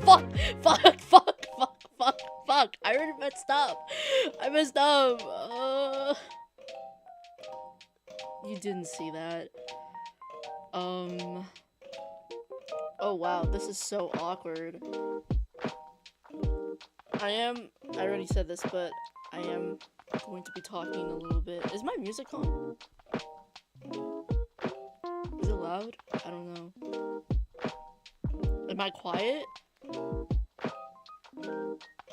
Fuck! Fuck! I already messed up. I messed up. You didn't see that. Oh wow, this is so awkward. I already said this, but I am going to be talking a little bit. Is my music on? Is it loud? I don't know. Am I quiet?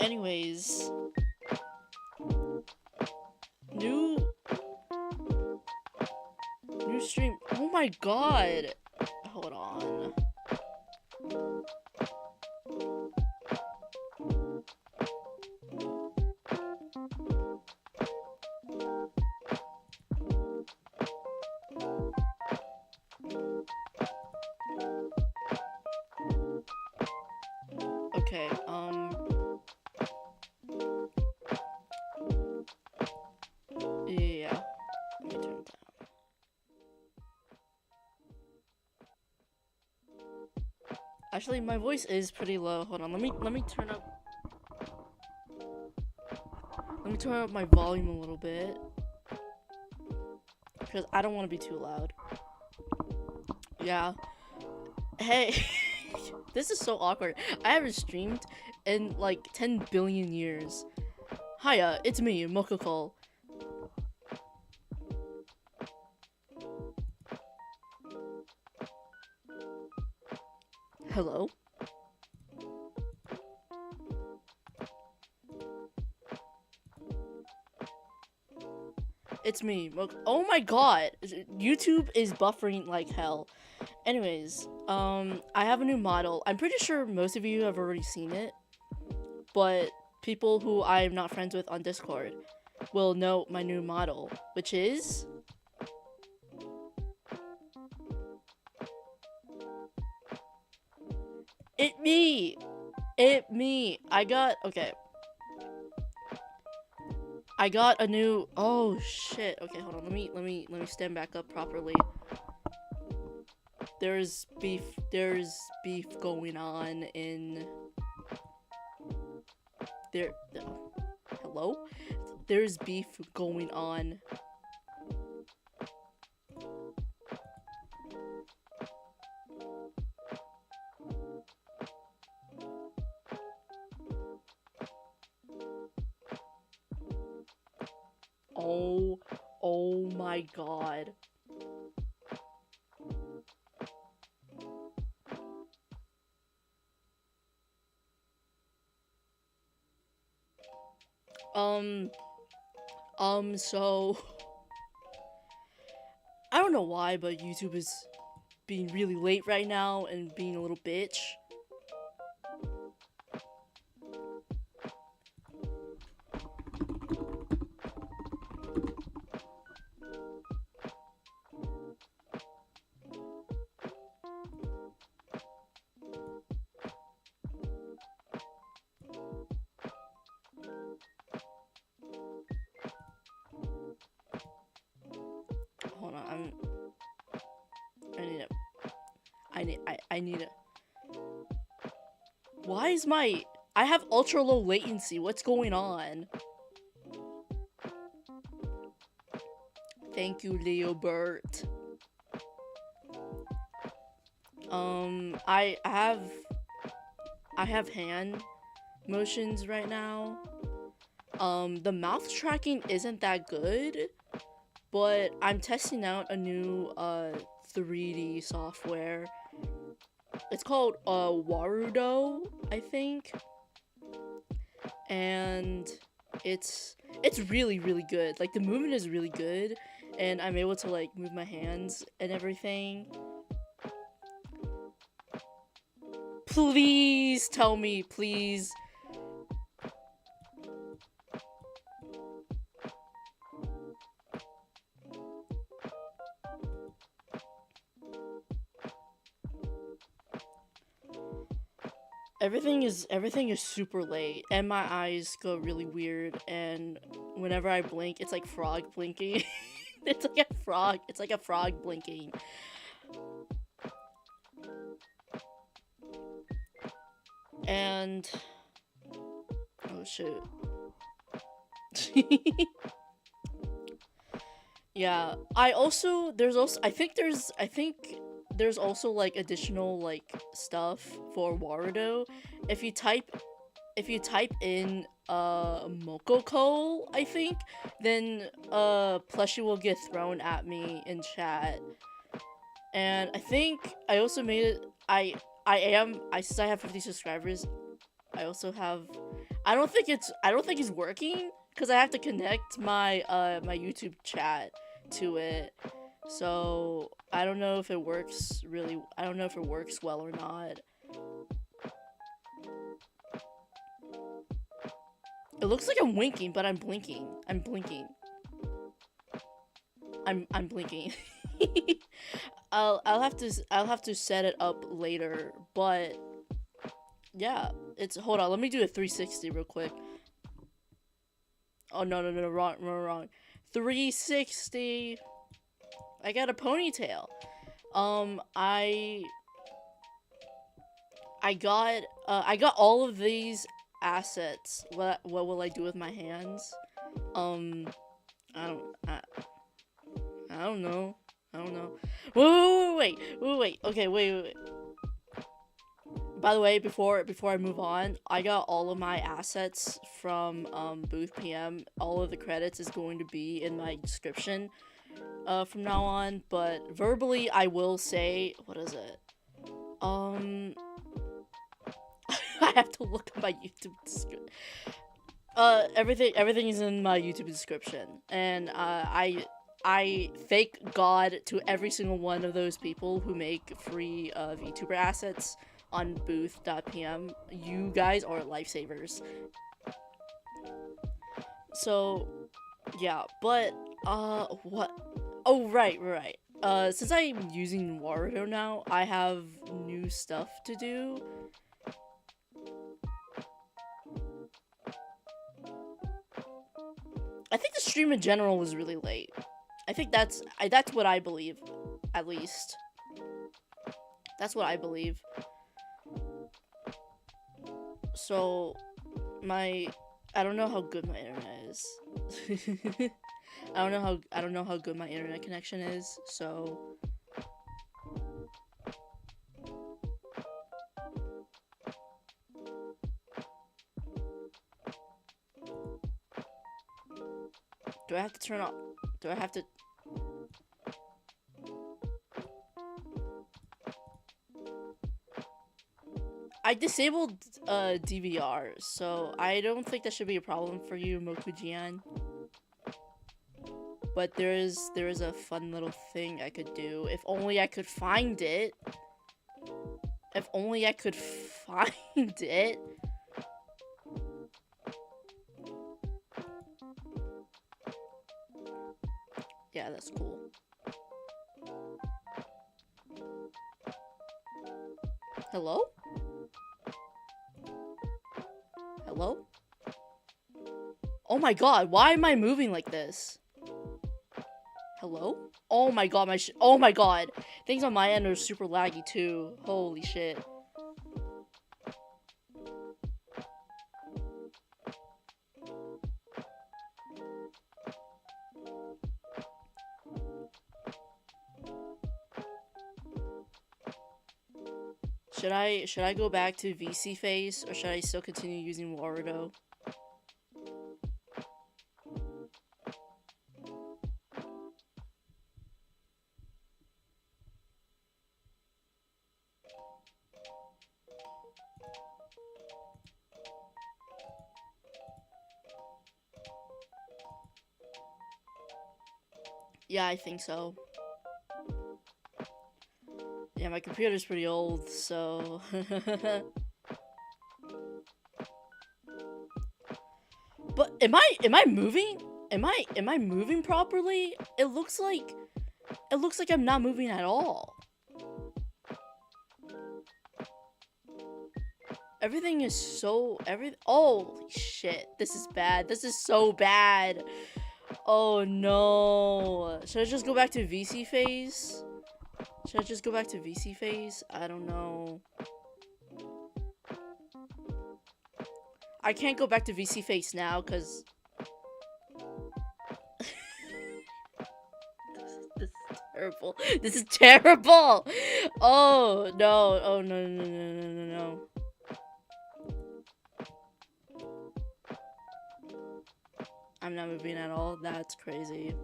Anyways. New stream. Oh my god. Hold on. Okay, yeah, let me turn it down. Actually, my voice is pretty low. Hold on, let me turn up. Let me turn up my volume a little bit because I don't want to be too loud. Yeah. Hey, this is so awkward. I haven't streamed in like 10 billion years. Hiya, it's me, Mokoko. Hello? It's me. Oh my god. YouTube is buffering like hell. Anyways, I have a new model. I'm pretty sure most of you have already seen it, but people who I'm not friends with on Discord will know my new model, which is It me. I got a new. Oh shit. Okay, hold on. Let me stand back up properly. There's beef going on in there. Hello? There's beef going on. Oh my god. So I don't know why, but YouTube is being really late right now and being a little bitch. Hold on, I need it. Why is I have ultra low latency. What's going on? Thank you, Leo Bert. I have hand motions right now. The mouth tracking isn't that good, but I'm testing out a new 3D software. It's called Warudo, I think. And it's really good. Like the movement is really good and I'm able to like move my hands and everything. Please tell me, please. Everything is super late and my eyes go really weird and whenever I blink it's like frog blinking. It's like a frog blinking. And oh shit. Yeah, I think there's also like additional like stuff for Warudo. If you type in Mokoko, I think, then plushie will get thrown at me in chat. And I think I also made it since I have 50 subscribers, I also have I don't think it's working because I have to connect my my YouTube chat to it. So I don't know if it works well or not. It looks like I'm winking, but I'm blinking. I'm blinking. I'm blinking. I'll have to set it up later, but yeah, it's hold on, let me do a 360 real quick. Oh no, wrong. 360. I got a ponytail. I got all of these assets. What will I do with my hands? I don't know. Wait. Okay, wait. By the way, before I move on, I got all of my assets from Booth PM. All of the credits is going to be in my description from now on, but verbally I will say, what is it? I have to look at my YouTube description. Everything is in my YouTube description, and I thank God to every single one of those people who make free VTuber assets on booth.pm. You guys are lifesavers. So yeah, but what? Oh right. Since I'm using Warudo now, I have new stuff to do. I think the stream in general was really late. I think that's what I believe, at least. That's what I believe. So, I don't know how good my internet is. I don't know how good my internet connection is, so do I have to turn off? Do I have to? I disabled DVR, so I don't think that should be a problem for you, Mokujian. But there is a fun little thing I could do. If only I could find it. If only I could find it. Yeah, that's cool. Hello? Hello? Oh my god, why am I moving like this? Hello? Oh my god, oh my god. Things on my end are super laggy too. Holy shit. Should I go back to VC phase, or should I still continue using Warudo? Yeah, I think so. Yeah, my computer's pretty old, so But am I moving? Am I moving properly? It looks like I'm not moving at all. Everything is so holy shit. This is bad. This is so bad. Oh no. Should I just go back to VC phase? I don't know. I can't go back to VC face now because this is terrible. This is terrible. Oh no! Oh no! No! No! No! No! No! I'm not moving at all. That's crazy.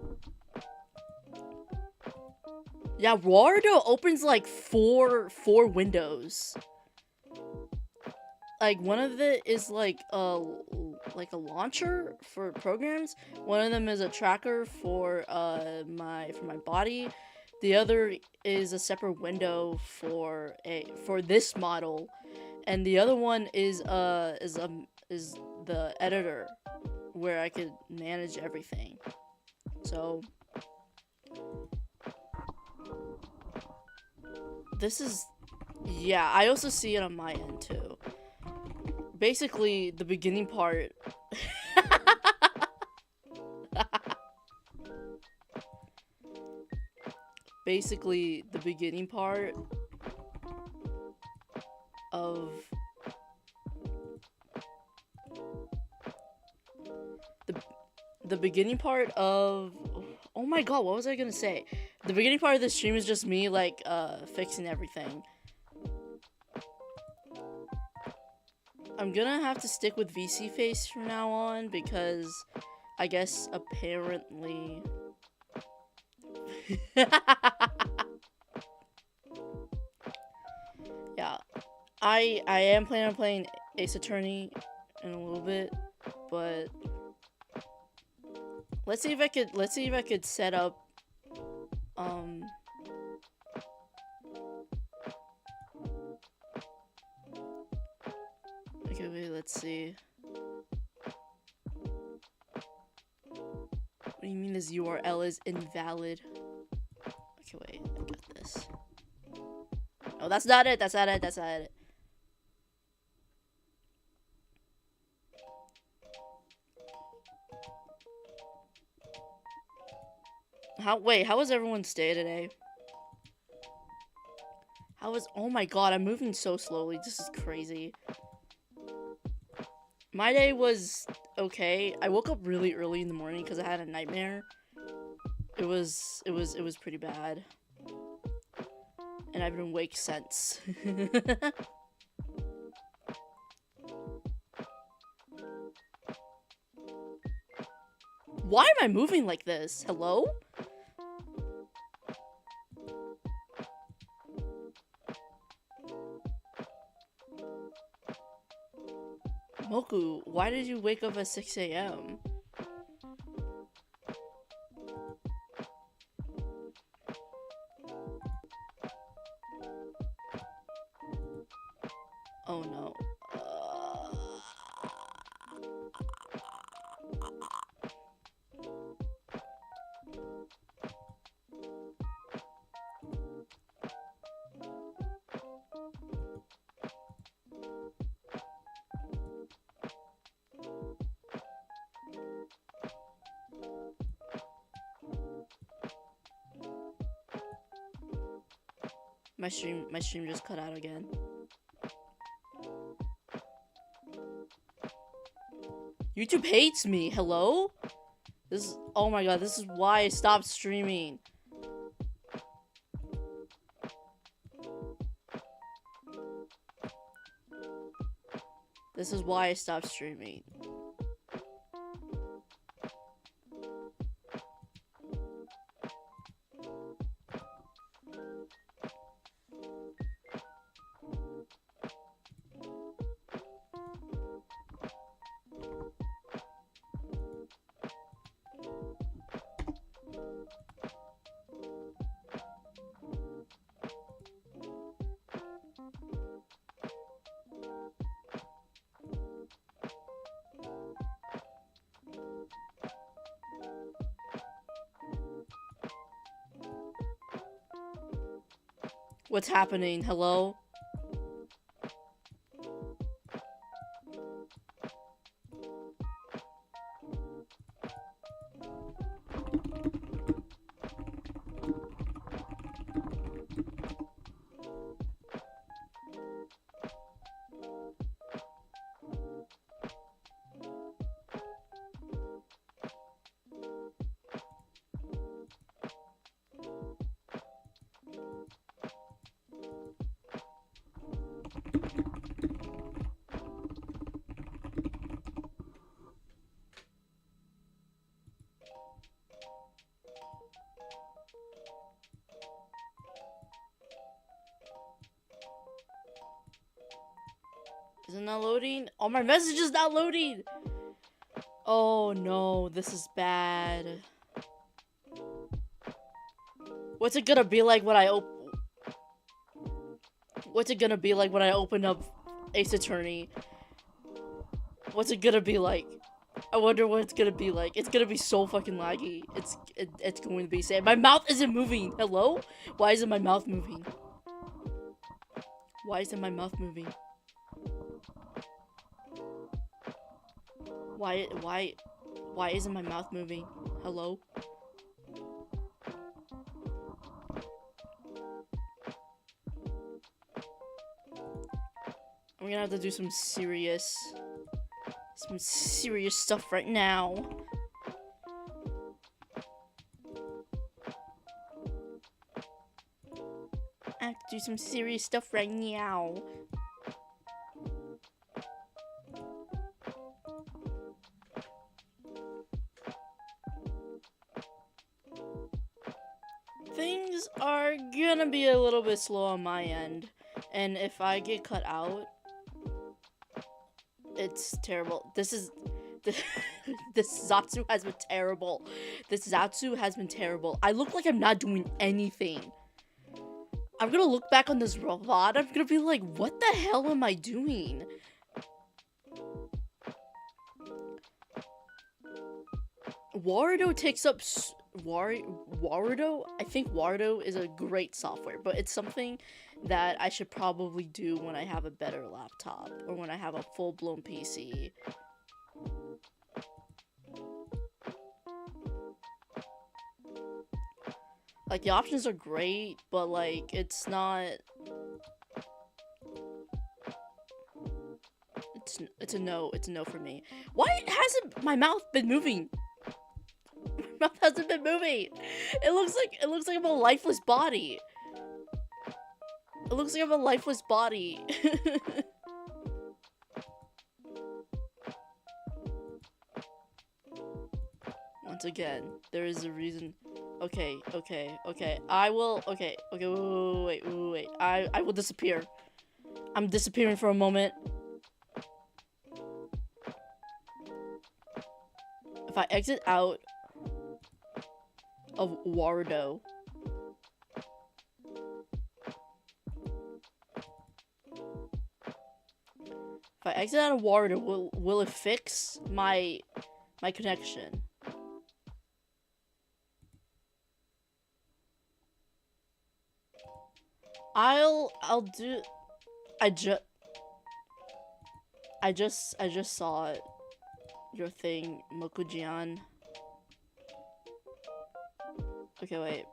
Yeah, Wardo opens like four windows. Like one of it is like a launcher for programs. One of them is a tracker for my body. The other is a separate window for this model, and the other one is the editor where I could manage everything. So this is, yeah, I also see it on my end too. Basically, the beginning part basically the beginning part of the beginning part of, oh my god, what was I gonna say? The beginning part of the stream is just me like fixing everything. I'm gonna have to stick with VC face from now on because I guess apparently yeah, I am planning on playing Ace Attorney in a little bit, but let's see if I could set up okay, wait, let's see. What do you mean this URL is invalid? Okay, wait, I got this. Oh, that's not it, that's not it, that's not it. How was everyone's day today? Oh my god, I'm moving so slowly, this is crazy. My day was okay. I woke up really early in the morning because I had a nightmare. It was pretty bad. And I've been awake since. Why am I moving like this? Hello? Moku, why did you wake up at 6 a.m.? Oh no. My stream just cut out again. YouTube hates me. Hello? Oh my god, this is why I stopped streaming. This is why I stopped streaming. What's happening? Hello? Is it not loading? Oh, my message is not loading! Oh no, this is bad. What's it gonna be like when I What's it gonna be like when I open up Ace Attorney? What's it gonna be like? I wonder what it's gonna be like. It's gonna be so fucking laggy. It's going to be sad. My mouth isn't moving. Hello? Why isn't my mouth moving? Why isn't my mouth moving? Why isn't my mouth moving? Hello? I'm gonna have to do some serious stuff right now. I have to do some serious stuff right now. Things are gonna be a little bit slow on my end, and if I get cut out, it's terrible. This Zatsu has been terrible. This Zatsu has been terrible. I look like I'm not doing anything. I'm gonna look back on this robot. I'm gonna be like, what the hell am I doing? Warudo takes up Warudo? I think Warudo is a great software, but it's something that I should probably do when I have a better laptop or when I have a full-blown PC. Like, the options are great, but like it's not. It's a no. It's a no for me. Why hasn't my mouth been moving? My mouth hasn't been moving. It looks like I'm a lifeless body. It looks like I'm a lifeless body. Once again, there is a reason. Okay. I will. Okay. Wait. I will disappear. I'm disappearing for a moment. If I exit out of Warudo, if I exit out of Warudo, will it fix my connection? I'll do. I just saw it. Your thing, Mokujian. Okay, wait.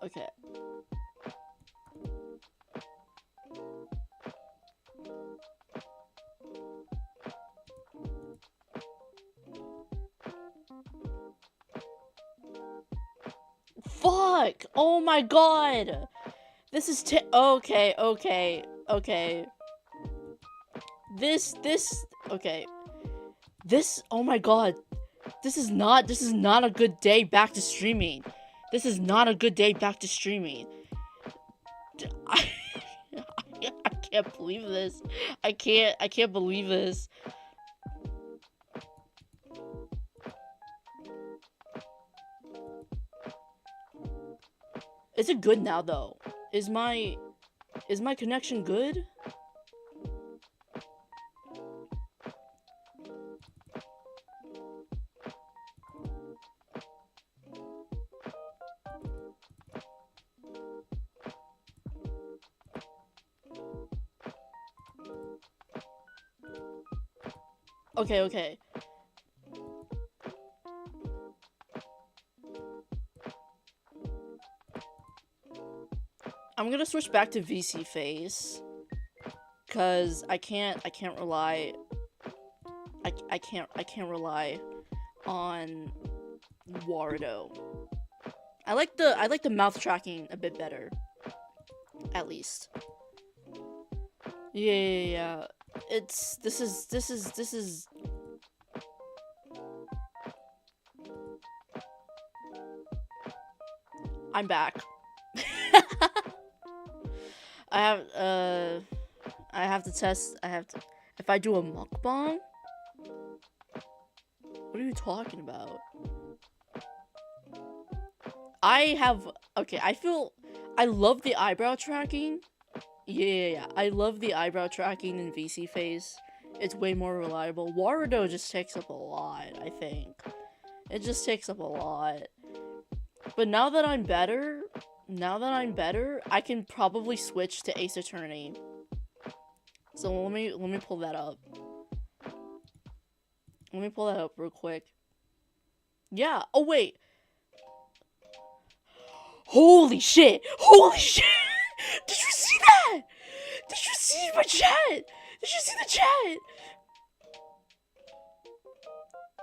Okay. Fuck! Oh my god! This is okay. This, okay. This, oh my god. This is not a good day back to streaming. This is not a good day back to streaming. I can't believe this. I can't believe this. Is it good now though? Is my connection good? Okay. I'm gonna switch back to VC face. Cause I can't rely I can't rely on Warudo. I like the mouth tracking a bit better. At least. Yeah. This is I'm back. I have to test. If I do a mukbang. What are you talking about? Okay, I love the eyebrow tracking. Yeah. I love the eyebrow tracking in VC phase. It's way more reliable. Warudo just takes up a lot, I think. It just takes up a lot. But now that I'm better, I can probably switch to Ace Attorney. So let me pull that up. Let me pull that up real quick. Yeah. Oh wait. Holy shit! Holy shit! Did you see that? Did you see my chat? Did you see the chat?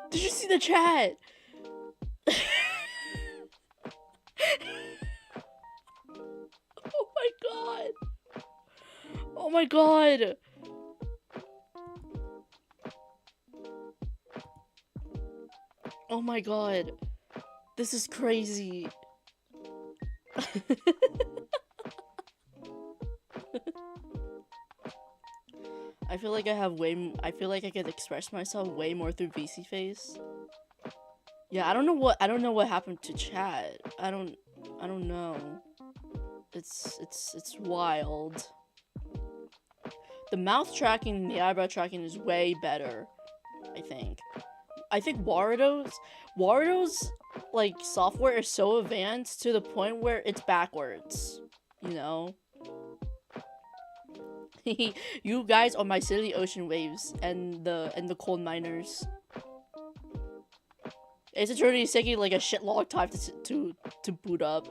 Did you see the chat? Oh my god. Oh my god. Oh my god. This is crazy. I feel like I feel like I could express myself way more through VC face. Yeah, I don't know what happened to chat. I don't know. It's wild. The mouth tracking and the eyebrow tracking is way better, I think. I think Warudo's like software is so advanced to the point where it's backwards, you know? You guys are my silly ocean waves and the cold miners. Ace Attorney is taking like a shit long time to boot up.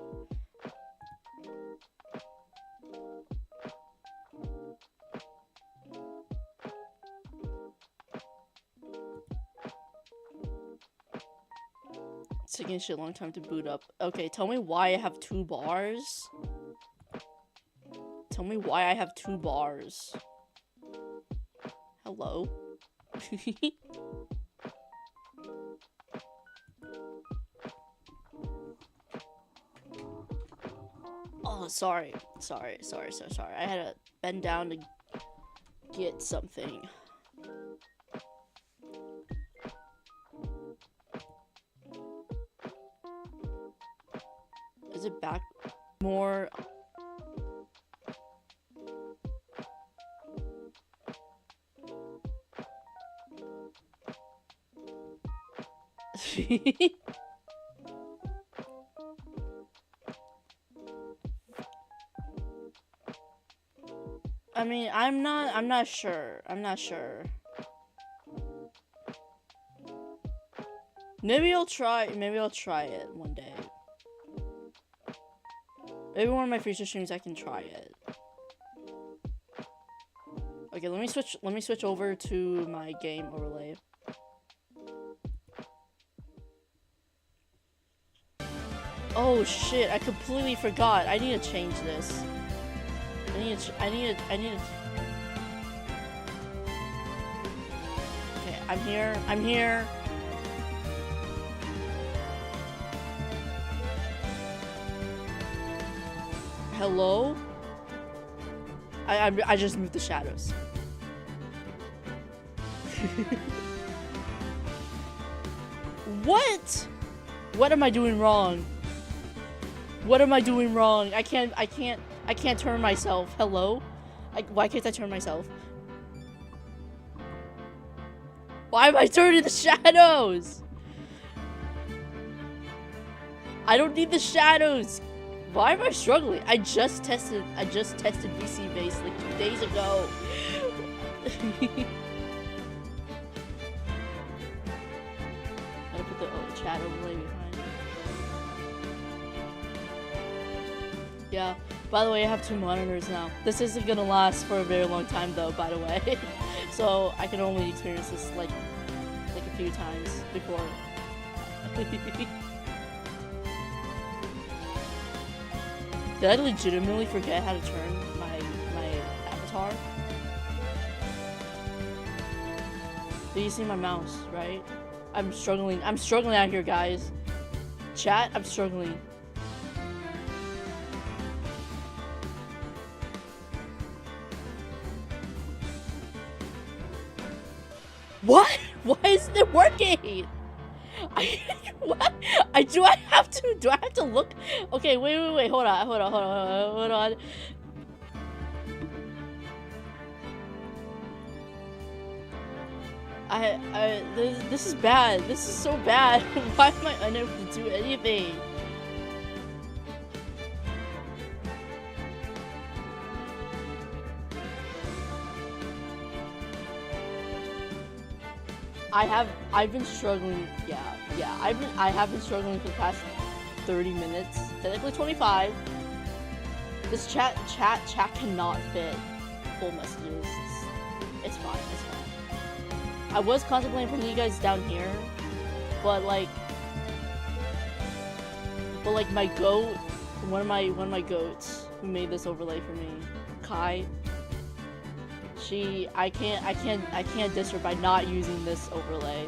It's taking a shit long time to boot up. Okay, tell me why I have 2 bars. Tell me why I have 2 bars. Hello? Oh, sorry. I had to bend down to get something. Is it back more? I mean, I'm not sure. Maybe I'll try it one day. Maybe one of my future streams I can try it. Okay, let me switch over to my game overlay. Oh shit, I completely forgot. I need to change this. I need to Okay, I'm here. Hello? I just moved the shadows. What? What am I doing wrong? I can't turn myself. Hello? Why can't I turn myself? Why am I turning the shadows? I don't need the shadows. Why am I struggling? I just tested VC base like 2 days ago. I'm gonna put the chat overlay behind. Yeah. By the way, I have 2 monitors now. This isn't gonna last for a very long time, though. By the way, so I can only experience this like a few times before. Did I legitimately forget how to turn my avatar? Do you see my mouse, right? I'm struggling out here, guys. Chat, I'm struggling. What? Why isn't it working? What? Do I have to look? Okay, wait, hold on. This is bad. This is so bad. Why am I unable to do anything? I've been struggling. Yeah. I have been struggling for the past 30 minutes. Technically 25. This chat cannot fit full messages. It's fine. I was contemplating putting you guys down here, but like my goat, one of my goats who made this overlay for me, Kai. I can't diss her by not using this overlay.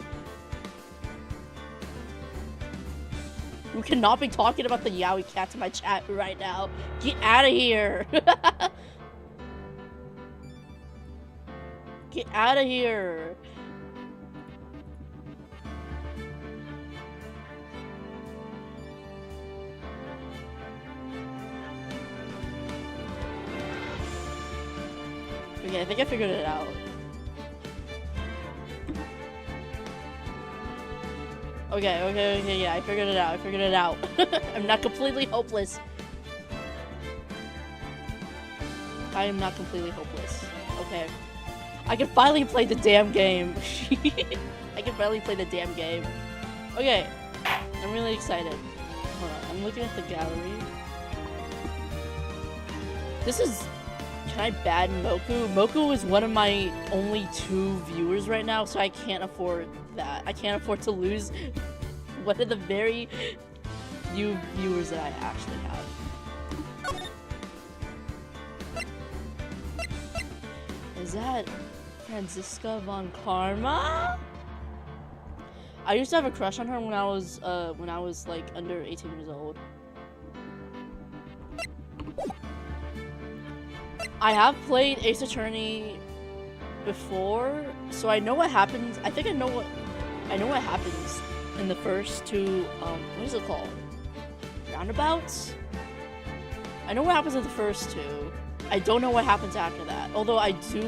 You cannot be talking about the yaoi cats in my chat right now. Get out of here. Get out of here. Okay, I think I figured it out. Okay, yeah, I figured it out. I'm not completely hopeless. I am not completely hopeless. Okay. I can finally play the damn game. I can finally play the damn game. Okay. I'm really excited. Hold on, I'm looking at the gallery. This is... Can I ban Moku? Moku is one of my only 2 viewers right now, so I can't afford that. I can't afford to lose one of the very few viewers that I actually have. Is that Franziska von Karma? I used to have a crush on her when I was like under 18 years old. I have played Ace Attorney before, so I know what happens. I think I know what happens in the first 2, what is it called? Roundabouts? I know what happens in the first 2. I don't know what happens after that. Although I do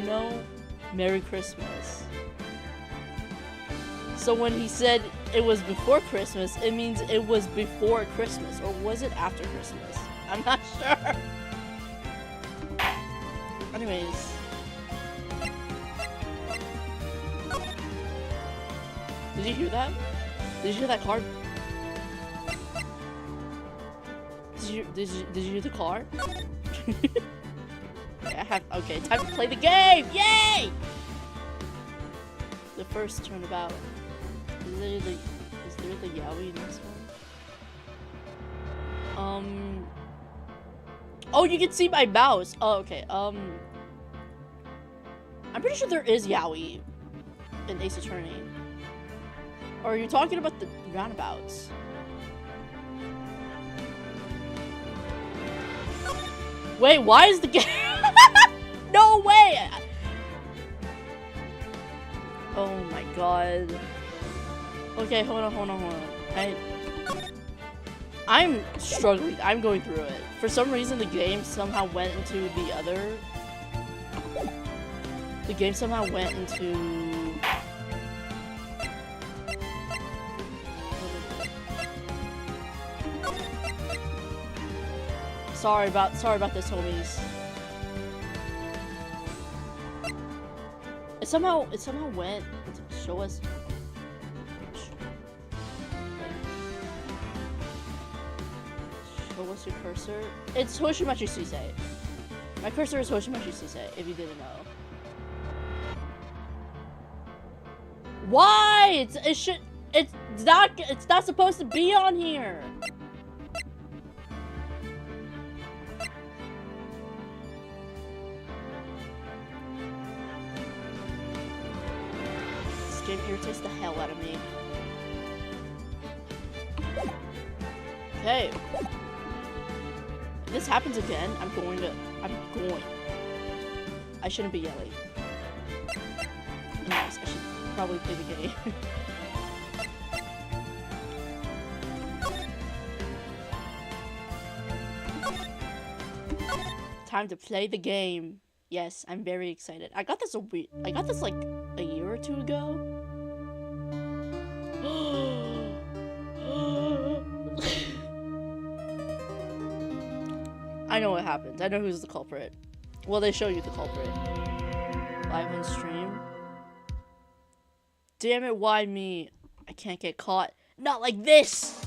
know Merry Christmas. So when he said it was before Christmas, it means it was before Christmas, or was it after Christmas? I'm not sure. Anyways. Did you hear that? Did you hear that car? Did you hear the car? Okay, time to play the game! Yay! The first turnabout. Is there the yaoi in this one? Oh, you can see my mouse. Oh, okay. I'm pretty sure there is yaoi in Ace Attorney. Or are you talking about the roundabouts? Wait, why is the game? No way! Oh my god. Okay, hold on. I'm struggling. I'm going through it. For some reason, the game somehow went into the other... The game somehow went into... Sorry about this, homies. It somehow went to show us... But what's your cursor? It's Hoshimachi Susei. My cursor is Hoshimachi Susei, if you didn't know. Why? It's not supposed to be on here. This game irritates the hell out of me. Okay. If this happens again, I'm going. I shouldn't be yelling. Anyways, I should probably play the game. Time to play the game. Yes, I'm very excited. I got this like a year or two ago. I know what happens. I know who's the culprit. Well, they show you the culprit. Live on stream. Damn it, why me? I can't get caught. Not like this!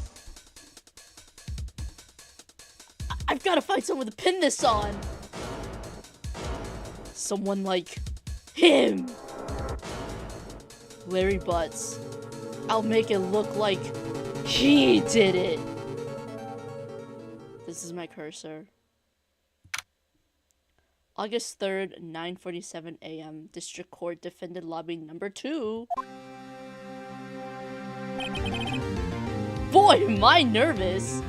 I've got to find someone to pin this on! Someone like him! Larry Butts. I'll make it look like he did it! This is my cursor. August 3rd, 9:47 a.m. District Court Defendant Lobby number 2. Boy, am I nervous!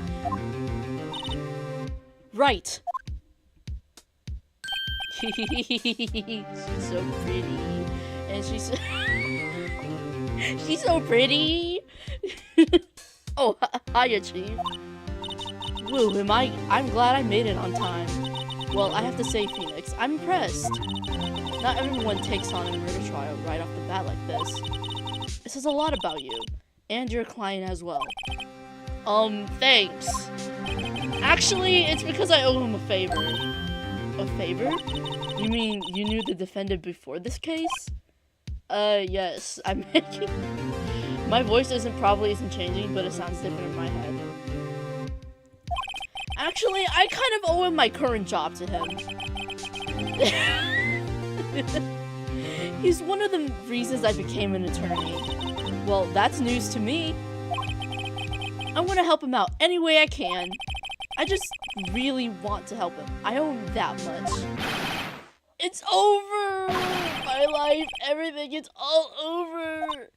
Right. She's so pretty. And she's... she's so pretty! Oh, hiya, Chief. Woo, I'm glad I made it on time. Well, I have to say, Phoenix, I'm impressed. Not everyone takes on a murder trial right off the bat like this. It says a lot about you. And your client as well. Thanks. Actually, it's because I owe him a favor. A favor? You mean you knew the defendant before this case? Yes. I'm making... My voice probably isn't changing, but it sounds different in my head. Actually, I kind of owe him my current job to him. He's one of the reasons I became an attorney. Well, that's news to me. I want to help him out any way I can. I just really want to help him. I owe him that much. It's over! My life, everything, it's all over!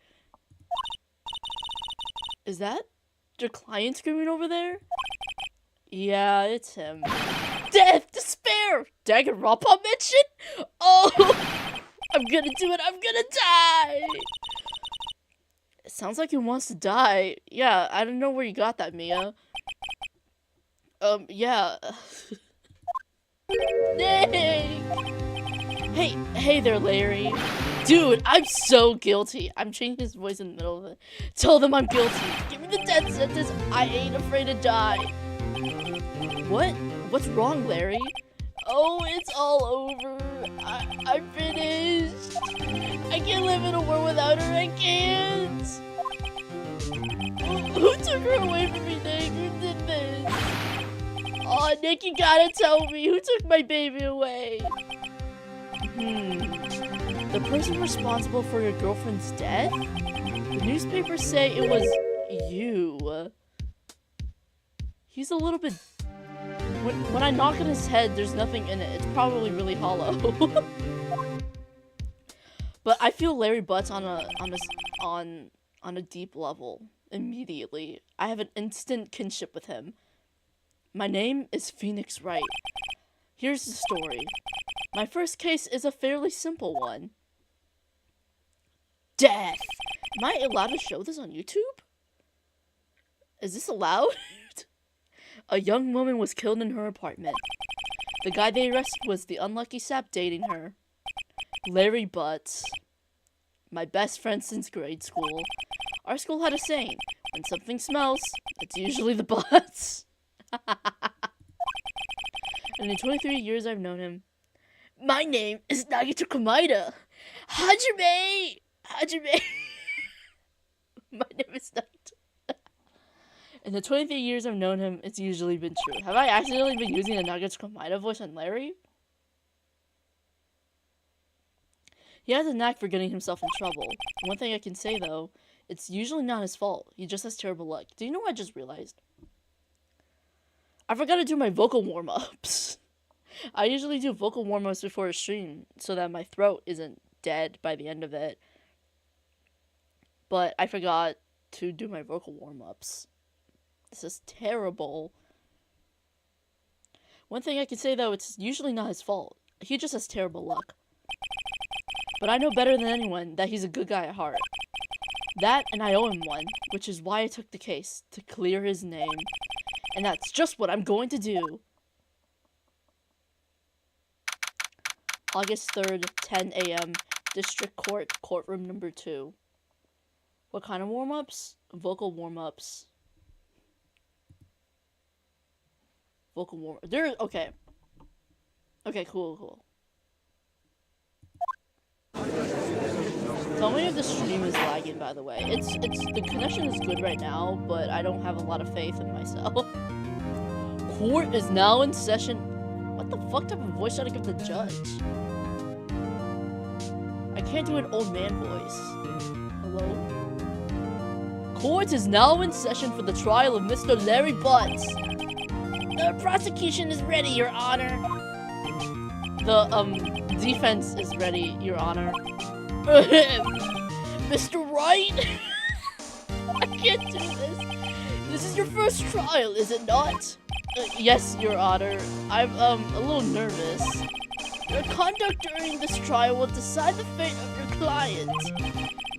Is that your client screaming over there? Yeah, it's him. Death! Despair! Danganronpa mention? Oh! I'm gonna do it! I'm gonna die! It sounds like he wants to die. Yeah, I don't know where you got that, Mia. Yeah. Nick! Hey there, Larry. Dude, I'm so guilty. I'm changing his voice in the middle of it. Tell them I'm guilty. Give me the death sentence. I ain't afraid to die. What? What's wrong, Larry? Oh, it's all over. I'm finished. I can't live in a world without her. I can't. Who took her away from me, Nick? Who did this? Oh, Nick, you gotta tell me. Who took my baby away? The person responsible for your girlfriend's death? The newspapers say it was you. He's a little bit... When I knock on his head, there's nothing in it. It's probably really hollow. But I feel Larry Butts on a deep level immediately. I have an instant kinship with him. My name is Phoenix Wright. Here's the story. My first case is a fairly simple one. Death! Am I allowed to show this on YouTube? Is this allowed? A young woman was killed in her apartment. The guy they arrested was the unlucky sap dating her. Larry Butts. My best friend since grade school. Our school had a saying, when something smells, it's usually the butts. And in 23 years I've known him. My name is Nagito Komaeda. Hajime! My name is Nagito. And the 23 years I've known him, it's usually been true. Have I accidentally been using a Nuggets Komaida voice on Larry? He has a knack for getting himself in trouble. One thing I can say, though, it's usually not his fault. He just has terrible luck. Do you know what I just realized? I forgot to do my vocal warm-ups. I usually do vocal warm-ups before a stream so that my throat isn't dead by the end of it. But I forgot to do my vocal warm-ups. This is terrible. One thing I can say, though, it's usually not his fault. He just has terrible luck. But I know better than anyone that he's a good guy at heart. That, and I owe him one, which is why I took the case, to clear his name. And that's just what I'm going to do. August 3rd, 10 a.m., District Court, Courtroom number 2. What kind of warm-ups? Vocal warm-ups. Vocal warm-ups. Okay. Okay, cool. Tell me if the stream is lagging, by the way. The connection is good right now, but I don't have a lot of faith in myself. Court is now in session. What the fuck type of voice should I give the judge? I can't do an old man voice. Hello? Court is now in session for the trial of Mr. Larry Butts. The prosecution is ready, Your Honor. The, defense is ready, Your Honor. Mr. Wright? I can't do this. This is your first trial, is it not? Yes, Your Honor. I'm, a little nervous. Your conduct during this trial will decide the fate of your client.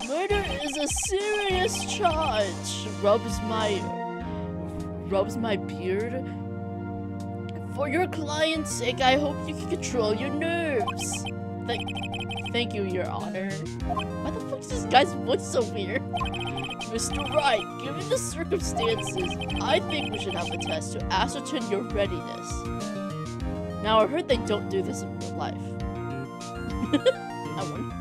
Murder is a serious charge. Rubs my beard. For your client's sake, I hope you can control your nerves. Thank you, Your Honor. Why the fuck is this guy's voice so weird? Mr. Wright, given the circumstances, I think we should have a test to ascertain your readiness. Now, I heard they don't do this in real life. I wouldn't.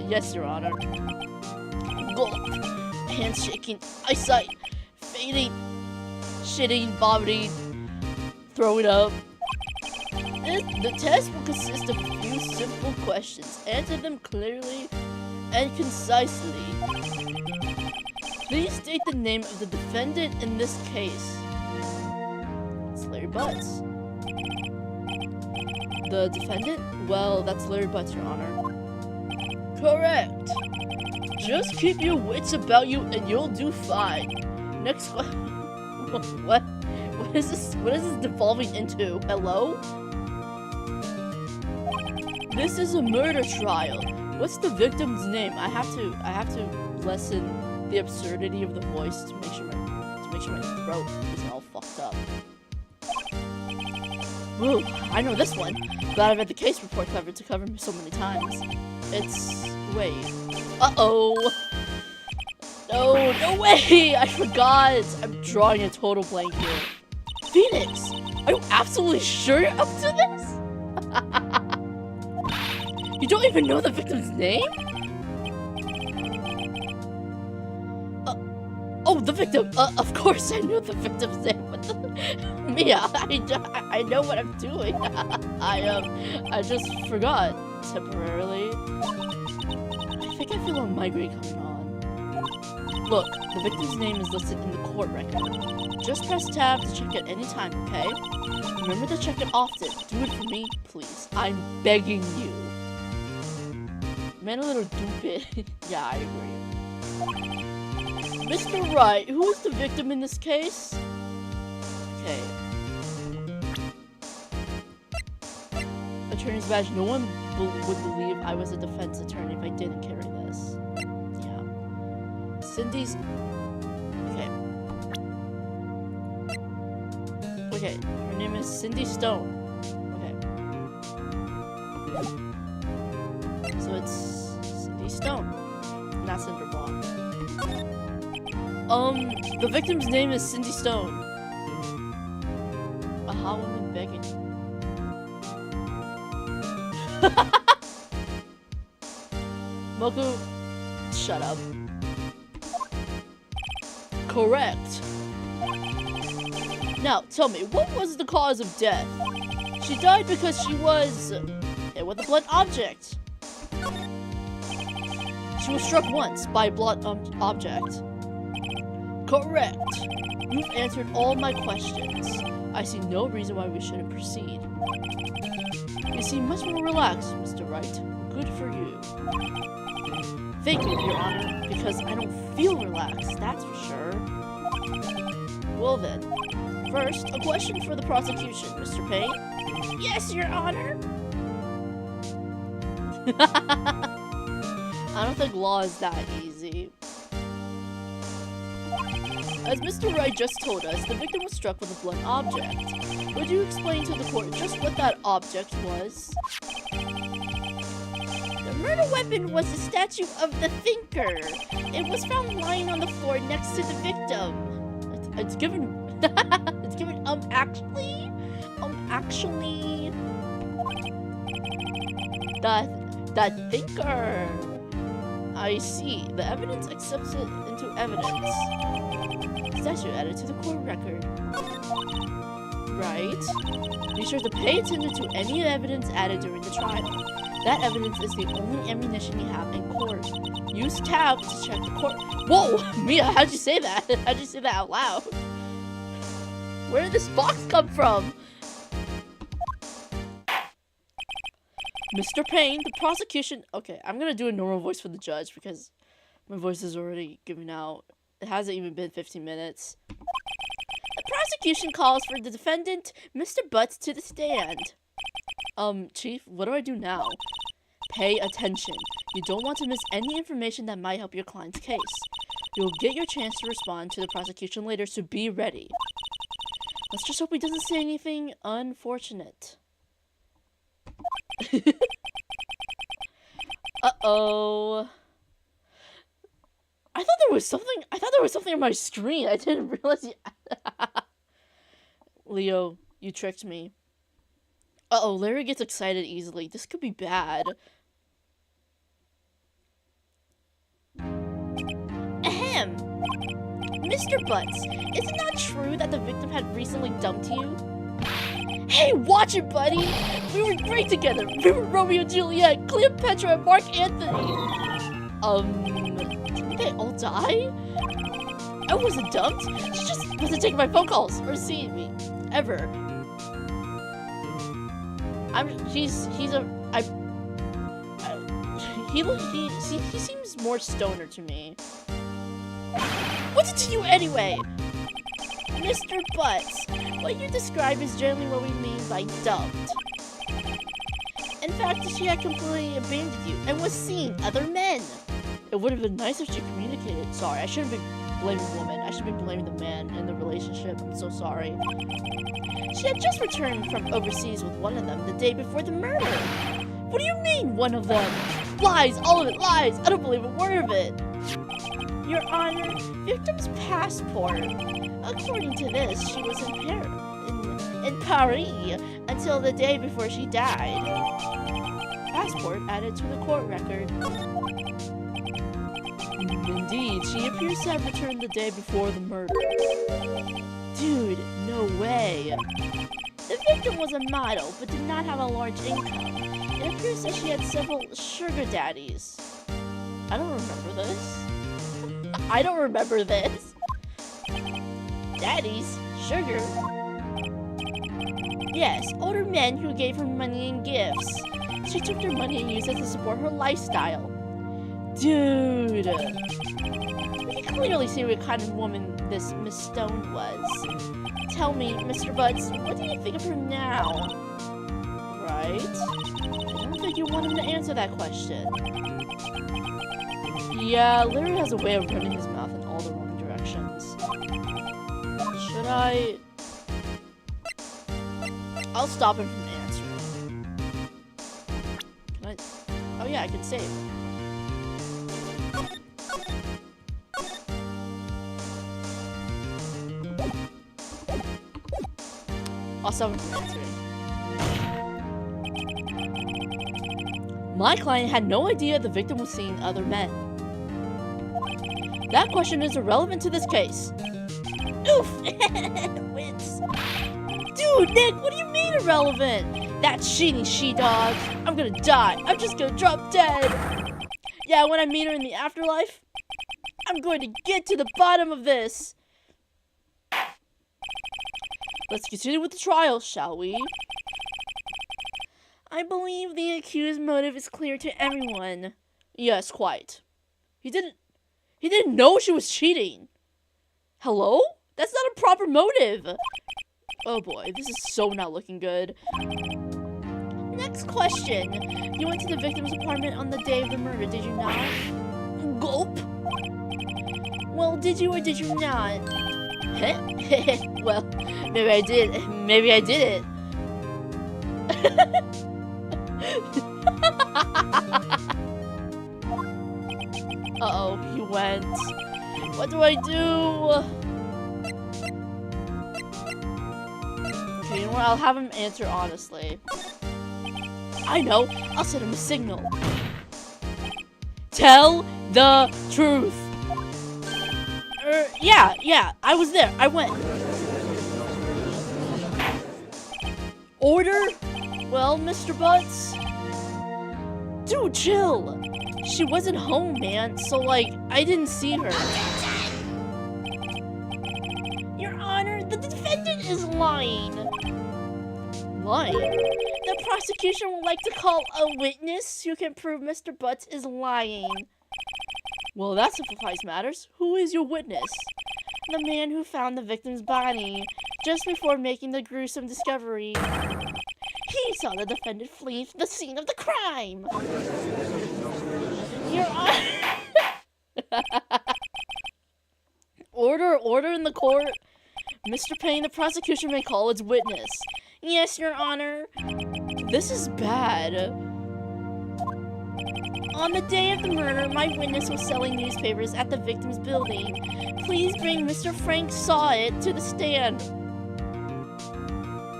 Yes, Your Honor. Gulp. Handshaking. Eyesight. Fading. Shitting. Vomiting. Throwing up. The test will consist of a few simple questions. Answer them clearly and concisely. Please state the name of the defendant in this case. It's Larry Butts. The defendant? Well, that's Larry Butts, Your Honor. Correct. Just keep your wits about you and you'll do fine. Next question. What is this? What is this devolving into? Hello? This is a murder trial. What's the victim's name? I have to lessen the absurdity of the voice to make sure my throat isn't all fucked up. Woo, I know this one. Glad I've had the case report covered to cover me so many times. Wait. Uh-oh. No way! I forgot! I'm drawing a total blank here. Phoenix! Are you absolutely sure you're up to this? You don't even know the victim's name? Oh, the victim! Of course I know the victim's name. What the... Mia, I know what I'm doing. I just forgot temporarily. I think I feel a migraine coming on. Look, the victim's name is listed in the court record. Just press tab to check it any time, okay? Remember to check it often. Do it for me, please. I'm begging you. Man, a little stupid. Yeah, I agree. Mr. Wright, who is the victim in this case? Okay. Attorney's badge. No one would believe I was a defense attorney if I didn't carry this. Yeah. Cindy's... Okay, her name is Cindy Stone. Okay. So it's Cindy Stone, not Cinder Block. The victim's name is Cindy Stone. A hot woman begging. Moku, shut up. Correct. Now, tell me, what was the cause of death? She died because she was hit with a blunt object. She was struck once by a blunt object. Correct. You've answered all my questions. I see no reason why we shouldn't proceed. You seem much more relaxed, Mr. Wright. Good for you. Thank you, Your Honor, because I don't feel relaxed, that's for sure. Well then, first, a question for the prosecution, Mr. Payne. Yes, Your Honor. I don't think law is that easy. As Mr. Wright just told us, the victim was struck with a blunt object. Would you explain to the court just what that object was? The murder weapon was the statue of the Thinker. It was found lying on the floor next to the victim. It's given... it's given, actually... That Thinker. I see. The evidence accepted into evidence. Statue added to the court record. Right. Be sure to pay attention to any evidence added during the trial. That evidence is the only ammunition you have in court. Use tab to check the court. Whoa! Mia, how'd you say that? How'd you say that out loud? Where did this box come from? Mr. Payne, the prosecution... Okay, I'm gonna do a normal voice for the judge because my voice is already giving out. It hasn't even been 15 minutes. The prosecution calls for the defendant, Mr. Butts, to the stand. Chief, what do I do now? Pay attention. You don't want to miss any information that might help your client's case. You'll get your chance to respond to the prosecution later, so be ready. Let's just hope he doesn't say anything unfortunate. Uh-oh. I thought there was something on my screen. I didn't realize Leo, you tricked me. Uh-oh, Larry gets excited easily. This could be bad. Ahem. Mr. Butts, is it not true that the victim had recently dumped you? Hey, watch it, buddy! We were great together! We were Romeo and Juliet, Cleopatra, and Mark Anthony! Did they all die? I wasn't dumped. She just wasn't taking my phone calls or seeing me. Ever. He seems more stoner to me. What's it to you anyway? Mr. Butts, what you describe is generally what we mean by dumped. In fact, she had completely abandoned you and was seeing other men. It would have been nice if she communicated. Sorry, I shouldn't be blaming the woman. I should be blaming the man in the relationship. I'm so sorry. She had just returned from overseas with one of them the day before the murder. What do you mean, one of them? Lies, all of it, lies. I don't believe a word of it. Your Honor, victim's passport. According to this, she was in Paris until the day before she died. Passport added to the court record. Indeed, she appears to have returned the day before the murder. Dude, no way. The victim was a model, but did not have a large income. It appears that she had several sugar daddies. I don't remember this. I don't remember this. Daddies? Sugar? Yes, older men who gave her money and gifts. She took their money and used it to support her lifestyle. Dude. We can clearly see what kind of woman this Miss Stone was. Tell me, Mr. Butts, what do you think of her now? Right? I don't think you want him to answer that question. Yeah, Larry has a way of running his mouth in all the wrong directions. Should I... I'll stop him from answering. Can I... Oh yeah, I can save. I'll stop him from answering. My client had no idea the victim was seeing other men. That question is irrelevant to this case. Oof! Wins. Dude, Nick, what do you mean irrelevant? That's cheating, she-dog. I'm gonna die. I'm just gonna drop dead. Yeah, when I meet her in the afterlife, I'm going to get to the bottom of this. Let's continue with the trial, shall we? I believe the accused's motive is clear to everyone. Yes, quite. He didn't know she was cheating. Hello? That's not a proper motive. Oh boy, this is so not looking good. Next question. You went to the victim's apartment on the day of the murder, did you not? Gulp. Well, did you or did you not? Well, maybe I did. Maybe I did it. Uh-oh, he went. What do I do? Okay, you know what? I'll have him answer honestly. I know. I'll send him a signal. Tell the truth. Yeah. I was there. I went. Order? Well, Mr. Butts? Dude, chill. She wasn't home, man. So, like, I didn't see her. Your Honor, the defendant is lying. Lying? The prosecution would like to call a witness who can prove Mr. Butts is lying. Well, that simplifies matters. Who is your witness? The man who found the victim's body just before making the gruesome discovery. He saw the defendant flee from the scene of the crime. Your Honor. Order in the court. Mr. Payne, the prosecution may call its witness. Yes, Your Honor. This is bad. On the day of the murder, my witness was selling newspapers at the victim's building. Please bring Mr. Frank Saw It to the stand.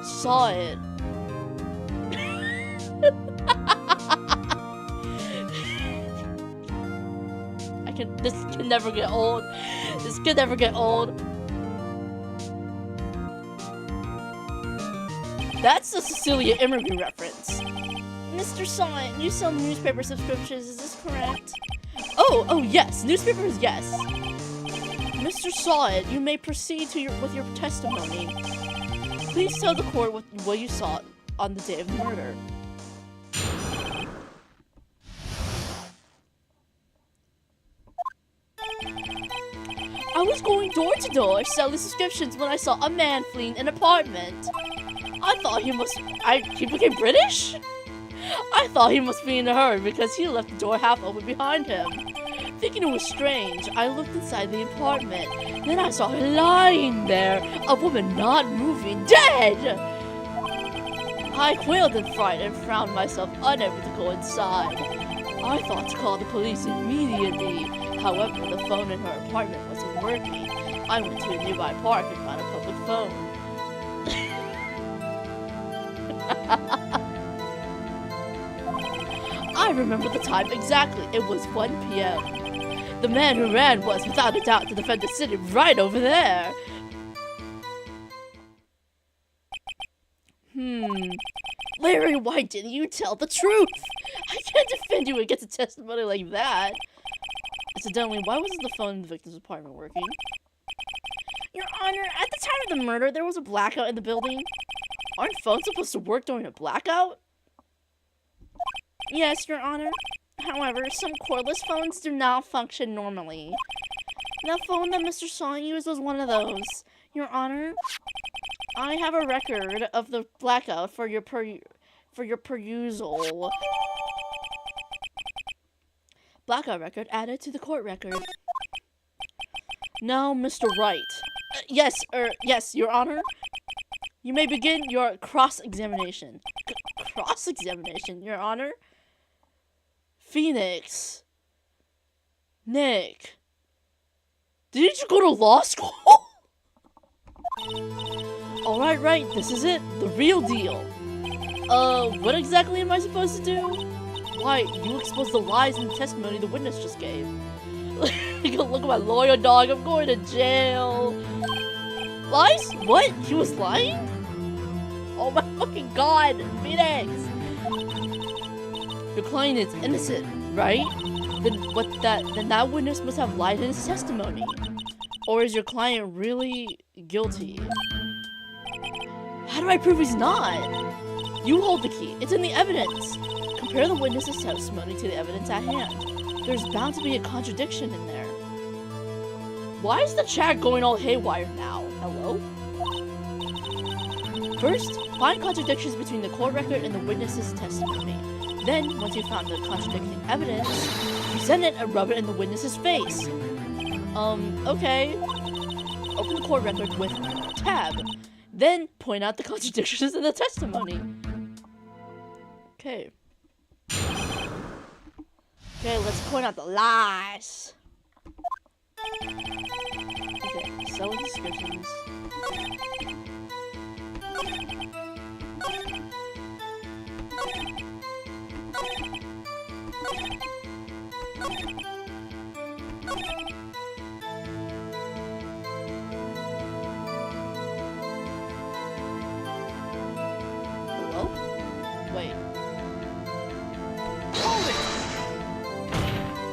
Saw it. This can never get old. This can never get old. That's the Cecilia Immerby reference. Mr. Saw, you sell newspaper subscriptions, is this correct? Oh, yes. Newspapers, yes. Mr. Saw, you may proceed with your testimony. Please tell the court what you saw on the day of the murder. I was going door to door selling subscriptions when I saw a man fleeing an apartment. I thought he became British? I thought he must be in a hurry because he left the door half open behind him. Thinking it was strange, I looked inside the apartment. Then I saw her lying there, a woman not moving, dead! I quailed in fright and found myself unable to go inside. I thought to call the police immediately. However, the phone in her apartment wasn't working. I went to a nearby park and found a public phone. I remember the time exactly. It was 1 p.m. The man who ran was, without a doubt, the defendant sitting right over there. Larry, why didn't you tell the truth? I can't defend you against a testimony like that. Incidentally, why wasn't the phone in the victim's apartment working? Your Honor, at the time of the murder, there was a blackout in the building. Aren't phones supposed to work during a blackout? Yes, Your Honor. However, some cordless phones do not function normally. The phone that Mr. Song used was one of those. Your Honor, I have a record of the blackout for your perusal. Blackout record added to the court record. Now, Mr. Wright. Yes, Your Honor. You may begin your cross-examination. Cross-examination, Your Honor? Phoenix. Nick. Didn't you go to law school? Alright, right, this is it. The real deal. What exactly am I supposed to do? Why, you exposed the lies in the testimony the witness just gave. Take a look at my lawyer, dog. I'm going to jail. Lies? What? He was lying? Oh my fucking god, Phoenix! Your client is innocent, right? Then that witness must have lied in his testimony. Or is your client really guilty? How do I prove he's not? You hold the key. It's in the evidence. Compare the witness's testimony to the evidence at hand. There's bound to be a contradiction in there. Why is the chat going all haywire now? Hello? First, find contradictions between the court record and the witness's testimony. Then, once you've found the contradicting evidence, present it and rub it in the witness's face. Okay. Open the court record with tab. Then, point out the contradictions in the testimony. Okay. Okay, let's point out the lies. Okay, so descriptions. Hello? Wait. Hold it!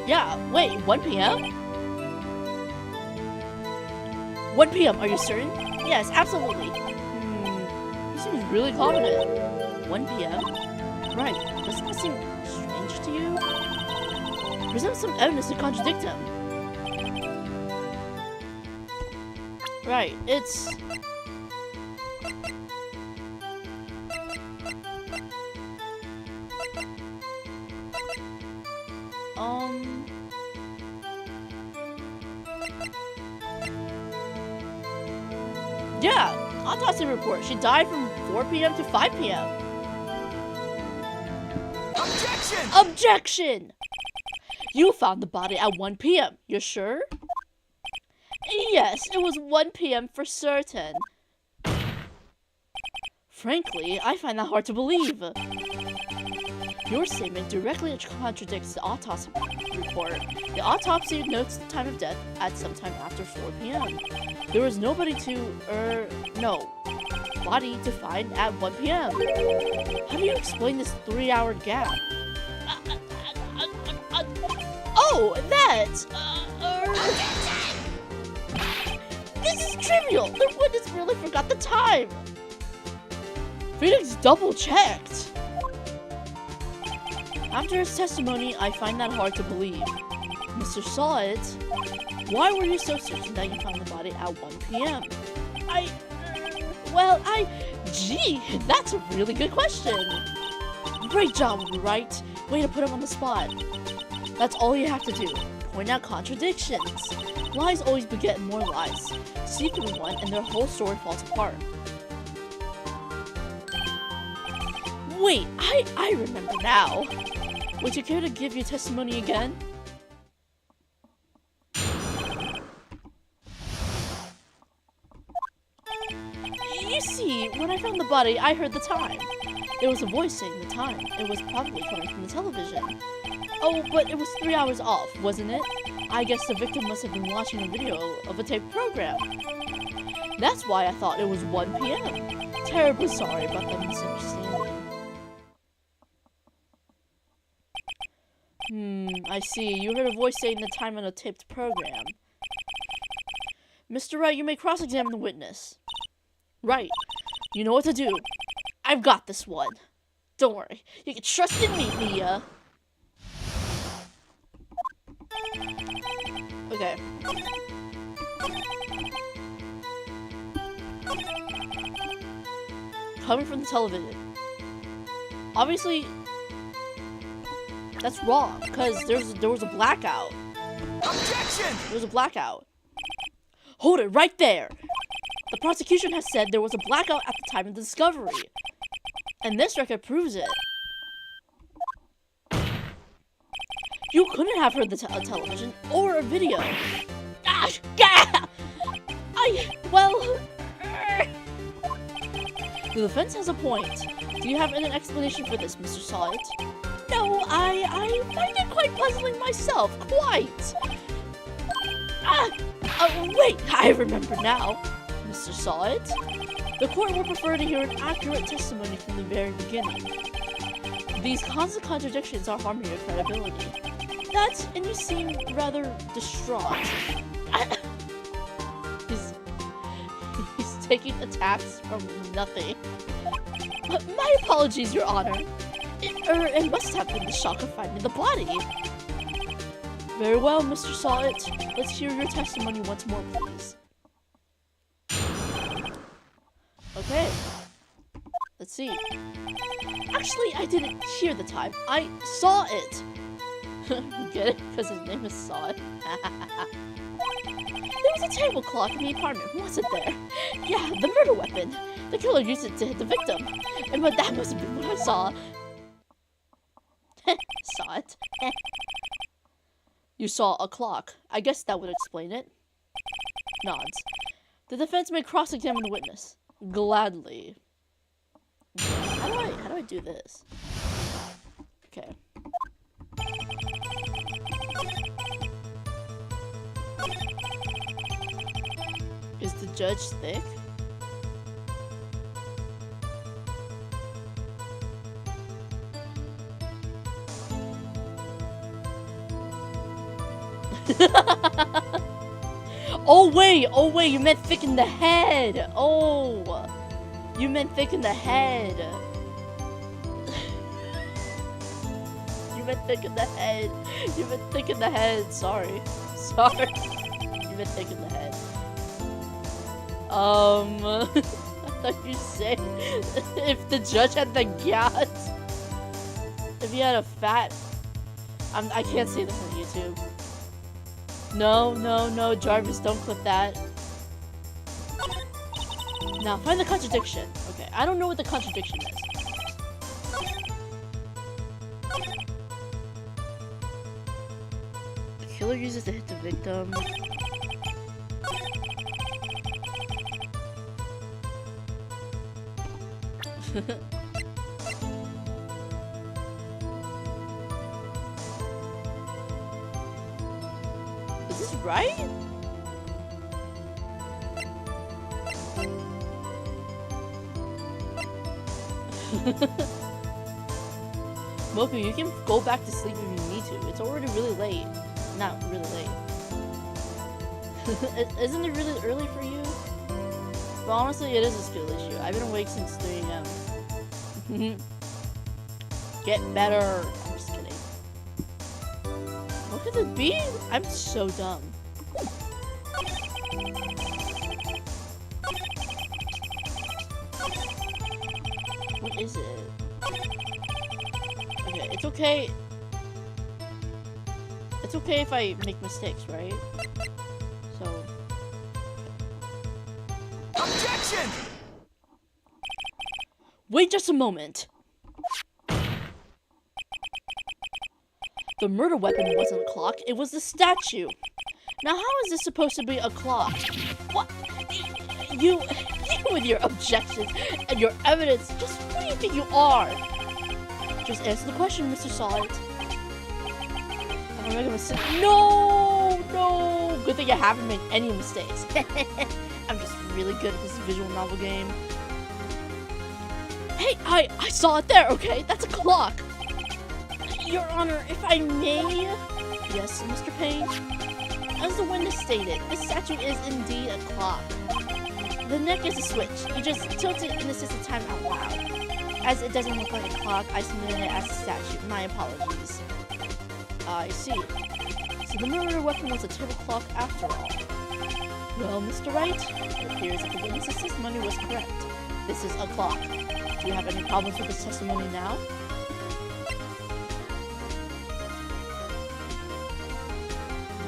Yeah, wait, 1 p.m.? 1 p.m., are you certain? Yes, absolutely. He seems really confident. 1 p.m.? Right, doesn't that seem strange to you? Present some evidence to contradict him. Right, it's... Yeah, autopsy report. She died from 4 p.m. to 5 p.m. Objection! Objection! You found the body at 1 p.m. You're sure? Yes, it was 1 p.m. for certain. Frankly, I find that hard to believe. Your statement directly contradicts the autopsy report. The autopsy notes the time of death at sometime after 4 p.m. There was nobody body to find at 1 p.m. How do you explain this 3-hour gap? Oh, that! This is trivial! The witness really forgot the time! Phoenix double-checked! After his testimony, I find that hard to believe. Mr. Saw It, why were you so certain that you found the body at 1 p.m.? Gee, that's a really good question. Great job, right? Way to put him on the spot. That's all you have to do. Point out contradictions. Lies always beget more lies. See through one and their whole story falls apart. Wait, I remember now. Would you care to give your testimony again? You see, when I found the body, I heard the time. There was a voice saying the time. It was probably coming from the television. Oh, but it was 3 hours off, wasn't it? I guess the victim must have been watching a video of a taped program. That's why I thought it was 1 p.m. Terribly sorry about the misunderstanding. I see. You heard a voice saying the time on a taped program. Mr. Wright, you may cross-examine the witness. Right. You know what to do. I've got this one. Don't worry. You can trust in me, Mia. Okay. Coming from the television. Obviously, that's wrong, because there was a blackout. Objection! There was a blackout. Hold it right there! The prosecution has said there was a blackout at the time of the discovery. And this record proves it. You couldn't have heard the television or a video. The defense has a point. Do you have an explanation for this, Mr. Saw It? No, I find it quite puzzling myself, quite. Wait, I remember now. Mr. Saw It? The court would prefer to hear an accurate testimony from the very beginning. These constant contradictions are harming your credibility. That, and you seem rather distraught. He's taking attacks from nothing. My apologies, Your Honor. It must have been the shock of finding the body. Very well, Mr. Saw It. Let's hear your testimony once more, please. Okay. Let's see. Actually, I didn't hear the time. I saw it. Get it? Because his name is Saw It. There was a table clock in the apartment, wasn't there? Yeah, the murder weapon. The killer used it to hit the victim. And but that must have been what I saw. Saw it. You saw a clock. I guess that would explain it. Nods. The defense may cross-examine the witness. Gladly. How do I do this? Okay. Is the judge thick? Oh wait, you meant thick in the head. Oh, you meant thick in the head. You meant thick in the head. You meant thick in the head. Sorry. You meant thick in the head. I thought you said if the judge had the guts. If he had a fat. I can't say this on YouTube. No, Jarvis, don't clip that. Now, find the contradiction. Okay, I don't know what the contradiction is. The killer uses to hit the victim. Is this right? Moku, you can go back to sleep if you need to. It's already really late. Not really late. Isn't it really early for you? But honestly, it is a skill issue. I've been awake since 3 AM. Get better. I'm just kidding. What could it be? I'm so dumb. What is it? Okay, it's okay. It's okay if I make mistakes, right? So. Objection! Wait just a moment. The murder weapon wasn't a clock, it was the statue. Now how is this supposed to be a clock? What? You with your objections and your evidence, just who do you think you are? Just answer the question, Mr. Solid. I'm gonna make a mistake. No! Good thing I haven't made any mistakes. I'm just really good at this visual novel game. Hey, I saw it there, okay? That's a clock. Your Honor, if I may... Yes, Mr. Payne? As the witness stated, this statue is indeed a clock. The neck is a switch. You just tilt it and assist the time out loud. As it doesn't look like a clock, I submitted it as a statue. My apologies. I see. So the murder weapon was a table clock after all. Well, Mr. Wright, it appears that the witness's testimony was correct. This is a clock. Do you have any problems with this testimony now?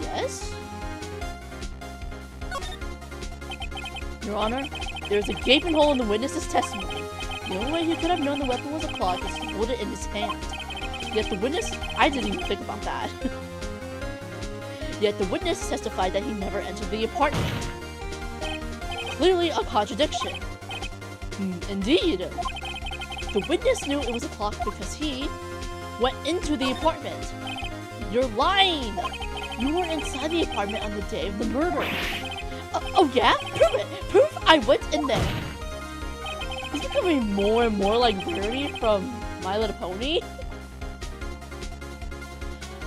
Yes? Your Honor, there is a gaping hole in the witness's testimony. The only way he could have known the weapon was a clock is to hold it in his hand. Yet the witness... I didn't even think about that. Yet the witness testified that he never entered the apartment. Clearly a contradiction. Indeed. The witness knew it was a clock because he went into the apartment. You're lying! You weren't inside the apartment on the day of the murder. Oh yeah? Prove it! Prove I went in there! He's becoming more and more like Verity from My Little Pony.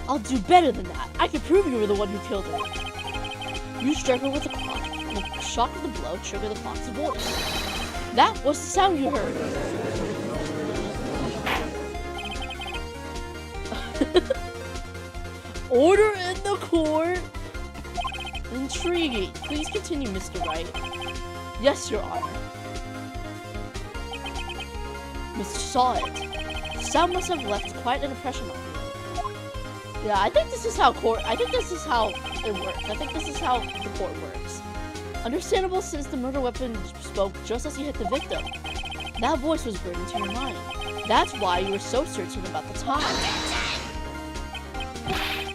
I'll do better than that. I can prove you were the one who killed her. You struck her with the clock, and the shock of the blow triggered the clock's voice. That was the sound you heard. Order in the court. Intriguing. Please continue, Mr. Wright. Yes, Your Honor. Mr. Saw it. The sound must have left quite an impression on you. Yeah, I think this is how it works. I think this is how the court works. Understandable, since the murder weapon spoke just as you hit the victim. That voice was burned into your mind. That's why you were so certain about the time.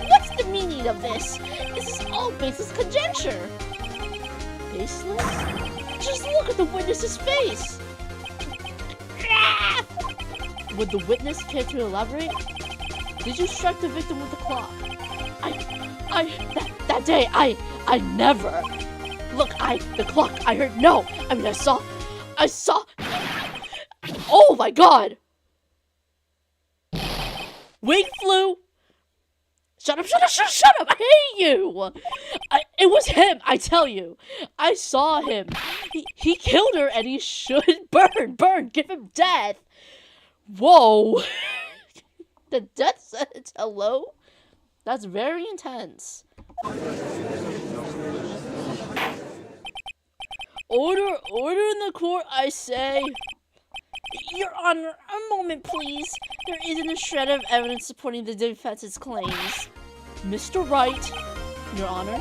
What's the meaning of this? This is all baseless conjecture. Baseless? Just look at the witness's face. Would the witness care to elaborate? Did you strike the victim with the clock? That day, I never. Look, the clock, I heard, no. I mean, I saw. Oh my god. Wing flew. Shut up, I hate you. It was him, I tell you. I saw him. He killed her and he should burn, give him death. Whoa. The death sentence, hello? That's very intense. Order in the court, I say. Your Honor, a moment, please. There isn't a shred of evidence supporting the defense's claims. Mr. Wright, Your Honor,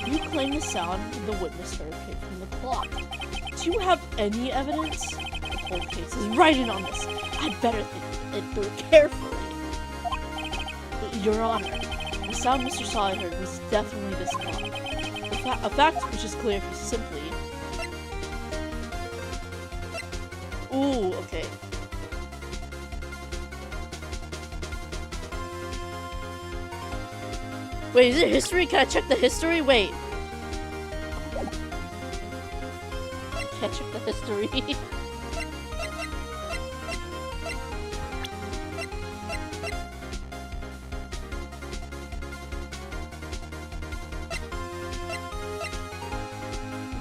you claim the sound the witness heard came from the clock. Do you have any evidence? The whole case is writing on this. I'd better think it through carefully. Your Honor, the sound Mr. Saw heard was definitely this clock. A fact which is clear if you simply... Ooh, okay. Wait, is it history? Can I check the history? Wait. Can I check the history?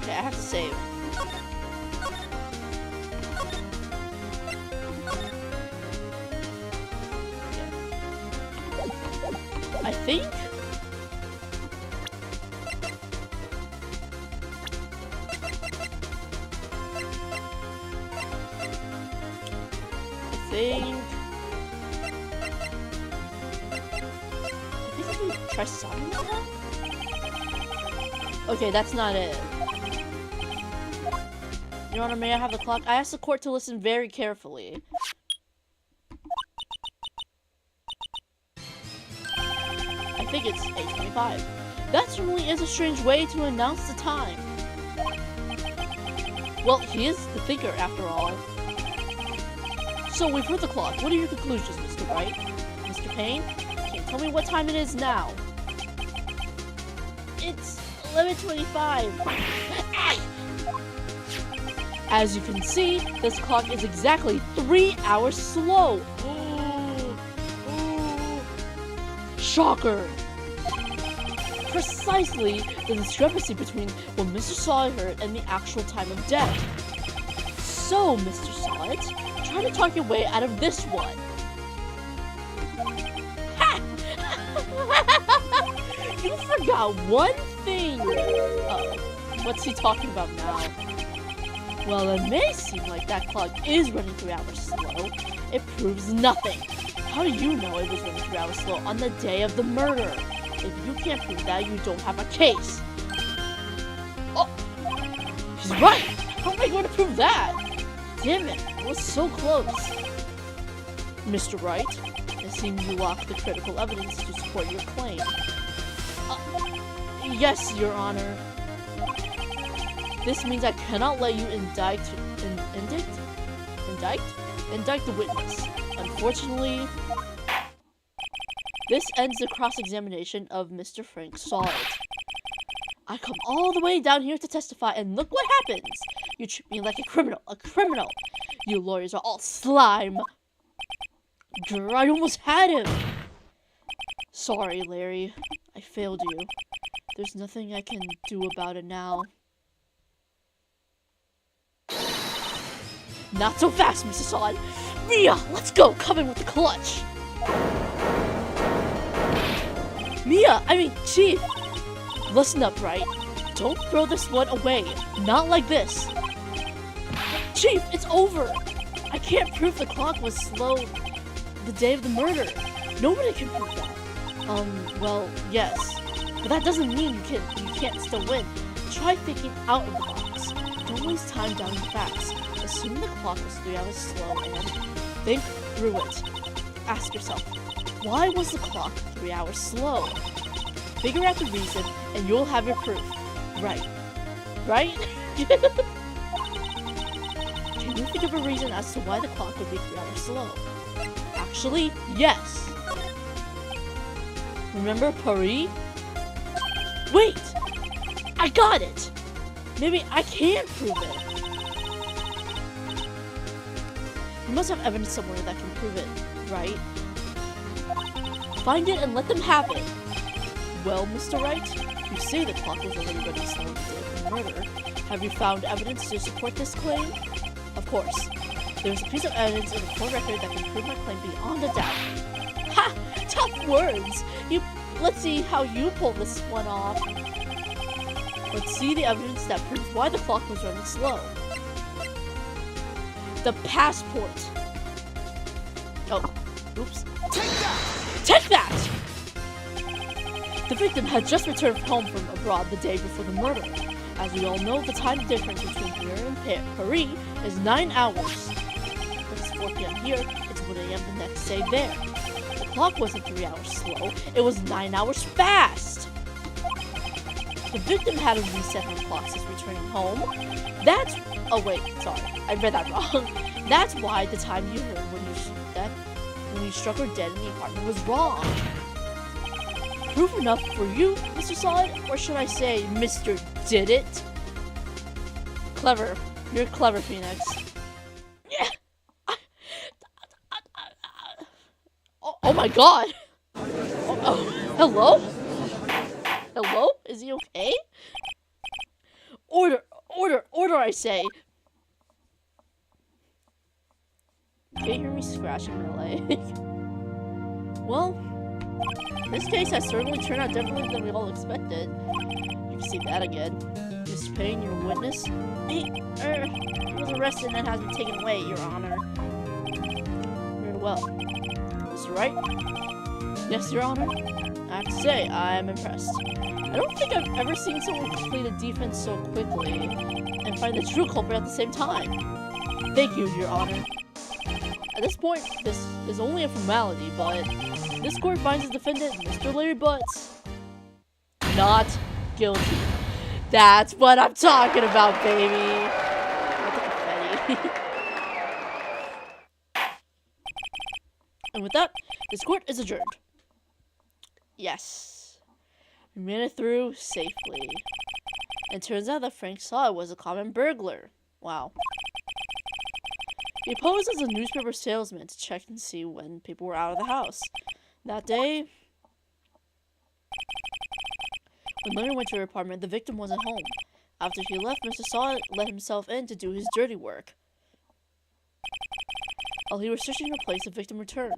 Okay, I have to save. I think? I think if we try something like that? Okay, that's not it. Your Honor, may I have the clock? I asked the court to listen very carefully. I think it's 8:25. That certainly is a strange way to announce the time. Well, he is the thinker, after all. So we've heard the clock. What are your conclusions, Mr. Wright? Mr. Payne? Can you tell me what time it is now? It's 11:25. As you can see, this clock is exactly 3 hours slow. Shocker! Precisely the discrepancy between what Mr. Saw heard and the actual time of death. So, Mr. Saw, try to talk your way out of this one. Ha! You forgot one thing. What's he talking about now? Well, it may seem like that clock is running 3 hours slow. It proves nothing. How do you know it was running 3 hours slow on the day of the murder? If you can't prove that, you don't have a case. Oh, he's right. How am I going to prove that? Damn it, it was so close. Mr. Wright, it seems you lack the critical evidence to support your claim. Yes, Your Honor. This means I cannot let you indict the witness. Unfortunately, This ends the cross-examination of Mr. Frank Solid. I come all the way down here to testify, and look what happens! You treat me like a criminal, You lawyers are all slime. Grr, I almost had him. Sorry, Larry. I failed you. There's nothing I can do about it now. Not so fast, Mr. Solid. Mia, let's go. Come in with the clutch. Chief. Listen up, right? Don't throw this one away. Not like this. Chief, it's over. I can't prove the clock was slow the day of the murder. Nobody can prove that. Well, yes. But that doesn't mean you can't still win. Try thinking out of the box. Don't waste time doubting the facts. Assume the clock was 3 hours slow and think through it. Ask yourself, why was the clock 3 hours slow? Figure out the reason and you'll have your proof. Right? Can you think of a reason as to why the clock would be 3 hours slow? Actually, yes. Remember Paris? Wait! I got it! Maybe I can prove it. You must have evidence somewhere that can prove it, right? Find it and let them have it. Well, Mr. Wright, you say the clock was already running slow the day of the murder. Have you found evidence to support this claim? Of course. There's a piece of evidence in the court record that can prove my claim beyond a doubt. Ha! Tough words! Let's see how you pull this one off. Let's see the evidence that proves why the clock was running slow. The passport. Oh, oops. Take that! The victim had just returned home from abroad the day before the murder. As we all know, the time difference between here and Paris is 9 hours. If it's 4 p.m. here, it's 1 a.m. the next day there. The clock wasn't 3 hours slow, it was 9 hours fast! The victim had a reset her clock since returning home. Oh wait, sorry, I read that wrong. That's why the time you heard when you struck her dead in the apartment was wrong. Proof enough for you, Mr. Solid? Or should I say, Mr. Did It? Clever. You're clever, Phoenix. Yeah. Oh my god! Oh, hello? Hello? Is he okay? Order, I say! Can't hear me scratching my leg. Well, this case has certainly turned out differently than we all expected. You can see that again. Mr. Payne, your witness? He was arrested and has been taken away, Your Honor. Very well. Mr. Wright? Yes, Your Honor? I have to say, I am impressed. I don't think I've ever seen someone complete a defense so quickly and find the true culprit at the same time. Thank you, Your Honor. At this point, this is only a formality, but this court finds the defendant, Mr. Larry Butts, not guilty. That's what I'm talking about, baby. Not the confetti. And with that, this court is adjourned. Yes. We made it through safely. It turns out that Frank Solid was a common burglar. Wow. He posed as a newspaper salesman to check and see when people were out of the house. That day, when Larry went to her apartment, the victim wasn't home. After he left, Mr. Solid let himself in to do his dirty work. While he was searching the place, the victim returned.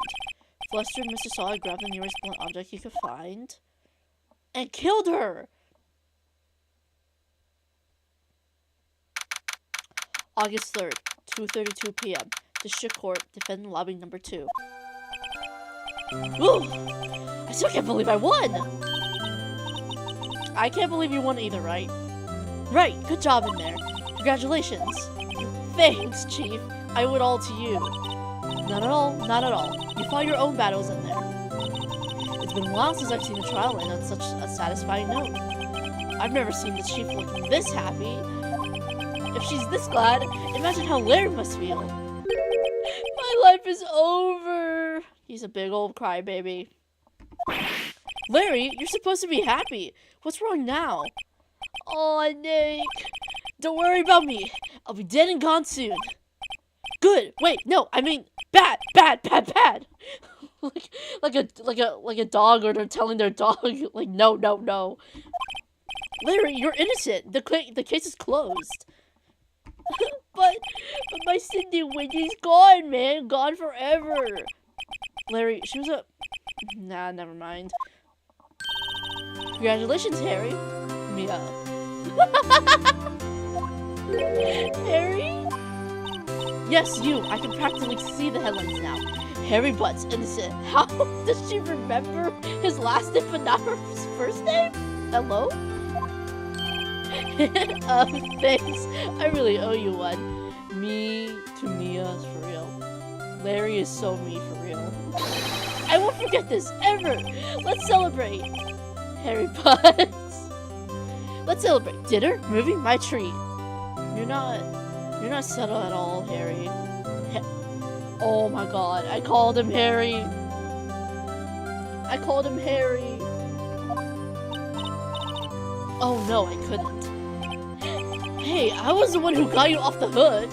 Flustered, Mr. Solid grabbed the nearest blunt object he could find and killed her! August 3rd, 2:32 p.m. District Court, Defendant Lobby Number 2. Ooh! I still can't believe I won! I can't believe you won either, right? Right, good job in there. Congratulations. Thanks, Chief. I owe it all to you. Not at all, not at all. You fought your own battles in there. It's been a while since I've seen a trial end on such a satisfying note. I've never seen the Chief looking this happy. If she's this glad, imagine how Larry must feel. My life is over. He's a big old crybaby. Larry, you're supposed to be happy. What's wrong now? Oh, Nick. Don't worry about me. I'll be dead and gone soon. Good. Wait, no, I mean bad. like a dog or they're telling their dog like no. Larry, you're innocent. The case is closed. but my Cindy Winky's gone, man. Gone forever. Larry, she was a... Nah, never mind. Congratulations, Harry. Mia. Harry? Yes, you. I can practically see the headlines now. Harry Butt's innocent. How does she remember his last name but not her first name? Hello? Thanks. I really owe you one. Me to Mia's for real. Larry is so me for real. I won't forget this, ever! Let's celebrate! Harry Butts. Let's celebrate. Dinner? Movie? My treat. You're not subtle at all, Harry. Oh my god, I called him Harry. Oh no, I couldn't. Hey, I was the one who got you off the hook.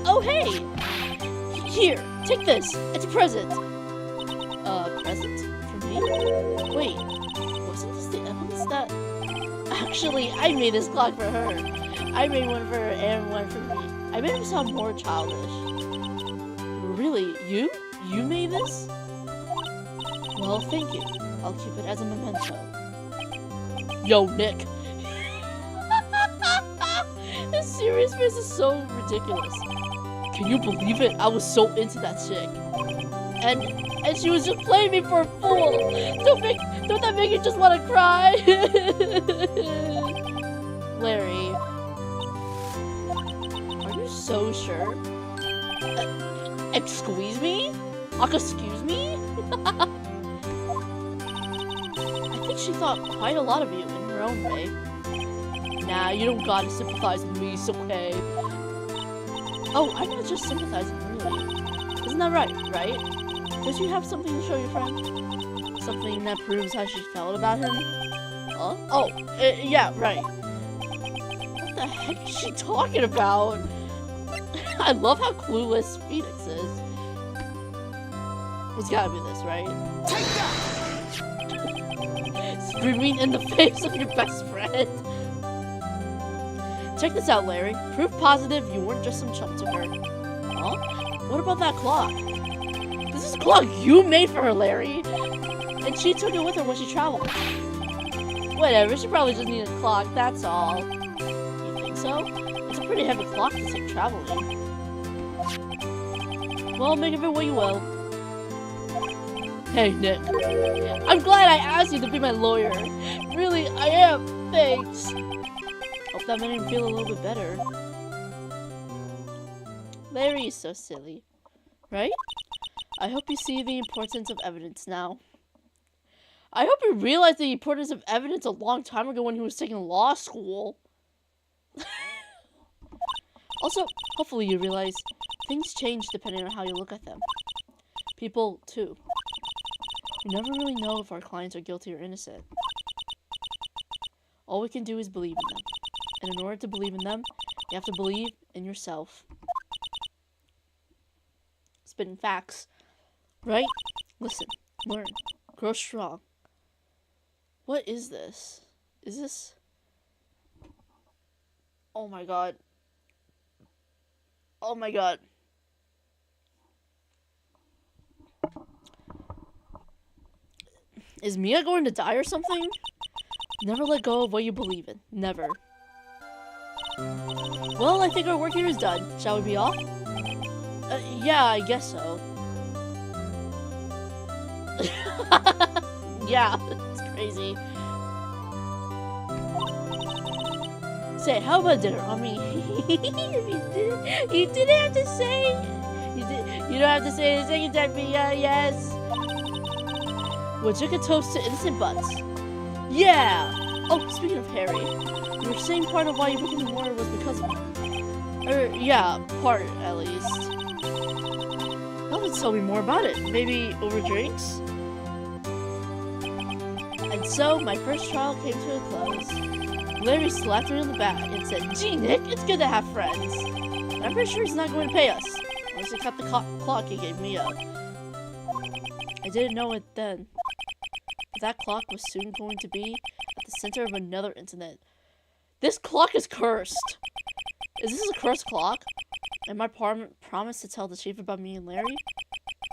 Oh hey! Here, take this. It's a present. Present? For me? Wait, wasn't this the evidence that... Actually, I made this clock for her. I made one for her and one for me. I made him sound more childish. Really? You? You made this? Well, thank you. I'll keep it as a memento. Yo, Nick. His serious face is so ridiculous. Can you believe it? I was so into that chick. And she was just playing me for a fool. Don't that make you just want to cry? Larry. Are you so sure? Excuse me? Excuse me? I think she thought quite a lot of you in her own way. Nah, you don't gotta sympathize with me, it's okay. Oh, I'm not just sympathizing, really. Isn't that right? Does you have something to show your friend? Something that proves how she felt about him? Huh? Oh, yeah, right. What the heck is she talking about? I love how clueless Phoenix is. It's gotta be this, right? Take that! Screaming in the face of your best friend. Check this out, Larry. Proof positive you weren't just some chump to her. Huh? What about that clock? This is a clock you made for her, Larry. And she took it with her when she traveled. Whatever, she probably just needed a clock, that's all. You think so? It's a pretty heavy clock to take traveling. Well, make of it what you will. Hey, Nick. I'm glad I asked you to be my lawyer. Really, I am. Thanks. Hope that made him feel a little bit better. Larry is so silly. Right? I hope you see the importance of evidence now. I hope you realized the importance of evidence a long time ago when he was taking law school. Also, hopefully you realize things change depending on how you look at them. People, too. We never really know if our clients are guilty or innocent. All we can do is believe in them. And in order to believe in them, you have to believe in yourself. Spitting facts. Right? Listen. Learn. Grow strong. What is this? Is this... Oh my god. Oh my god. Is Mia going to die or something? Never let go of what you believe in. Never. Well, I think our work here is done. Shall we be off? Yeah, I guess so. Yeah, it's crazy. Say, how about dinner, homie? You didn't have to say. You don't have to say it a second time, Mia. Yes. Would you toast to innocent butts? Yeah. Oh, speaking of Harry, you were saying part of why you became a lawyer was because of him. Yeah, part at least. Well, let's tell me more about it. Maybe over drinks? And so, my first trial came to a close. Larry slapped me on the back and said, "Gee, Nick, it's good to have friends. But I'm pretty sure he's not going to pay us. Unless he cut the clock he gave me up." I didn't know it then. But that clock was soon going to be at the center of another incident. This clock is cursed. Is this a cursed clock? And my promise to tell the chief about me and Larry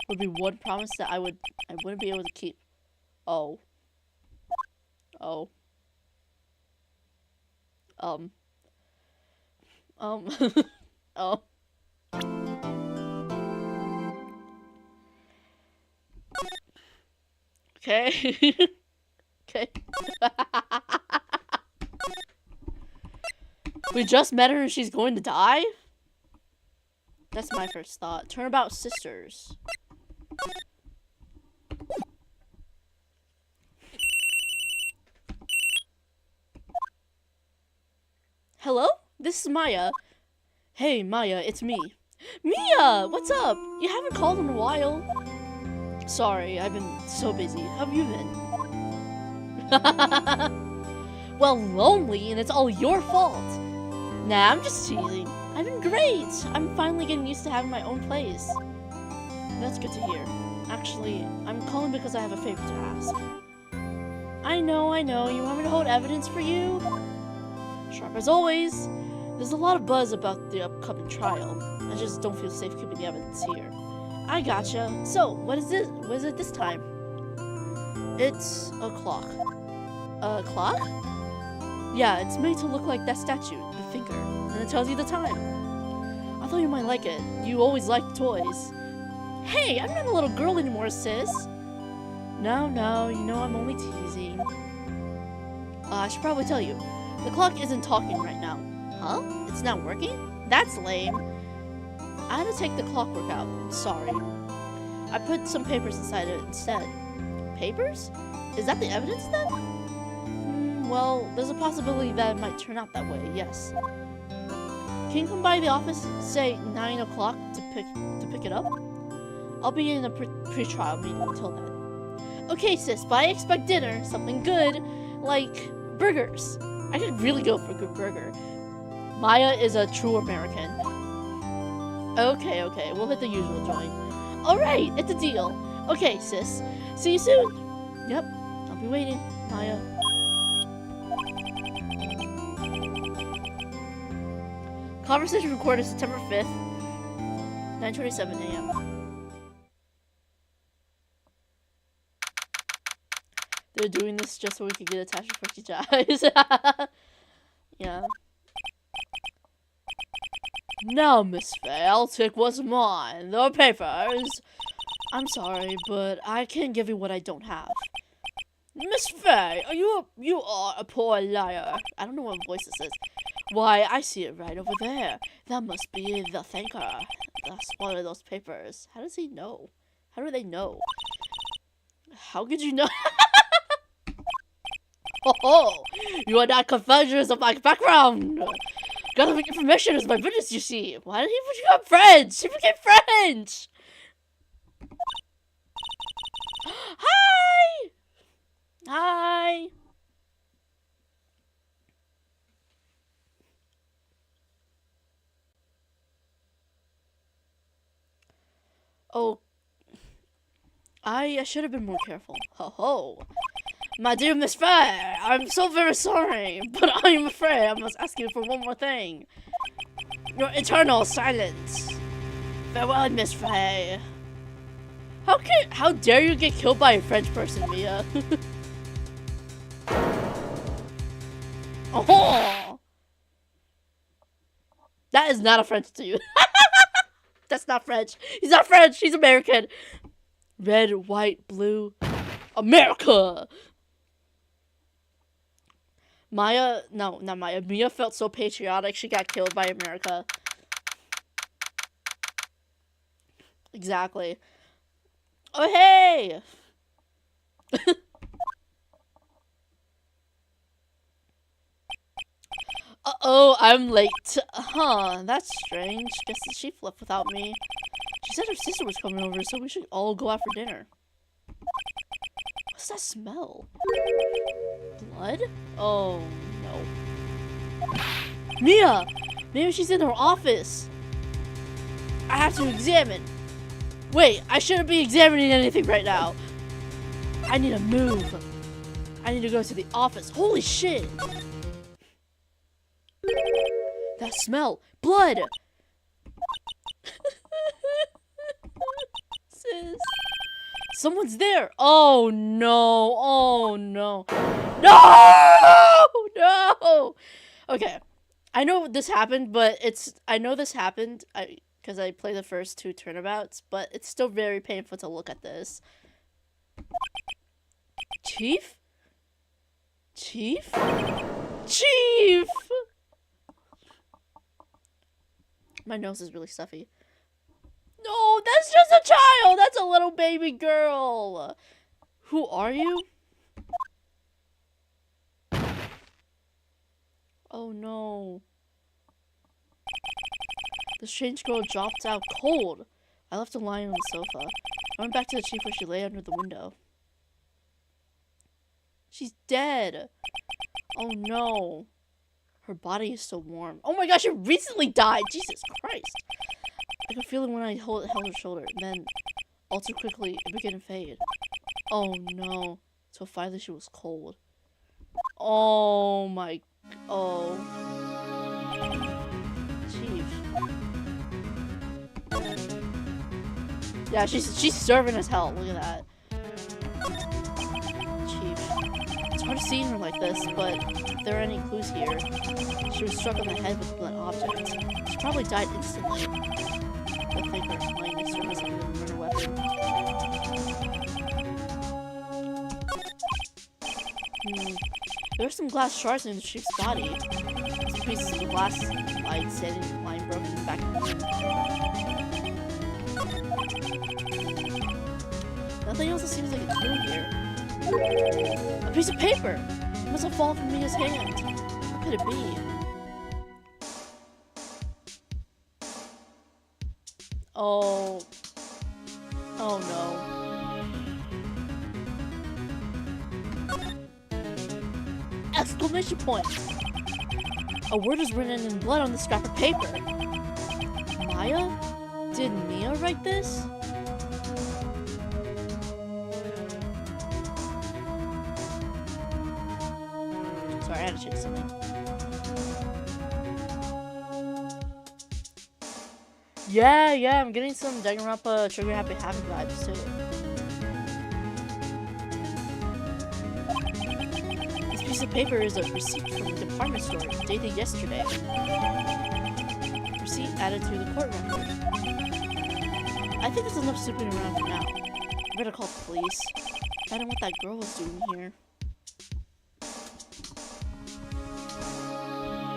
would be one promise that I wouldn't be able to keep. Oh. Oh. Oh. Okay. Okay. We just met her and she's going to die? That's my first thought. Turnabout sisters. Hello? This is Maya. Hey, Maya, it's me. Mia! What's up? You haven't called in a while. Sorry, I've been so busy. How have you been? Well, lonely, and it's all your fault. Nah, I'm just teasing. I've been great. I'm finally getting used to having my own place. That's good to hear. Actually, I'm calling because I have a favor to ask. I know. You want me to hold evidence for you? Sharp as always. There's a lot of buzz about the upcoming trial. I just don't feel safe keeping the evidence here. I gotcha. So, what is this? What is it this time? It's a clock. A clock? Yeah, it's made to look like that statue, the finger, and it tells you the time. I thought you might like it. You always liked toys. Hey, I'm not a little girl anymore, sis. No, you know I'm only teasing. I should probably tell you. The clock isn't talking right now. Huh? It's not working? That's lame. I had to take the clockwork out. Sorry. I put some papers inside it instead. Papers? Is that the evidence then? Well, there's a possibility that it might turn out that way, yes. Can you come by the office, say 9 o'clock, to pick it up? I'll be in a pre-trial meeting until then. Okay, sis, but I expect dinner, something good, like burgers. I could really go for a good burger. Maya is a true American. Okay, we'll hit the usual joint. Alright, it's a deal. Okay, sis. See you soon. Yep, I'll be waiting, Maya. Conversation recorded September 5th, 9:27 a.m. They're doing this just so we can get attached before she dies. Yeah. Now, Miss Faye, I'll take what's mine. The papers. I'm sorry, but I can't give you what I don't have. Miss Faye, you are a poor liar. I don't know what voice this is. Why, I see it right over there. That must be the thinker. That's one of those papers. How does he know? How do they know? How could you know? Oh, you are not confiders of my background. Government information is my business, you see. Why did he become friends? He became friends. Hi. Hi. Oh, I should have been more careful. Ho. My dear Miss Faye, I'm so very sorry, but I am afraid I must ask you for one more thing. Your eternal silence. Farewell, Miss Faye. How dare you get killed by a French person, Mia? Oh! That is not a French dude. That's not French. He's not French. He's American. Red, white, blue. America! Maya, no, not Maya. Mia felt so patriotic she got killed by America. Exactly. Oh, hey! Uh-oh, I'm late. Huh, that's strange. Guess the chief left without me. She said her sister was coming over, so we should all go out for dinner. What's that smell? Blood? Oh, no. Mia! Maybe she's in her office. I have to examine. Wait, I shouldn't be examining anything right now. I need to move. I need to go to the office. Holy shit! That smell! Blood! Sis. Someone's there! Oh no! Oh no! No! No! Okay. I know this happened, but I know this happened because I played the first 2 turnabouts, but it's still very painful to look at this. Chief? Chief? Chief! My nose is really stuffy. No, that's just a child! That's a little baby girl! Who are you? Oh no. The strange girl dropped out cold. I left her lying on the sofa. I went back to the chief where she lay under the window. She's dead. Oh no. Her body is so warm. Oh my gosh, she recently died! Jesus Christ. I could feel it when I held her shoulder, and then, all too quickly, it began to fade. Oh no. So finally she was cold. Oh my... Oh. Chief. Yeah, she's serving as hell. Look at that. Chief. It's hard seeing her like this, but if there are any clues here, she was struck on the head with a blunt object. She probably died instantly. The faker lying next to her must have been a murder weapon. There are some glass shards in the chief's body. Some pieces of the glass lying broken in the back of the room. Nothing else seems like a clue here. A piece of paper! It must have fallen from Mia's hand. What could it be? Oh. Oh no. Exclamation point! A word is written in blood on the scrap of paper. Maya? Did Mia write this? Sorry, I had to change something. Yeah, I'm getting some Danganronpa Trigger Happy vibes too. This piece of paper is a receipt from the department store dated yesterday. Receipt added to the court record. I think there's enough snooping around for now. I better call the police. Find out what that girl was doing here.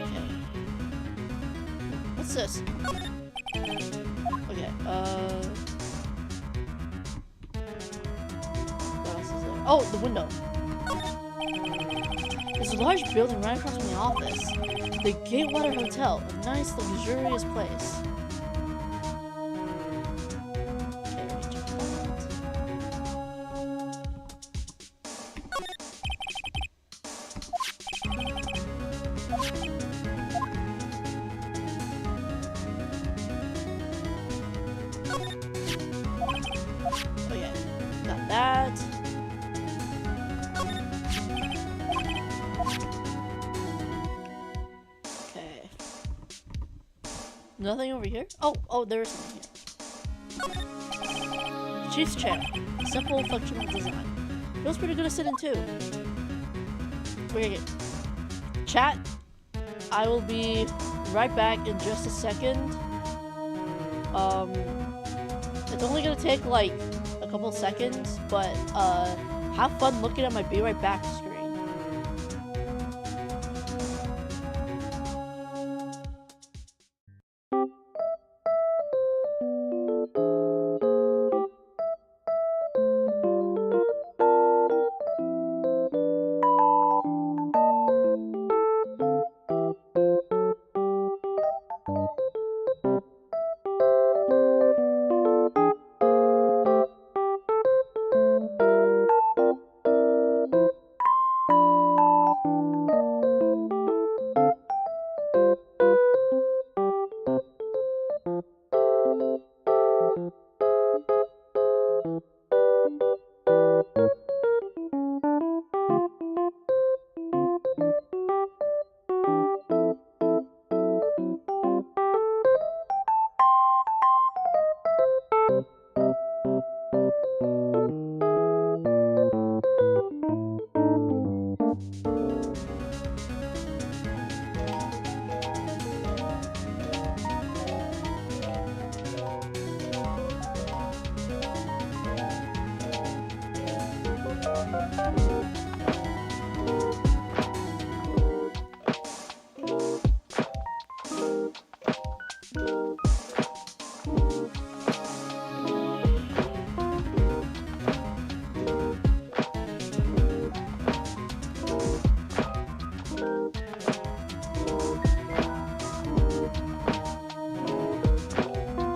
Okay. What's this? Okay, what else is there? Oh, the window. There's a large building right across from the office. The Gatewater Hotel, a nice, luxurious place. Okay, got that. Okay. Nothing over here? Oh, there is something here. Chief's chair. Simple, functional design. Feels pretty good to sit in too. Wait. Chat. I will be right back in just a second. It's only gonna take like a couple seconds, but have fun looking at my be right back screen.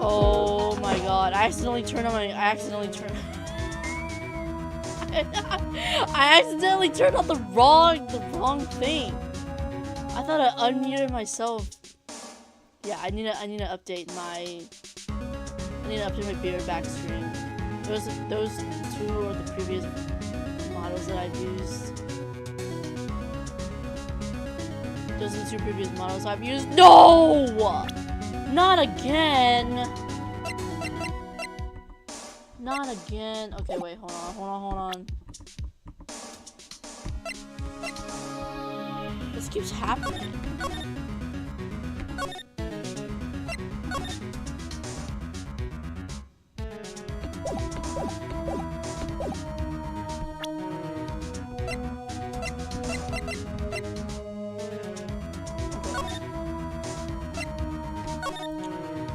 Oh my god, I accidentally turned on I accidentally turned on the wrong thing. I thought I unmuted myself. Yeah, I need to update my beer back stream. Those two are the previous models that I've used. Those are the two previous models I've used. No! Not again! Not again. Okay, wait, hold on. This keeps happening.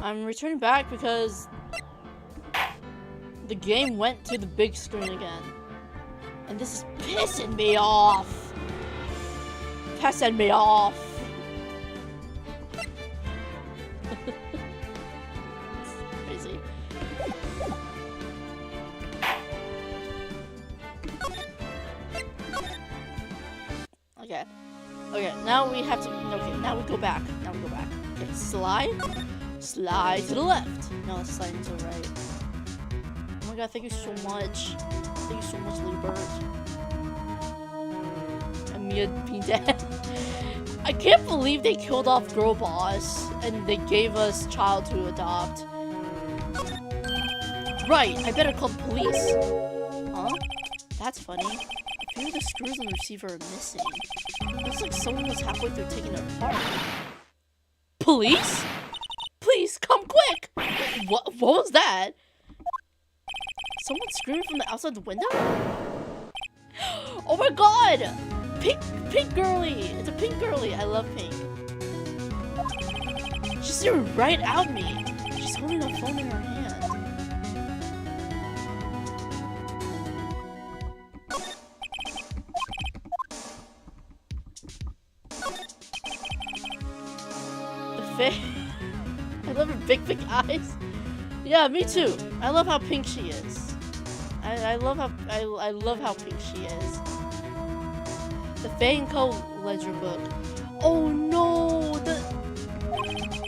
I'm returning back because the game went to the big screen again. And this is pissing me off. Pissing me off. It's crazy. Okay. Okay, now we have to. Okay, now we go back. Okay, slide to the left. No, slide to the right. Oh my god, thank you so much. Thank you so much, Liebert. And Mia being dead. I can't believe they killed off Girl Boss and they gave us Child to adopt. Right, I better call the police. Huh? That's funny. A few of the screws on the receiver are missing. Looks like someone was halfway through taking it apart. Police? Please, come quick! What was that? Someone screaming from the outside the window? Oh my god! Pink girly! It's a pink girly. I love pink. She's staring right at me. She's holding a phone in her hand. I love her big eyes. Yeah, me too. I love how pink she is. I love how pink she is. The Faye & Co. ledger book. Oh no!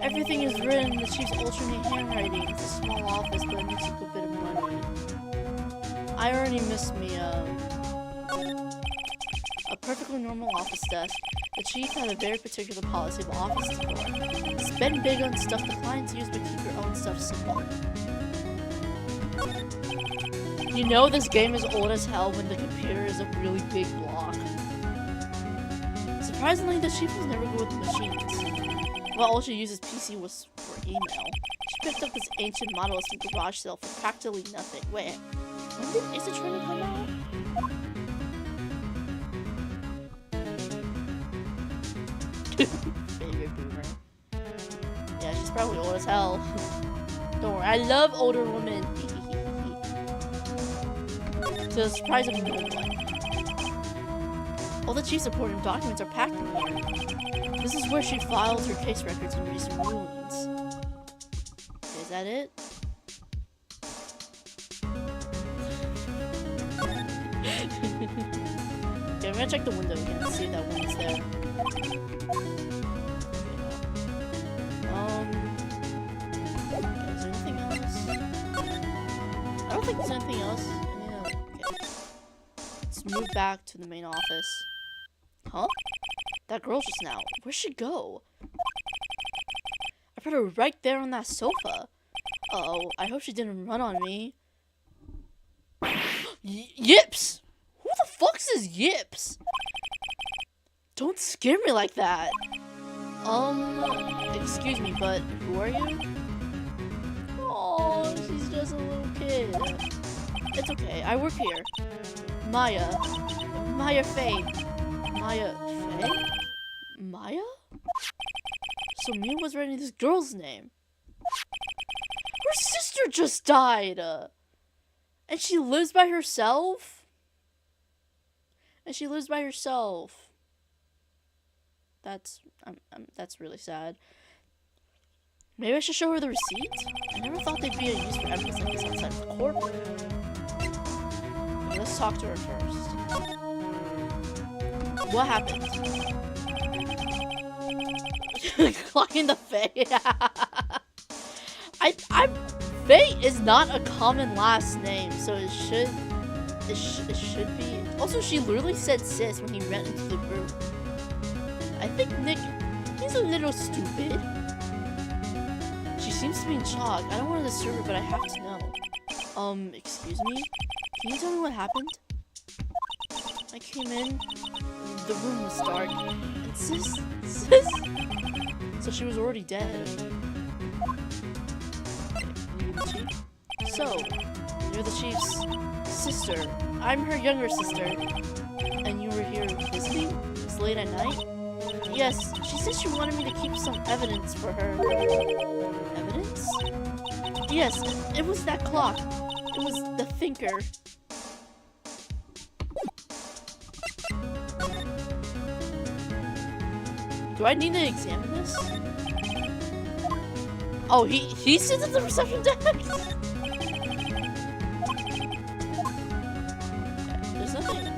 Everything is written in the chief's alternate handwriting. It's a small office, but it makes a good bit of money. I already miss Mia. A perfectly normal office desk. The chief had a very particular policy of office decor. Spend big on stuff the clients use, but keep your own stuff simple. You know this game is old as hell when the computer is a really big block. Surprisingly, the chief was never good with machines. Well, all she uses PC was for email. She picked up this ancient model at some garage sale for practically nothing. Wait, when did Ace Attorney come out? Favorite boomer. Yeah, she's probably old as hell. Don't worry, I love older women. To the surprise of no one. All the chief's important documents are packed in here. This is where she filed her case records and recent rulings. Okay, is that it? Okay, I'm gonna check the window again to see if that one's there. think there's anything else. Okay. Let's move back to the main office. Huh? That girl just now. Where'd she go? I put her right there on that sofa. Uh-oh, I hope she didn't run on me. Yips! Who the fuck is Yips? Don't scare me like that. Excuse me, but who are you? Oh, she's just a little kid. It's okay, I work here. Maya Faye. Maya Faye? Maya? So Mia was writing this girl's name. Her sister just died! And she lives by herself? That's really sad. Maybe I should show her the receipt? I never thought there'd be a use for evidence like this outside of court. Okay, let's talk to her first. What happened? Clock in the Faye. Faye is not a common last name, so it should be. Also, she literally said sis when he ran into the room. I think Nick, he's a little stupid. She seems to be in shock. I don't want to disturb her, but I have to know. Excuse me? Can you tell me what happened? I came in, the room was dark, and sis? So she was already dead. Okay, so, you're the chief's sister. I'm her younger sister. And you were here visiting? It's late at night? Yes, she said she wanted me to keep some evidence for her. Evidence? Yes, it was that clock. It was the thinker. Do I need to examine this? Oh, he sits at the reception desk? Okay, there's nothing. Okay.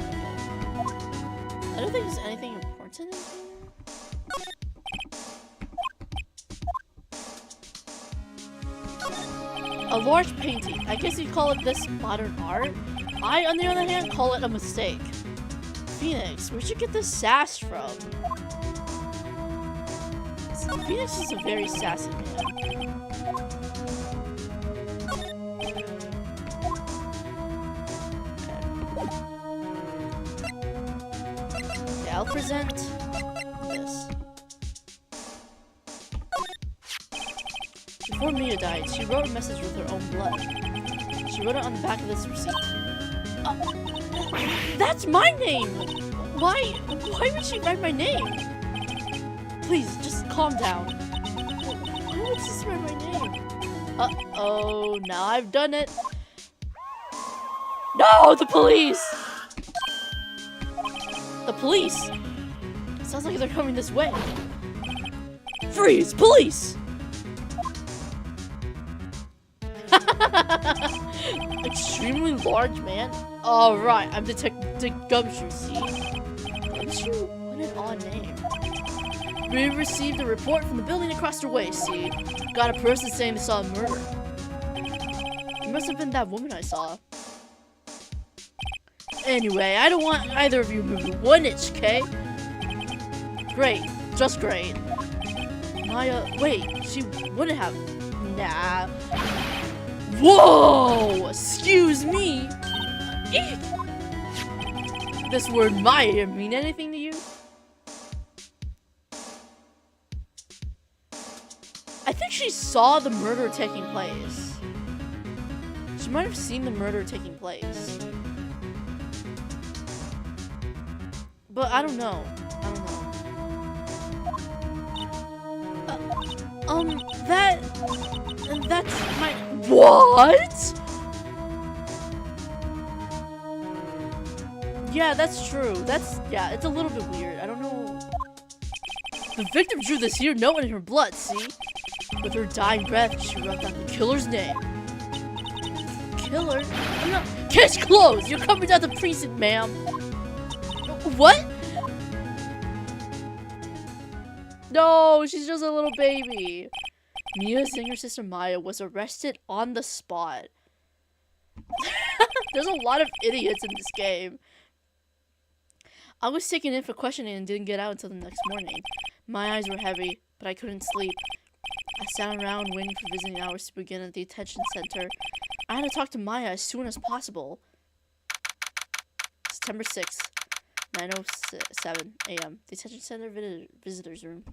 I don't think there's anything important in here. A large painting. I guess you'd call it this modern art. I, on the other hand, call it a mistake. Phoenix, where'd you get this sass from? Phoenix is a very sassy man. Okay, I'll present this. Before Mia died, she wrote a message with her own blood. She wrote it on the back of this receipt. That's my name! Why would she write my name? Please, just calm down. Why would she write my name? Uh-oh, now I've done it. No, the police! The police? Sounds like they're coming this way. Freeze, police! Extremely large man. Alright, I'm Detective Gumshoe, see? Gumshoe? What an odd name. We received a report from the building across the way, see? Got a person saying they saw a murder. It must have been that woman I saw. Anyway, I don't want either of you moving 1 inch, okay? Great. Just great. Maya, wait, she wouldn't have. Nah. Whoa! Excuse me! Eek! This word Maya mean anything to you? I think she saw the murder taking place. She might have seen the murder taking place. But I don't know. That's my... What? Yeah, that's true. Yeah, it's a little bit weird. I don't know. The victim drew this here note in her blood, see? With her dying breath, she wrote down the killer's name. Killer? I'm not... Case closed! You're coming down the precinct, ma'am. What? No, she's just a little baby. Mia's younger sister Maya was arrested on the spot. There's a lot of idiots in this game. I was taken in for questioning and didn't get out until the next morning. My eyes were heavy, but I couldn't sleep. I sat around waiting for visiting hours to begin at the detention center. I had to talk to Maya as soon as possible. September 6th, 9:07 a.m. Detention center visitors room.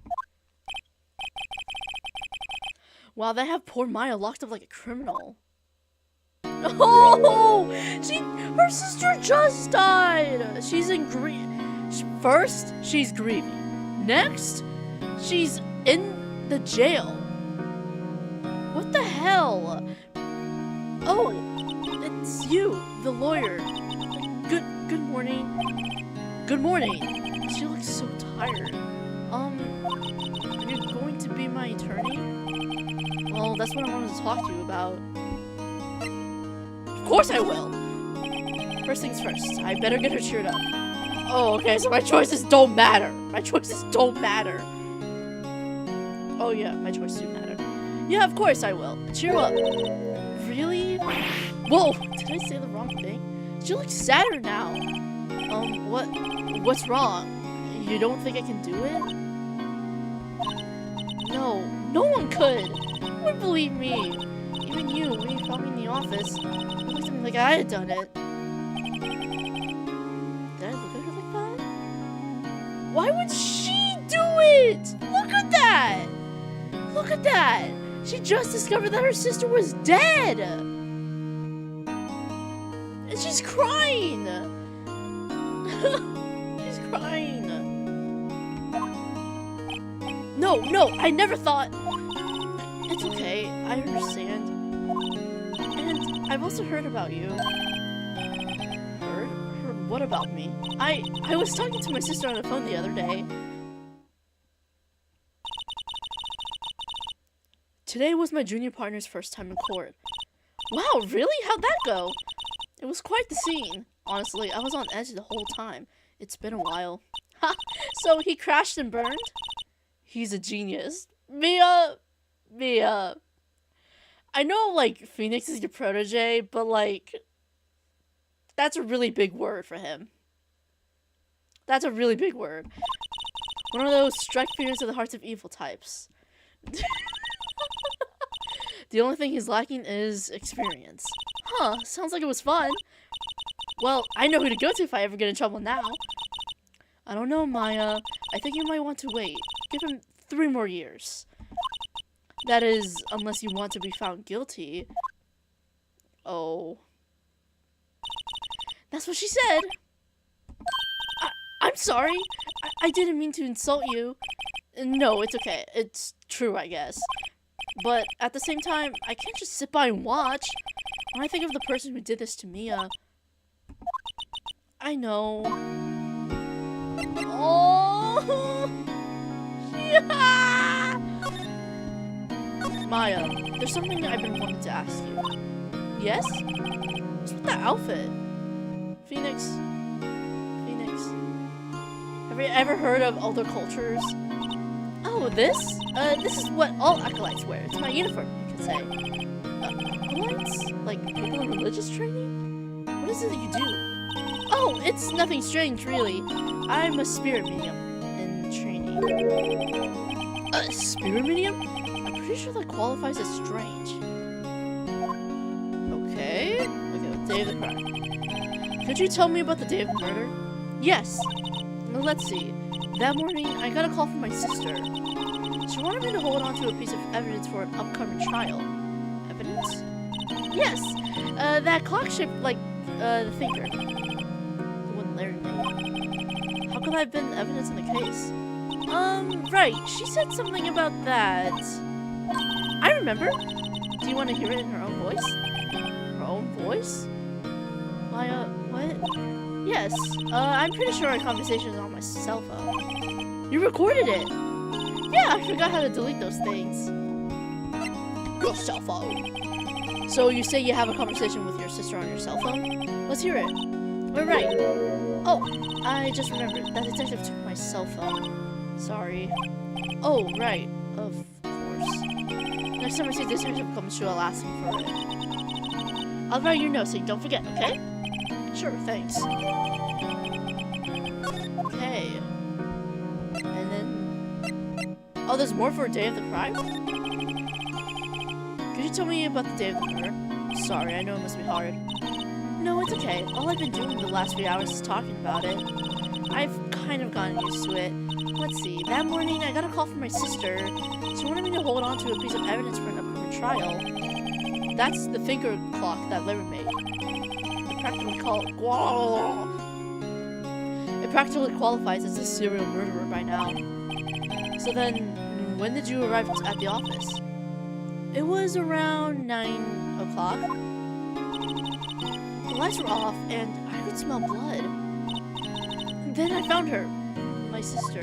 Wow, they have poor Maya locked up like a criminal. Oh! Her sister just died! She's in grief. First, she's grieving. Next, she's in the jail. What the hell? Oh, it's you, the lawyer. Good morning. Good morning. She looks so tired. Are you going to be my attorney? Well, that's what I wanted to talk to you about. Of course I will! First things first, I better get her cheered up. Oh, okay, so my choices don't matter. My choices don't matter. Oh yeah, my choices do matter. Yeah, of course I will. Cheer up. Really? Whoa, did I say the wrong thing? She looks sadder now. What's wrong? You don't think I can do it? No, no one could. Who would believe me? Even you, when you found me in the office, you looked at me like I had done it. Did I look at her like that? Why would she do it? Look at that! Look at that! She just discovered that her sister was dead! And she's crying! She's crying. No, I never thought... It's okay, I understand. And I've also heard about you. Heard what about me? I was talking to my sister on the phone the other day. Today was my junior partner's first time in court. Wow, really? How'd that go? It was quite the scene. Honestly, I was on edge the whole time. It's been a while. Ha! So he crashed and burned? He's a genius. Mia. I know, like, Phoenix is your protege, but, like, that's a really big word for him. That's a really big word. One of those strike fears of the hearts of evil types. The only thing he's lacking is experience. Huh, sounds like it was fun. Well, I know who to go to if I ever get in trouble now. I don't know, Maya. I think you might want to wait. Give him 3 more years. That is, unless you want to be found guilty. Oh. That's what she said. I'm sorry. I didn't mean to insult you. No, it's okay. It's true, I guess. But at the same time, I can't just sit by and watch. When I think of the person who did this to Mia... I know. Oh! Yeah! Maya, there's something I've been wanting to ask you. Yes? What's with that outfit? Phoenix. Have you ever heard of other cultures? Oh, this? This is what all acolytes wear. It's my uniform, you could say. Acolytes? Like, people in religious training? What is it that you do? Oh, it's nothing strange, really. I'm a spirit medium in training. A spirit medium? I'm pretty sure that qualifies as strange. Okay. Day of the crime. Could you tell me about the day of the murder? Yes. Well, let's see. That morning, I got a call from my sister. She wanted me to hold on to a piece of evidence for an upcoming trial. Evidence? Yes. That clock shaped like, the finger. The one Larry made. How could that have been evidence in the case? Right. She said something about that. I remember. Do you want to hear it in her own voice? Her own voice? Maya, what? Yes. I'm pretty sure our conversation is on my cell phone. You recorded it! Yeah, I forgot how to delete those things. Your cell phone. So you say you have a conversation with your sister on your cell phone? Let's hear it. We're right. Oh, I just remembered. That detective took my cell phone. Sorry. Oh, right. Of course. Next time I see a detective come sure I'll ask him for it. I'll write your notes so you don't forget, okay? Sure, thanks. Okay. And then... Oh, there's more for a day of the crime? Could you tell me about the day of the murder? Sorry, I know it must be hard. No, it's okay. All I've been doing the last few hours is talking about it. I've kind of gotten used to it. Let's see, that morning I got a call from my sister. She wanted me to hold on to a piece of evidence for an upcoming trial. That's the finger clock that Larry made. It practically qualifies as a serial murderer by now. So then, when did you arrive at the office? It was around 9 o'clock. The lights were off, and I could smell blood. Then I found her. My sister.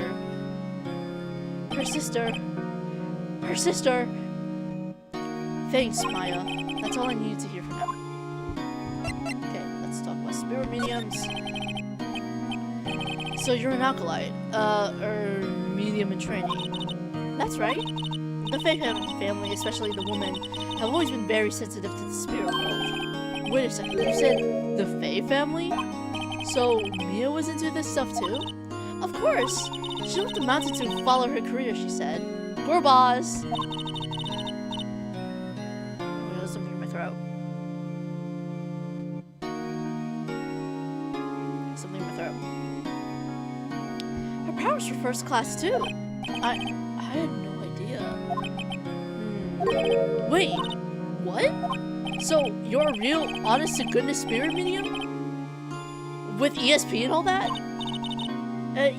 Her sister. Her sister. Thanks, Maya. That's all I needed to hear for now. Okay, let's talk about spirit mediums. So you're an acolyte, medium in training. That's right. The Fae family, especially the woman, have always been very sensitive to the spirit world. Wait a second, you said the Fae family? So Mia was into this stuff too? Of course! She left the mountain to follow her career, she said. Gorbaz! There's something in my throat. Something in my throat. Her powers were first class too. I had no idea. Wait, what? So you're a real, honest-to-goodness spirit medium? With ESP and all that?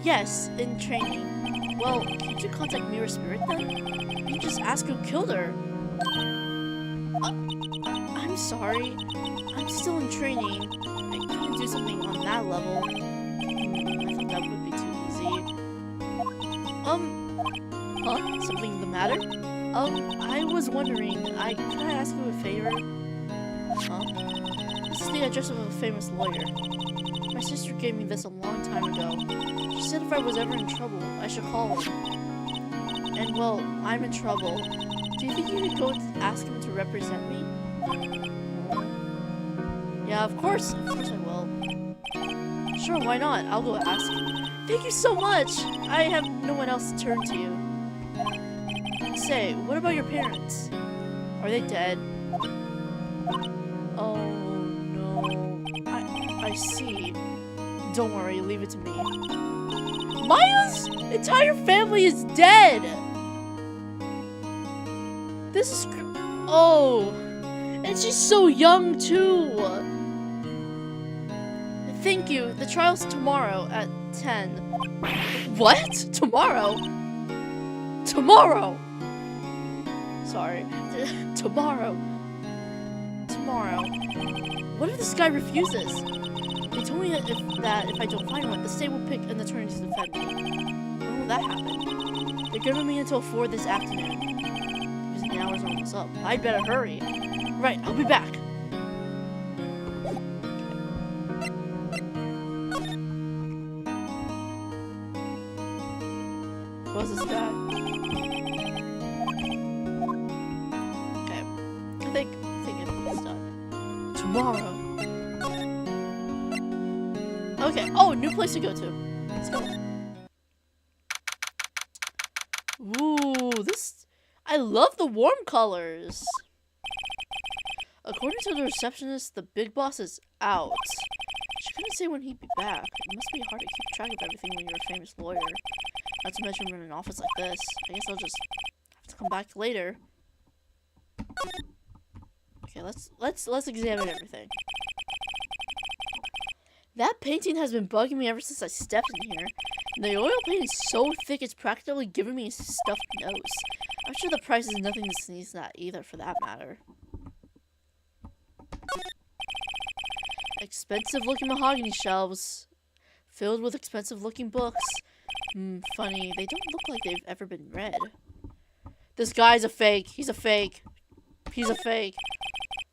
Yes, in training. Well, can't you contact Mirror Spirit then? You just ask who killed her. I'm sorry. I'm still in training. I couldn't do something on that level. I thought that would be too easy. Huh? Something the matter? I was wondering, could I ask you a favor? Huh? This is the address of a famous lawyer. My sister gave me this a long time ago. She said if I was ever in trouble, I should call him. And well, I'm in trouble. Do you think you could go and ask him to represent me? Yeah, of course I will. Sure, why not? I'll go ask him. Thank you so much! I have no one else to turn to you. Say, what about your parents? Are they dead? Oh no. I see. Don't worry, leave it to me. Maya's entire family is dead! This is oh! And she's so young too! Thank you. The trial's tomorrow at 10. What? Tomorrow? Tomorrow! Sorry. Tomorrow. What if this guy refuses? They told me that if I don't find one, the state will pick an attorney to defend me. When will that happen? They're giving me until 4 this afternoon. Because the hour's almost up. I'd better hurry. Right, I'll be back. What's this guy? Okay. I think it's done. Tomorrow. Okay. Oh, new place to go to. Let's go. Ooh, this... I love the warm colors. According to the receptionist, the big boss is out. She couldn't say when he'd be back. It must be hard to keep track of everything when you're a famous lawyer. Not to mention run an office like this. I guess I'll just have to come back later. Okay, let's examine everything. That painting has been bugging me ever since I stepped in here. The oil paint is so thick it's practically giving me a stuffed nose. I'm sure the price is nothing to sneeze at either, for that matter. Expensive looking mahogany shelves filled with expensive looking books. Funny, they don't look like they've ever been read. This guy's a fake. He's a fake. He's a fake.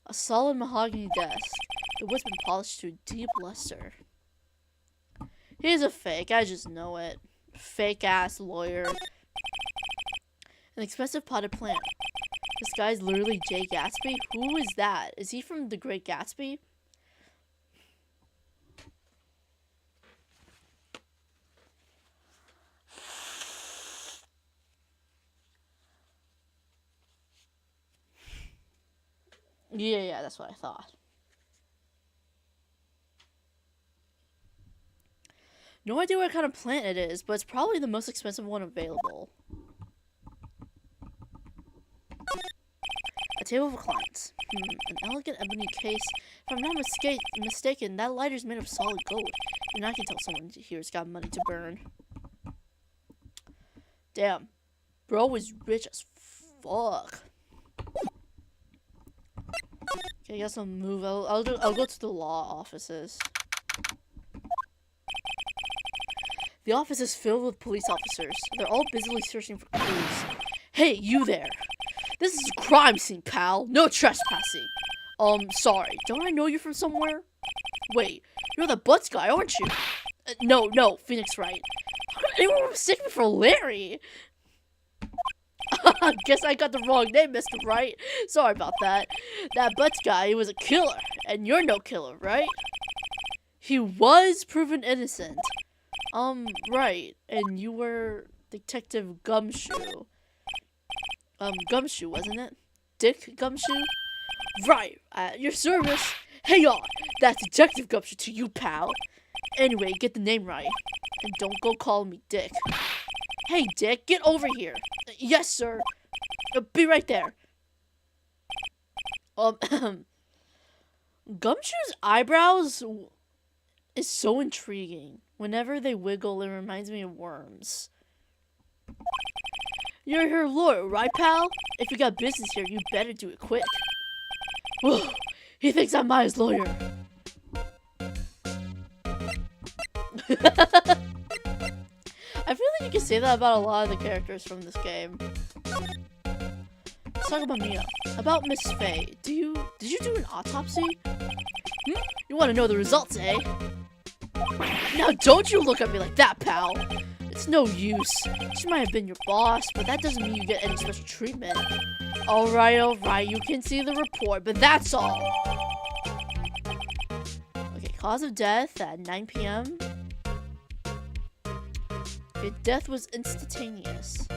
A solid mahogany desk. The wood's been polished to a deep luster. He's a fake. I just know it. Fake ass lawyer. An expensive potted plant. This guy's literally Jay Gatsby? Who is that? Is he from The Great Gatsby? Yeah, that's what I thought. No idea what kind of plant it is, but it's probably the most expensive one available. A table for clients. An elegant ebony case. If I'm not mistaken, that lighter's made of solid gold. And I can tell someone here's got money to burn. Damn. Bro is rich as fuck. Okay, I guess I'll move. I'll go to the law offices. The office is filled with police officers. They're all busily searching for clues. Hey, you there. This is a crime scene, pal. No trespassing. Sorry. Don't I know you from somewhere? Wait, you're the Butts guy, aren't you? No, Phoenix Wright. How could anyone mistake me for Larry? Guess I got the wrong name, Mr. Wright. Sorry about that. That Butts guy, he was a killer. And you're no killer, right? He was proven innocent. Right. And you were Detective Gumshoe. Gumshoe, wasn't it? Dick Gumshoe? Right. At your service. Hey, on. That's Detective Gumshoe to you, pal. Anyway, get the name right. And don't go calling me Dick. Hey, Dick, get over here. Yes, sir. Be right there. Gumshoe's eyebrows is so intriguing. Whenever they wiggle, it reminds me of worms. You're her lawyer, right, pal? If you got business here, you better do it quick. Whoa, he thinks I'm Maya's lawyer. I feel like you can say that about a lot of the characters from this game. Let's talk about Mia. About Miss Faye. Did you do an autopsy? You want to know the results, eh? Now don't you look at me like that, pal. It's no use. She might have been your boss, but that doesn't mean you get any special treatment. Alright, you can see the report, but that's all. Okay, cause of death at 9 p.m. Okay, death was instantaneous.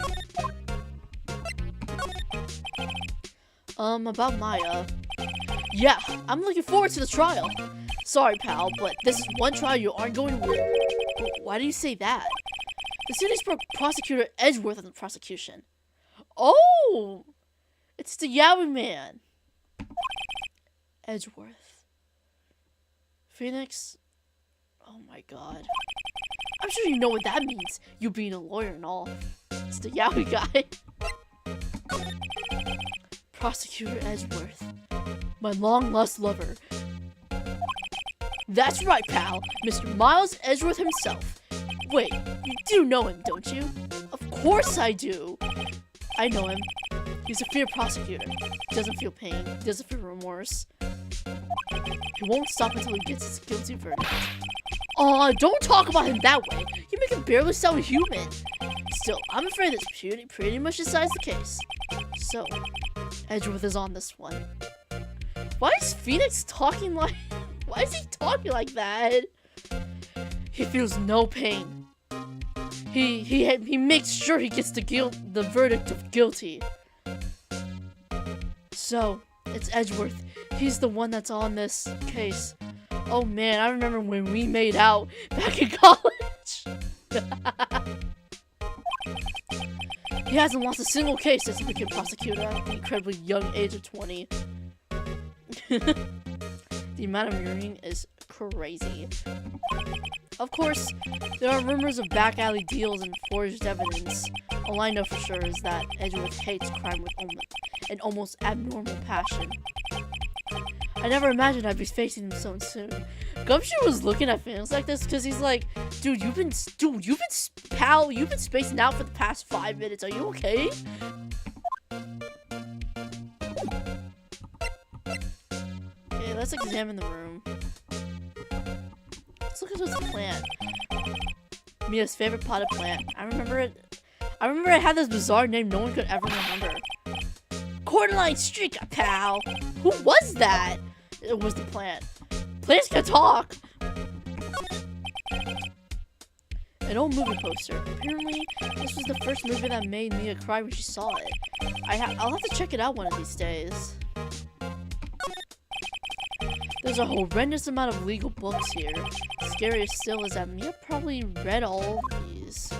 About Maya. Yeah, I'm looking forward to the trial. Sorry, pal, but this is one trial you aren't going to win. Why do you say that? The city's prosecutor Edgeworth in the prosecution. Oh! It's the Yowie man. Edgeworth. Phoenix? Oh my god. I'm sure you know what that means, you being a lawyer and all. It's the Yowie guy. Prosecutor Edgeworth. My long-lost lover. That's right, pal. Mr. Miles Edgeworth himself. Wait, you do know him, don't you? Of course I do. I know him. He's a fair prosecutor. He doesn't feel pain. He doesn't feel remorse. He won't stop until he gets his guilty verdict. Aw, don't talk about him that way. You make him barely sound human. Still, I'm afraid this pretty much decides the case. So, Edgeworth is on this one. Why is Phoenix talking like... Why is he talking like that? He feels no pain. He makes sure he gets the verdict of guilty. So, it's Edgeworth. He's the one that's on this case. Oh man, I remember when we made out back in college. He hasn't lost a single case as a wicked prosecutor at the incredibly young age of 20. The amount of urine is crazy. Of course, there are rumors of back alley deals and forged evidence. All I know for sure is that Edgeworth hates crime with an almost abnormal passion. I never imagined I'd be facing him so soon. Gumshoe was looking at Phoenix like this because he's like, dude, you've been spacing out for the past 5 minutes. Are you okay? Okay, let's examine the room. Let's look at this plant. Mia's favorite potted plant. I remember it had this bizarre name no one could ever remember. Cornerline streak, pal. Who was that? It was the plant. Plants can talk. An old movie poster. Apparently, this was the first movie that made Mia cry when she saw it. I'll have to check it out one of these days. There's a horrendous amount of legal books here. Scariest still is that Mia probably read all of these.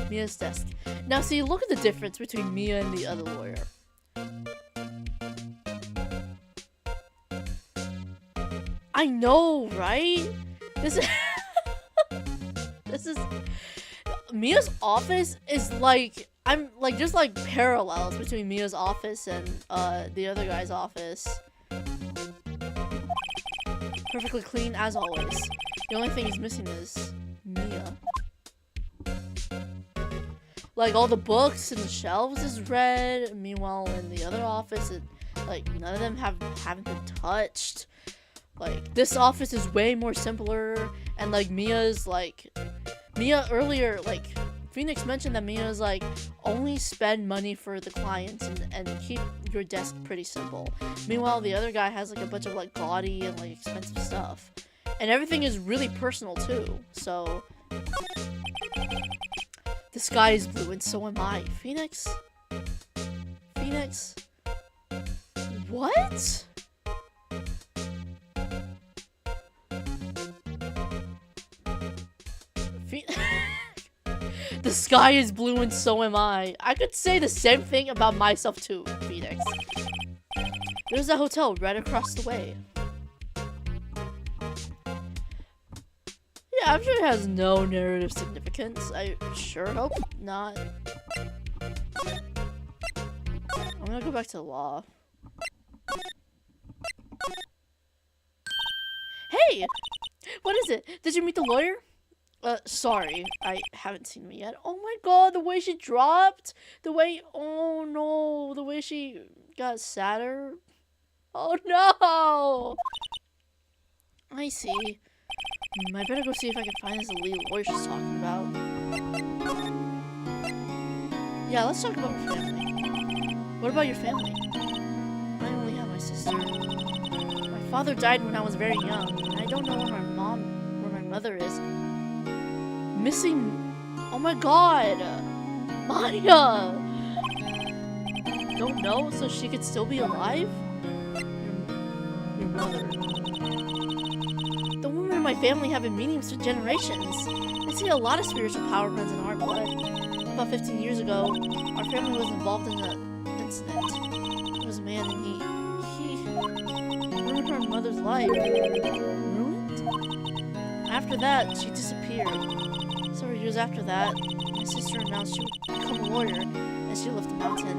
Mia's desk. Now see, look at the difference between Mia and the other lawyer. I know, right? This is this is Mia's office is like just like parallels between Mia's office and the other guy's office. Perfectly clean as always. The only thing he's missing is Mia. Like all the books and the shelves is red. Meanwhile, in the other office, like none of them haven't been touched. Like this office is way more simpler, and like Mia earlier, like Phoenix mentioned that Mia's like only spend money for the clients and keep your desk pretty simple. Meanwhile, the other guy has like a bunch of like gaudy and like expensive stuff, and everything is really personal too. So the sky is blue and so am I. Phoenix? What? The sky is blue and so am I. I could say the same thing about myself too, Phoenix. There's a hotel right across the way. Yeah, I'm sure it has no narrative significance. I sure hope not. I'm gonna go back to the law. Hey! What is it? Did you meet the lawyer? Sorry, I haven't seen him yet. Oh my god, the way she dropped! Oh no, the way she got sadder. Oh no! I see. I better go see if I can find this lead lawyer she's talking about. Yeah, let's talk about her family. What about your family? I only have my sister. My father died when I was very young, and I don't know where my mother is. Missing. Oh my god! Maya! Don't know, so she could still be alive? Your mother. The women in my family have been mediums for generations. They see a lot of spiritual power runs in our blood. About 15 years ago, our family was involved in an incident. It was a man and he ruined our mother's life. Ruined? After that, she disappeared. Several years after that, my sister announced she would become a lawyer, and she left the mountain.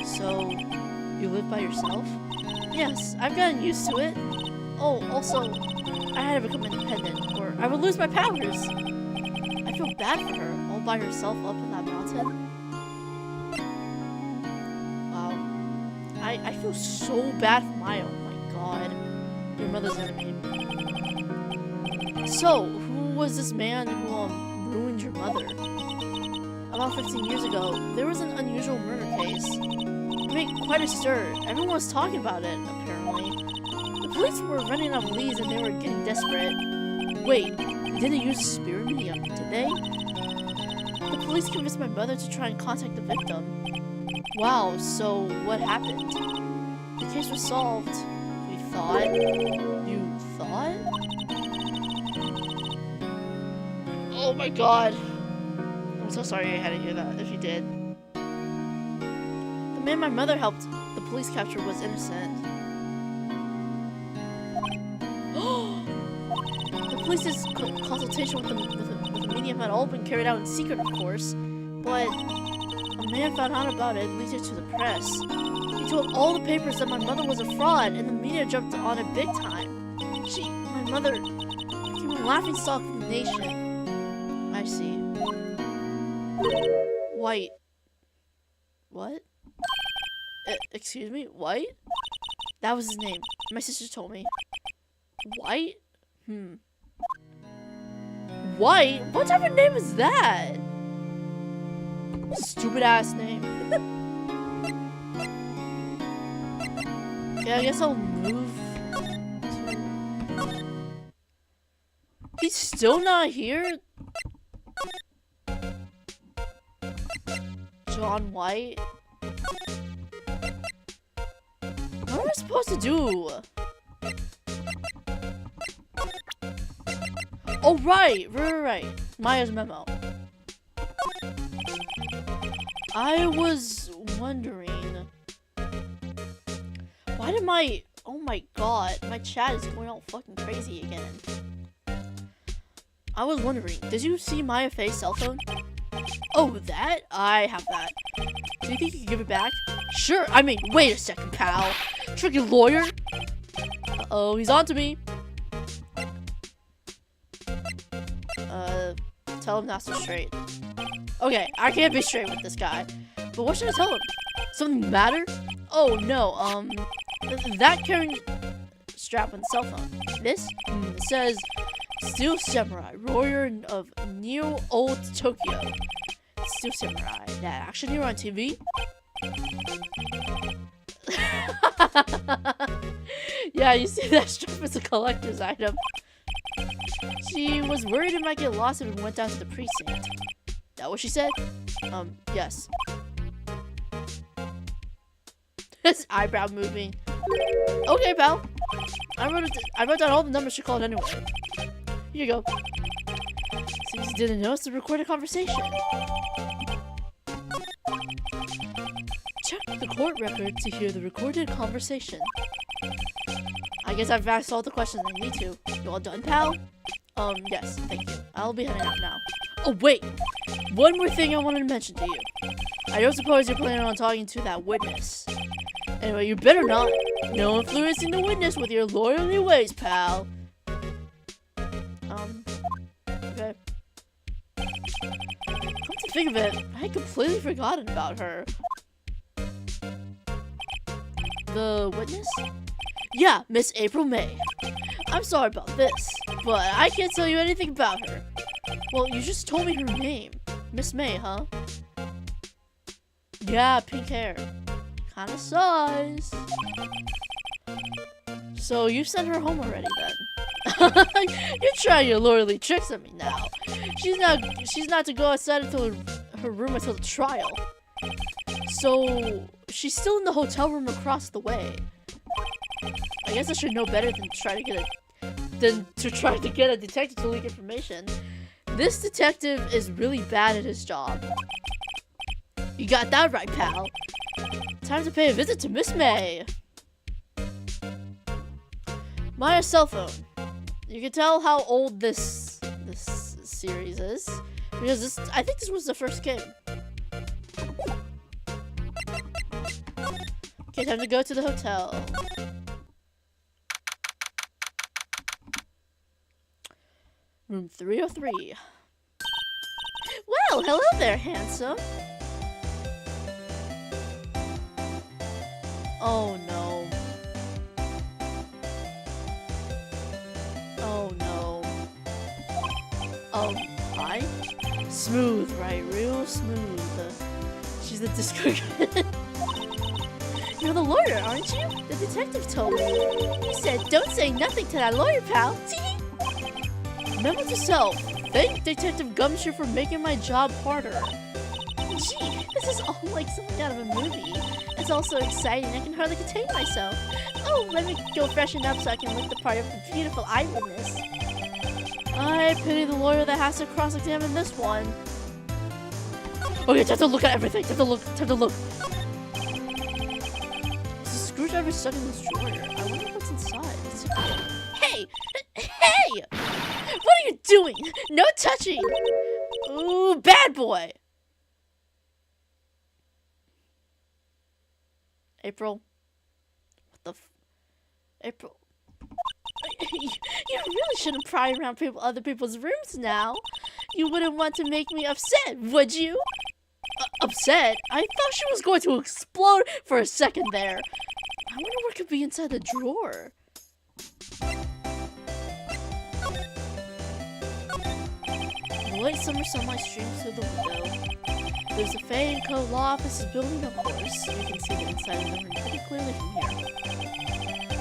So, you live by yourself? Yes, I've gotten used to it. Oh, also, I had to become independent, or I would lose my powers. I feel bad for her, all by herself up in that mountain. Wow. I feel so bad for Maya. Oh my god. Your mother's enemy. So, who was this man who ruined your mother? About 15 years ago, there was an unusual murder case. It made quite a stir. Everyone was talking about it, apparently. The police were running out of leads and they were getting desperate. Wait, they didn't use spirit medium, did they? The police convinced my mother to try and contact the victim. Wow, so what happened? The case was solved. We thought. You thought? Oh my god. I'm so sorry I had to hear that, if you did. The man my mother helped the police capture was innocent. The police's consultation with the medium had all been carried out in secret, of course, but a man found out about it and leaked it to the press. He told all the papers that my mother was a fraud, and the media jumped on it big time. My mother, became a laughingstock of the nation. I see. White. What? Excuse me? White? That was his name. My sister told me. White? White? What type of name is that? Stupid ass name. Okay, I guess I'll move to... He's still not here? John White? What am I supposed to do? Oh, right. Maya's memo. I was wondering... Why did my... Oh my god. My chat is going all fucking crazy again. I was wondering, did you see Maya Faye's cell phone? Oh, that? I have that. Do you think you can give it back? Sure. I mean, wait a second, pal. Tricky lawyer? Uh-oh, he's on to me. Tell him not so straight. Okay, I can't be straight with this guy. But what should I tell him? Something the matter? Oh, no, that carrying strap on the cell phone. This? It says, Steel Samurai, warrior of Neo Old Tokyo. Steel Samurai, that action hero on TV? Yeah, you see that strap is a collector's item. She was worried it might get lost if it went down to the precinct. That what she said? Yes. His eyebrow moving. Okay, pal. I wrote down all the numbers she called anyway. Here you go. Seems you didn't notice the recorded conversation. Check the court record to hear the recorded conversation. I guess I've asked all the questions I need to. You all done, pal? Yes, thank you. I'll be heading out now. Oh, wait! One more thing I wanted to mention to you. I don't suppose you're planning on talking to that witness. Anyway, you better not. No influencing the witness with your lawyerly ways, pal. Okay. Come to think of it, I had completely forgotten about her. The witness? Yeah, Miss April May. I'm sorry about this, but I can't tell you anything about her. Well, you just told me her name. Miss May, huh? Yeah, pink hair. Kinda size. So you sent her home already then? You're trying your lawyerly tricks on me now. She's not to go outside until her room until the trial. So she's still in the hotel room across the way. I guess I should know better than to try to get a detective to leak information. This detective is really bad at his job. You got that right, pal. Time to pay a visit to Miss May. Maya's cell phone. You can tell how old this series is because I think this was the first game. Okay, time to go to the hotel. Room 303. Well, hello there, handsome. Oh no. Oh no. Hi? Smooth, right? Real smooth. She's a discriminator. You're the lawyer, aren't you? The detective told me. He said, don't say nothing to that lawyer, pal. Memo to self. Thank Detective Gumshoe for making my job harder. Gee, this is all like something out of a movie. It's all so exciting, I can hardly contain myself. Oh, let me go freshen up so I can look the part of the beautiful eyewitness. I pity the lawyer that has to cross-examine this one. Okay, time to look at everything. Time to look. Is the screwdriver stuck in this drawer? I wonder what's inside. Hey! What are you doing? No touching! Ooh, bad boy! April? What the April? You really shouldn't pry around other people's rooms now. You wouldn't want to make me upset, would you? Upset? I thought she was going to explode for a second there. I wonder what could be inside the drawer. The light summer sunlight streams through the window. There's a Faye and Co. law offices building, of course. You can see the inside of the room pretty clearly from here.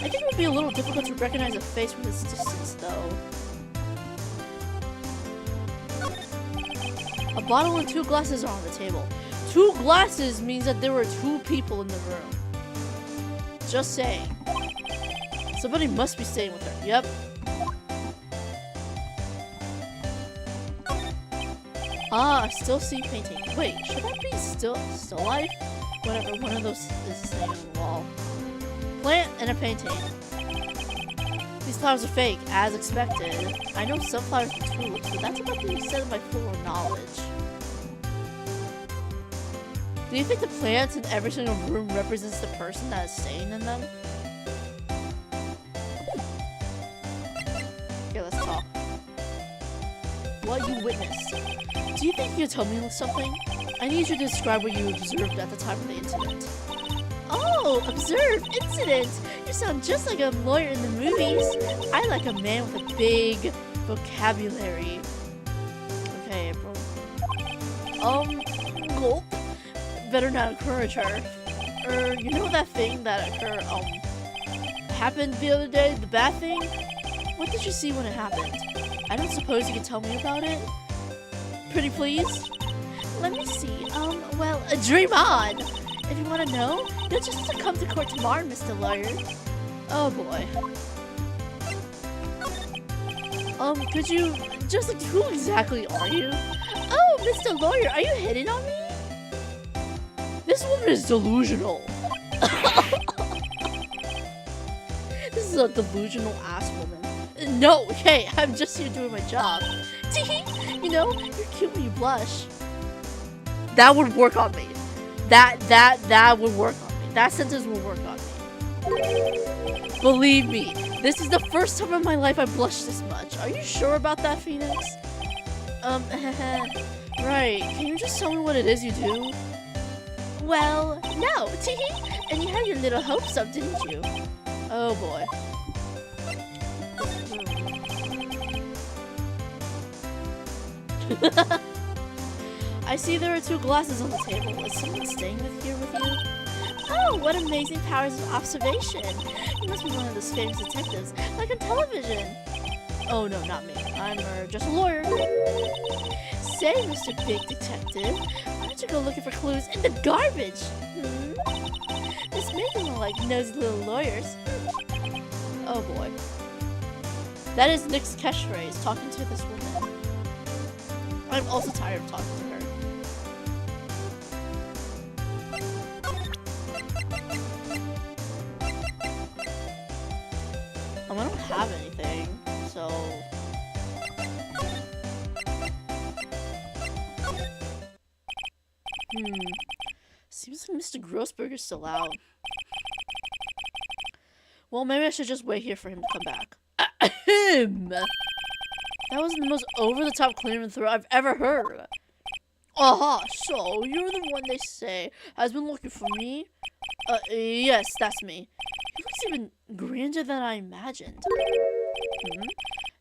I think it would be a little difficult to recognize a face from this distance, though. A bottle and 2 glasses are on the table. 2 glasses means that there were 2 people in the room. Just saying. Somebody must be staying with her. Yep. Ah, I still see painting. Wait, should that be still life? Whatever, one of those is staying on the wall. Plant and a painting. These flowers are fake, as expected. I know sunflowers and tulips, but that's about the extent of my full knowledge. Do you think the plants in every single room represents the person that is staying in them? Okay, let's talk. What you witnessed. Do you think you can tell me something? I need you to describe what you observed at the time of the incident. Oh, observe incident! You sound just like a lawyer in the movies. I like a man with a big vocabulary. Okay, April. Gulp. Better not encourage her. You know that thing that happened the other day? The bad thing? What did you see when it happened? I don't suppose you can tell me about it? Pretty please? Let me see. Well, dream on! If you want to know, you'll just have to come to court tomorrow, Mr. Lawyer. Oh boy. Could you just like, who exactly are you? Oh, Mr. Lawyer, are you hitting on me? This woman is delusional. This is a delusional ass woman. No, hey, I'm just here doing my job. You know, you're cute when you blush. That would work on me. That would work on me. That sentence will work on me. Believe me, this is the first time in my life I blushed this much. Are you sure about that, Phoenix? Right. Can you just tell me what it is you do? Well, no. And you had your little hopes up, didn't you? Oh boy. I see there are 2 glasses on the table. Is someone staying here with you? Oh, what amazing powers of observation! You must be one of those famous detectives, like on television. Oh no, not me. I'm just a lawyer. Say, Mr. Big Detective, why don't you go looking for clues in the garbage? This made them look like nosy little lawyers. Oh boy. That is Nick's catchphrase, talking to this woman. I'm also tired of talking to her. I don't have anything, so... Seems like Mr. Grossberger's still out. Well, maybe I should just wait here for him to come back. That was the most over-the-top clearing throw I've ever heard. Aha, so you're the one they say has been looking for me? Yes, that's me. He looks even grander than I imagined.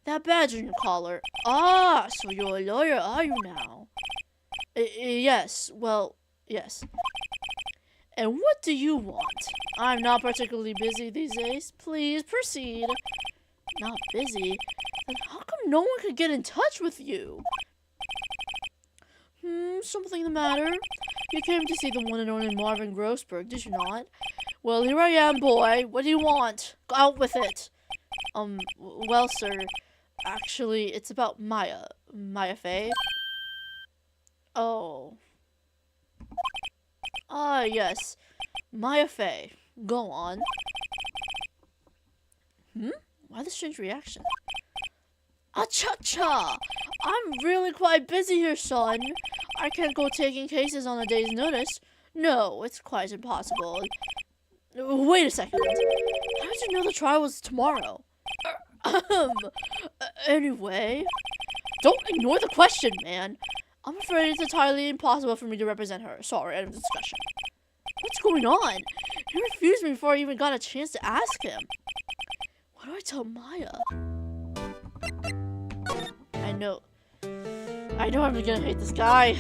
That badge on your collar. Ah, so you're a lawyer, are you now? Yes, well, yes. And what do you want? I'm not particularly busy these days. Please proceed. Not busy? Then how come no one could get in touch with you? Something the matter? You came to see the one and only Marvin Grossberg, did you not? Well, here I am, boy. What do you want? Go out with it. Well, sir, actually, it's about Maya. Maya Faye? Oh. Ah, yes. Maya Faye. Go on. Why the strange reaction? Acha-cha! I'm really quite busy here, son. I can't go taking cases on a day's notice. No, it's quite impossible. Wait a second. How did you know the trial was tomorrow? Anyway. Don't ignore the question, man. I'm afraid it's entirely impossible for me to represent her. Sorry, end of discussion. What's going on? He refused me before I even got a chance to ask him. What do I tell Maya? I know I'm gonna hate this guy.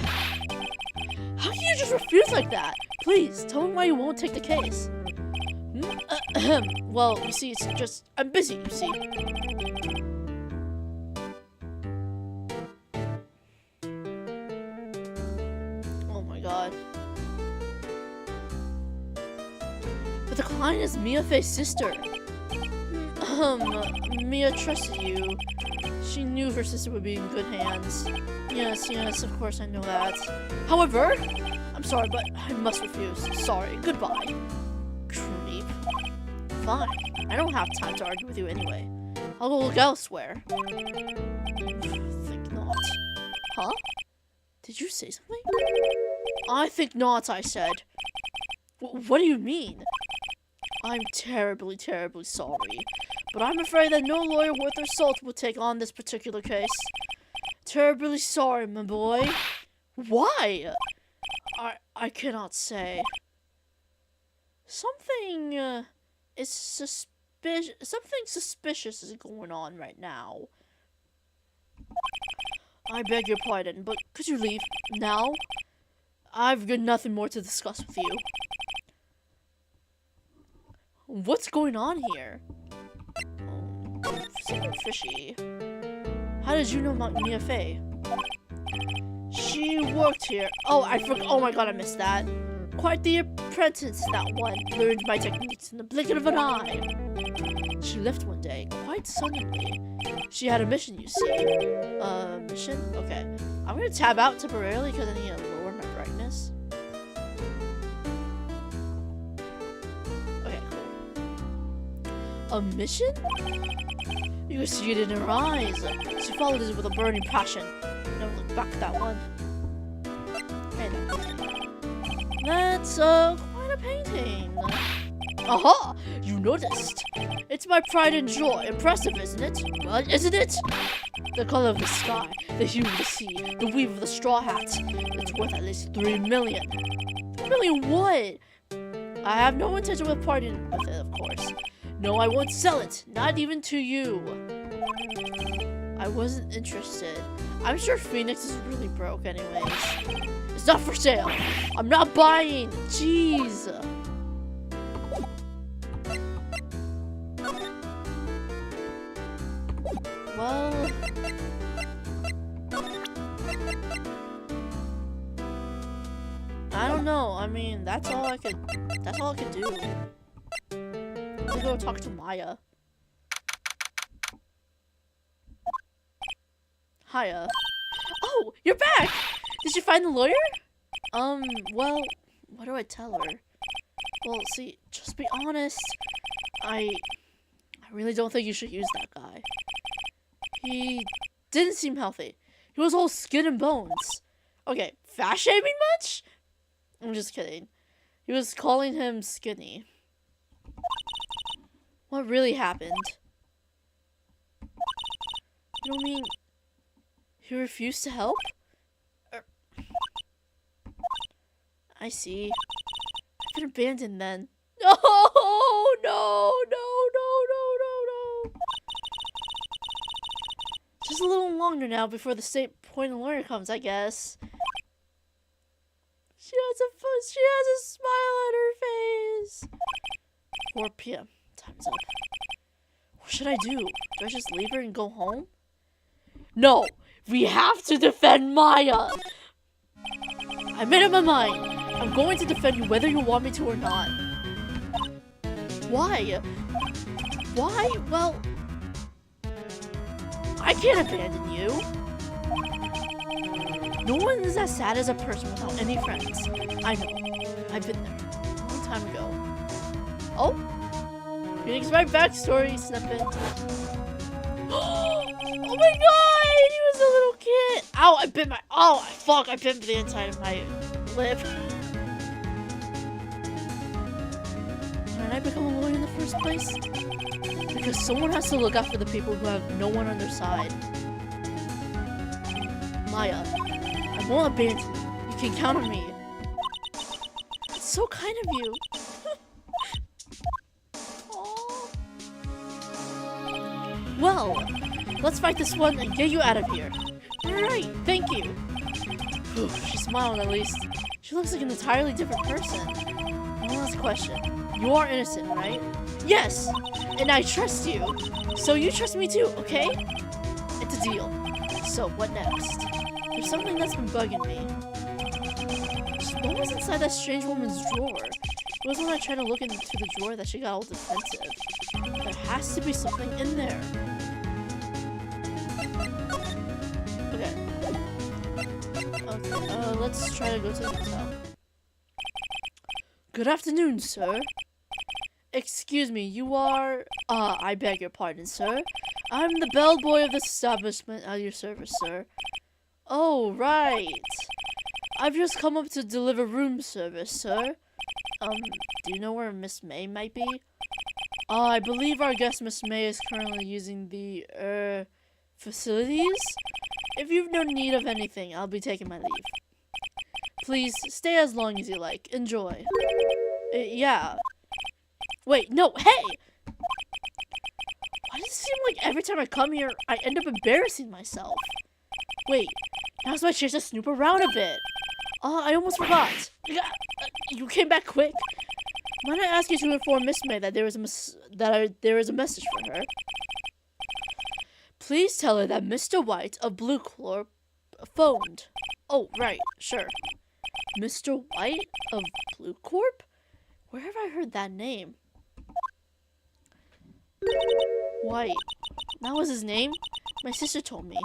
How just refuse like that? Please, tell me why you won't take the case. Well, you see, it's just... I'm busy, you see. Oh my god. But the client is Mia Faye's sister. Mia trusted you. She knew her sister would be in good hands. Yes, of course I know that. However, I'm sorry, but I must refuse. Sorry, goodbye. Creep. Fine. I don't have time to argue with you anyway. I'll go look elsewhere. Think not. Huh? Did you say something? I think not, I said. What do you mean? I'm terribly, terribly sorry. But I'm afraid that no lawyer worth their salt will take on this particular case. Terribly sorry, my boy. Why? I cannot say. Something suspicious is going on right now. I beg your pardon, but could you leave now? I've got nothing more to discuss with you. What's going on here? Something fishy. How did you know about Mia Faye? She worked here. Oh, oh my god, I missed that. Quite the apprentice, that one. Learned my techniques in the blink of an eye. She left one day, quite suddenly. She had a mission, you see. Mission? Okay. I'm gonna tab out temporarily because I need to lower my brightness. Okay, cool. A mission? You could see it in her eyes. She followed us with a burning passion. Never looked back at that one. Hey, that's quite a painting. Aha! You noticed. It's my pride and joy. Impressive, isn't it? Well, isn't it? The color of the sky, the hue of the sea, the weave of the straw hat. It's worth at least 3 million. 3 million what? I have no intention of parting with it, of course. No, I won't sell it. Not even to you. I wasn't interested. I'm sure Phoenix is really broke anyways. It's not for sale. I'm not buying. Jeez. Well... I don't know. I mean, that's all I could do. Let me go talk to Maya. Hiya. Oh, you're back! Did you find the lawyer? Well, what do I tell her? Well, see, just be honest. I really don't think you should use that guy. He didn't seem healthy. He was all skin and bones. Okay, fat shaming much? I'm just kidding. He was calling him skinny. What really happened? You don't mean he refused to help? I see. I've been abandoned then. No, no. Just a little longer now before the state appointed lawyer comes, I guess. She has a smile on her face. 4 p.m. Time's up. What should I do? Do I just leave her and go home? No! We have to defend Maya! I made up my mind. I'm going to defend you whether you want me to or not. Why? Why? Well... I can't abandon you. No one is as sad as a person without any friends. I know. I've been there. A long time ago. Oh? Phoenix, my backstory snippet. Oh my god! He was a little kid! Ow, I bit my... Oh, fuck, I bit the inside of my lip. Why did I become a lawyer in the first place? Because someone has to look out for the people who have no one on their side. Maya, I won't abandon you. You can count on me. That's so kind of you. Well, let's fight this one and get you out of here. Alright, thank you. Whew, she smiled at least. She She looks like an entirely different person. One last question. You are innocent, right? Yes! And I trust you. So you trust me too, okay? It's a deal. So, what next? There's something that's been bugging me. What was inside that strange woman's drawer? It was when I tried to look into the drawer that she got all defensive. There has to be something in there. Okay, let's try to go to the hotel. Good afternoon, sir. Excuse me, you are... I beg your pardon, sir. I'm the bellboy of this establishment at your service, sir. Oh, right. I've just come up to deliver room service, sir. Do you know where Miss May might be? I believe our guest Miss May is currently using the, facilities? If you've no need of anything, I'll be taking my leave. Please, stay as long as you like. Enjoy. Yeah. Wait, no, hey! Why does it seem like every time I come here, I end up embarrassing myself? Wait, now's my chance to snoop around a bit. I almost forgot. You came back quick. Might I ask you to inform Miss May that there is a message for her? Please tell her that Mr. White of Blue Corp phoned. Oh, right, sure. Mr. White of Blue Corp? Where have I heard that name? White. That was his name? My sister told me.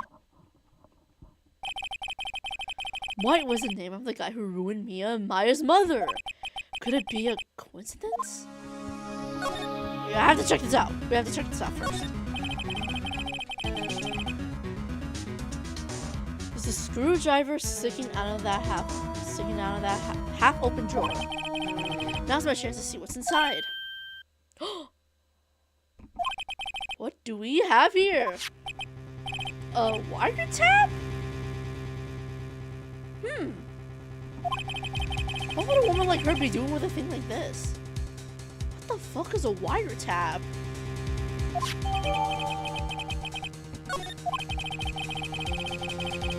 White was the name of the guy who ruined Mia and Maya's mother. Could it be a coincidence? I have to check this out. We have to check this out first. There's a screwdriver sticking out of that half-open drawer. Now's my chance to see what's inside. What do we have here? A wiretap? What would a woman like her be doing with a thing like this? What the fuck is a wiretap?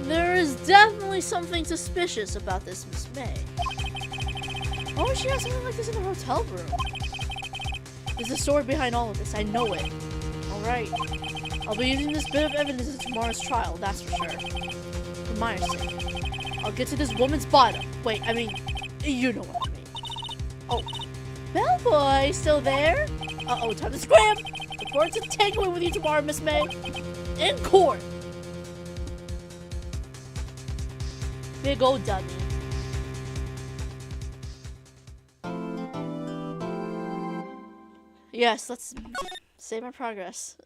There is definitely something suspicious about this Miss May. Why would she have something like this in her hotel room? There's a story behind all of this, I know it. Alright. I'll be using this bit of evidence in tomorrow's trial, that's for sure. For Maya's sake. I'll get to this woman's bottom. Wait, I mean, you know what I mean. Oh. Bellboy, still there? Uh-oh, time to scram! Look forward to tangling with you tomorrow, Miss May. In court! Big old dummy. Yes, let's save my progress.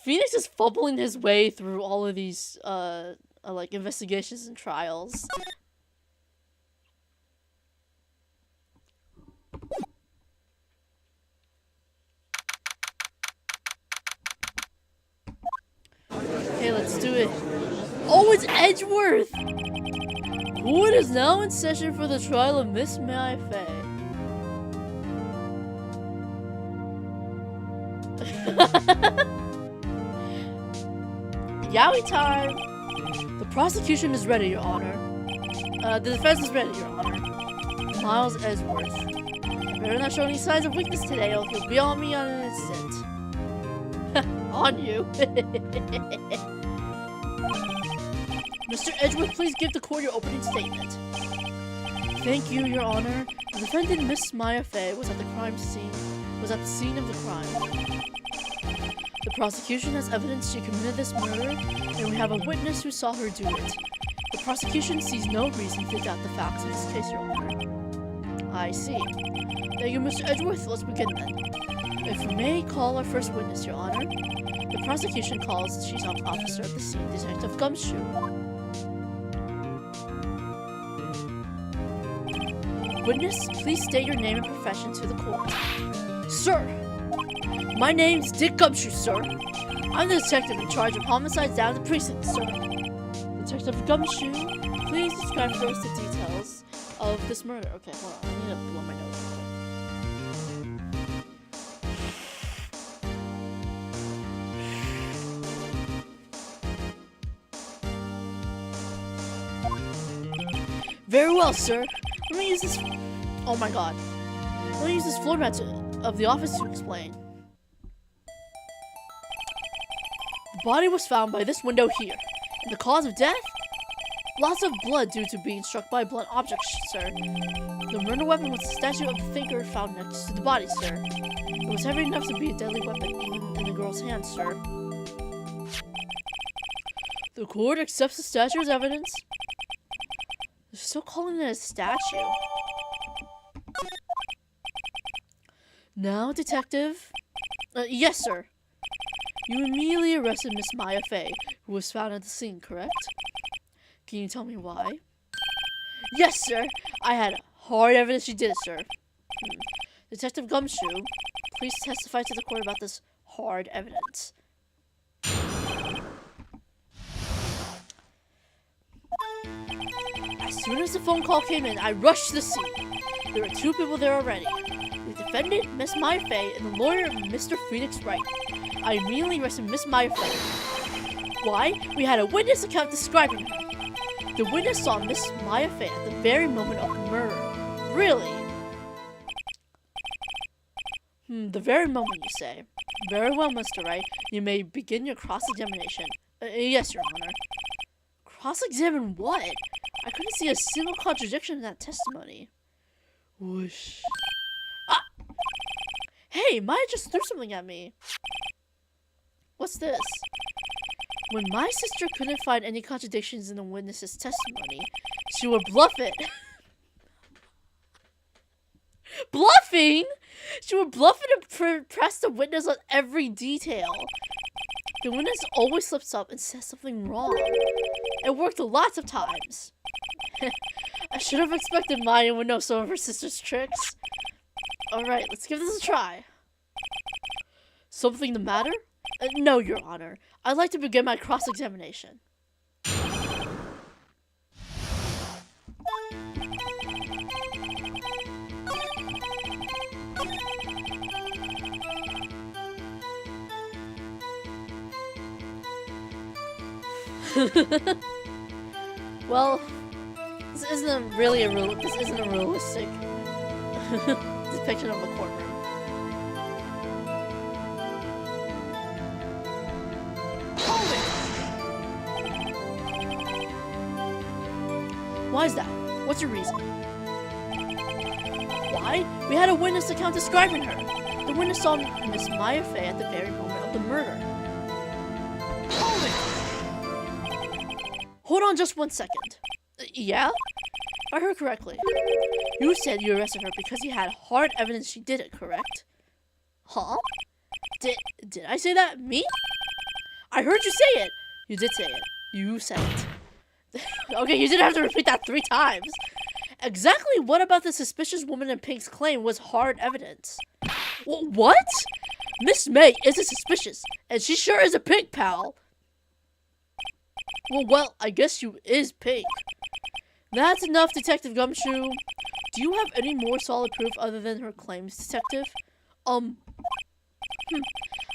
Phoenix is fumbling his way through all of these, like, investigations and trials. Okay, let's do it. Oh, it's Edgeworth! Court is now in session for the trial of Miss May Faye. Yowie time! The prosecution is ready, Your Honor. The defense is ready, Your Honor. Miles Edgeworth. I better not show any signs of weakness today, or he'll be on me on an instant. On you. Mr. Edgeworth, please give the court your opening statement. Thank you, Your Honor. The defendant, Miss Maya Faye, was at the scene of the crime. The prosecution has evidence she committed this murder, and we have a witness who saw her do it. The prosecution sees no reason to doubt the facts of this case, Your Honor. I see. Thank you, Mr. Edgeworth. Let's begin then. If we may call our first witness, Your Honor. The prosecution calls the chief officer of the scene, Detective Gumshoe. Witness, please state your name and profession to the court. Sir! My name's Dick Gumshoe, sir. I'm the detective in charge of homicides down at the precinct, sir. Detective Gumshoe, please describe for us the details of this murder. Okay, hold on. I need to blow my nose. Very well, sir. Let me use this. Oh my god. Let me use this floor mat of the office to explain. The body was found by this window here. And the cause of death? Lots of blood due to being struck by blunt objects, sir. The murder weapon was the statue of the thinker found next to the body, sir. It was heavy enough to be a deadly weapon, even in the girl's hands, sir. The court accepts the statue as evidence. They're still calling it a statue. Now, detective. Yes, sir. You immediately arrested Miss Maya Fey, who was found at the scene, correct? Can you tell me why? Yes, sir. I had hard evidence she did it, sir. Detective Gumshoe, please testify to the court about this hard evidence. As soon as the phone call came in, I rushed to the scene. There were two people there already. The defendant, Miss Maya Fey, and the lawyer, Mr. Phoenix Wright. I immediately arrested Miss Maya Fey. Why? We had a witness account describing her. The witness saw Miss Maya Fey at the very moment of the murder. Really? The very moment, you say. Very well, Mr. Wright. You may begin your cross-examination. Yes, Your Honor. Cross-examine what? I couldn't see a single contradiction in that testimony. Whoosh. Ah! Hey, Maya just threw something at me. What's this? When my sister couldn't find any contradictions in the witness's testimony, she would bluff it. Bluffing? She would bluff it and press the witness on every detail. The witness always slips up and says something wrong. It worked lots of times. I should have expected Maya would know some of her sister's tricks. Alright, let's give this a try. Something the matter? No, Your Honor. I'd like to begin my cross-examination. Well, this isn't really this isn't a realistic depiction of a courtroom. Why is that? What's your reason? Why? We had a witness account describing her. The witness saw Miss Maya Fey at the very moment of the murder. Hold on just 1 second. Yeah? If I heard correctly. You said you arrested her because you had hard evidence she did it, correct? Huh? Did I say that? Me? I heard you say it. You did say it. You said it. Okay, you didn't have to repeat that 3 times. Exactly what about the suspicious woman in pink's claim was hard evidence? What? Miss May isn't suspicious, and she sure is a pink, pal. Well, I guess you is pink. That's enough, Detective Gumshoe. Do you have any more solid proof other than her claims, Detective? I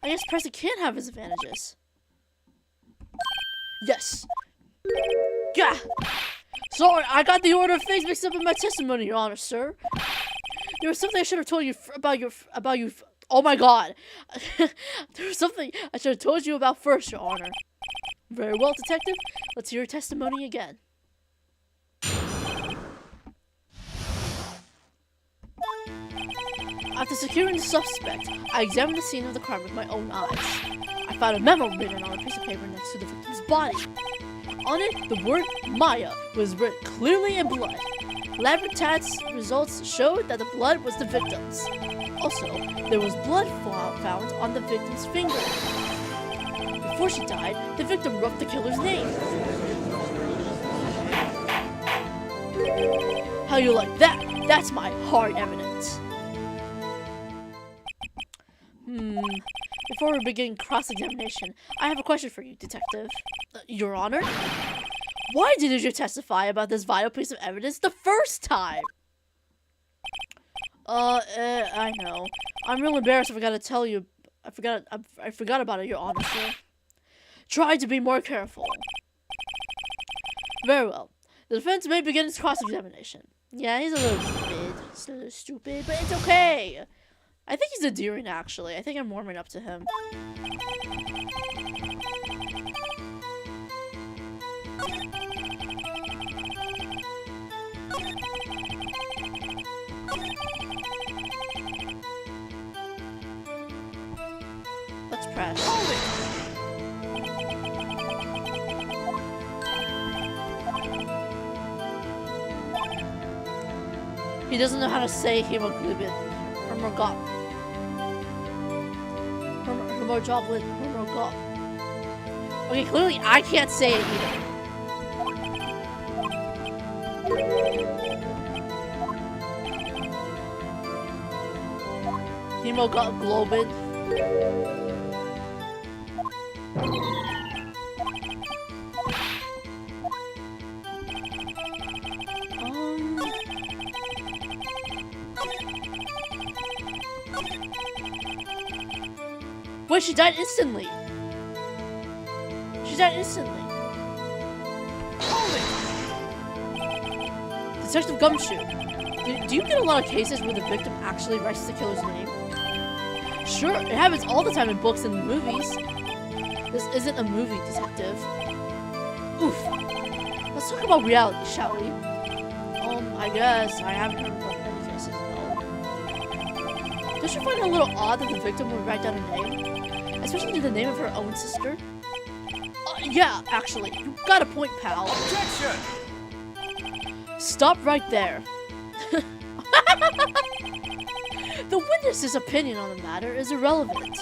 guess Preston can't have his advantages. Yes. Gah! Sorry, I got the order of things mixed up in my testimony, Your Honor, sir. There was something I should have told you about you. Oh my God! There was something I should have told you about first, Your Honor. Very well, Detective. Let's hear your testimony again. After securing the suspect, I examined the scene of the crime with my own eyes. I found a memo written on a piece of paper next to the victim's body. On it, the word Maya was written clearly in blood. Laboratory results showed that the blood was the victim's. Also, there was blood found on the victim's finger. Before she died, the victim wrote the killer's name. How you like that? That's my hard evidence. Before we begin cross-examination, I have a question for you, Detective. Your Honor? Why didn't you testify about this vital piece of evidence the first time? I know. I'm real embarrassed. I forgot to tell you. I forgot about it, Your Honor, sir. Try to be more careful. Very well. The defense may begin its cross-examination. Yeah, he's a little stupid. He's a little stupid, but it's okay. I think he's endearing, actually. I think I'm warming up to him. Let's press. He doesn't know how to say hemoglobin. Hemoglobin. Okay, clearly I can't say it either. Hemoglobin. Wait, she died instantly. She died instantly. Detective Gumshoe. Do you get a lot of cases where the victim actually writes the killer's name? Sure, it happens all the time in books and movies. This isn't a movie, detective. Oof. Let's talk about reality, shall we? I guess I haven't heard about many cases, no. Don't you find it a little odd that the victim would write down a name? Especially the name of her own sister? Yeah, actually. You got a point, pal. Objection! Stop right there. The witness's opinion on the matter is irrelevant.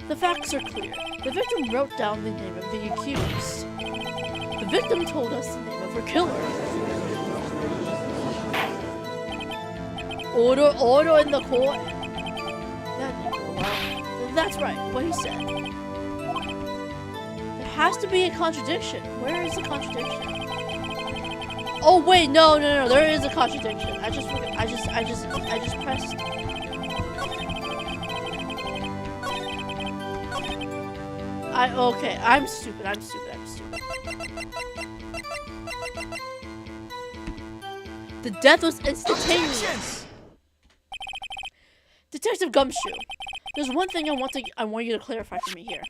The facts are clear. The victim wrote down the name of the accused. The victim told us the name of her killer. Order in the court. That's right, what he said. There has to be a contradiction. Where is the contradiction? Oh wait, no, there is a contradiction. I just pressed. Okay, I'm stupid. The death was instantaneous. Detective Gumshoe, there's one thing I want you to clarify for me here.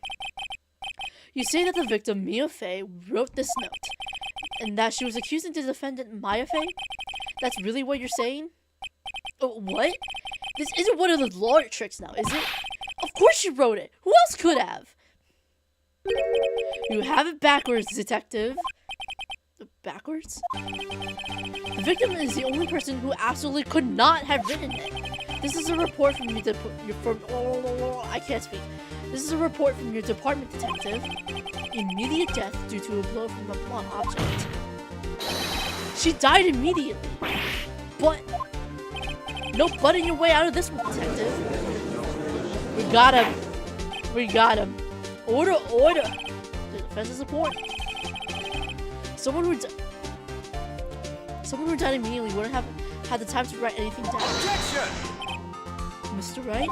You say that the victim, Mia Fey, wrote this note, and that she was accusing the defendant, Maya Fey? That's really what you're saying? What? This isn't one of the lawyer tricks now, is it? Of course she wrote it! Who else could have? You have it backwards, detective. Backwards? The victim is the only person who absolutely could not have written it. This is a report from I can't speak. This is a report from your department, detective. Immediate death due to a blow from a blunt object. She died immediately. But no butting your way out of this one, detective. We got him. Order. The defense is important. Someone who died immediately wouldn't have had the time to write anything down. Objection! Mr. Wright?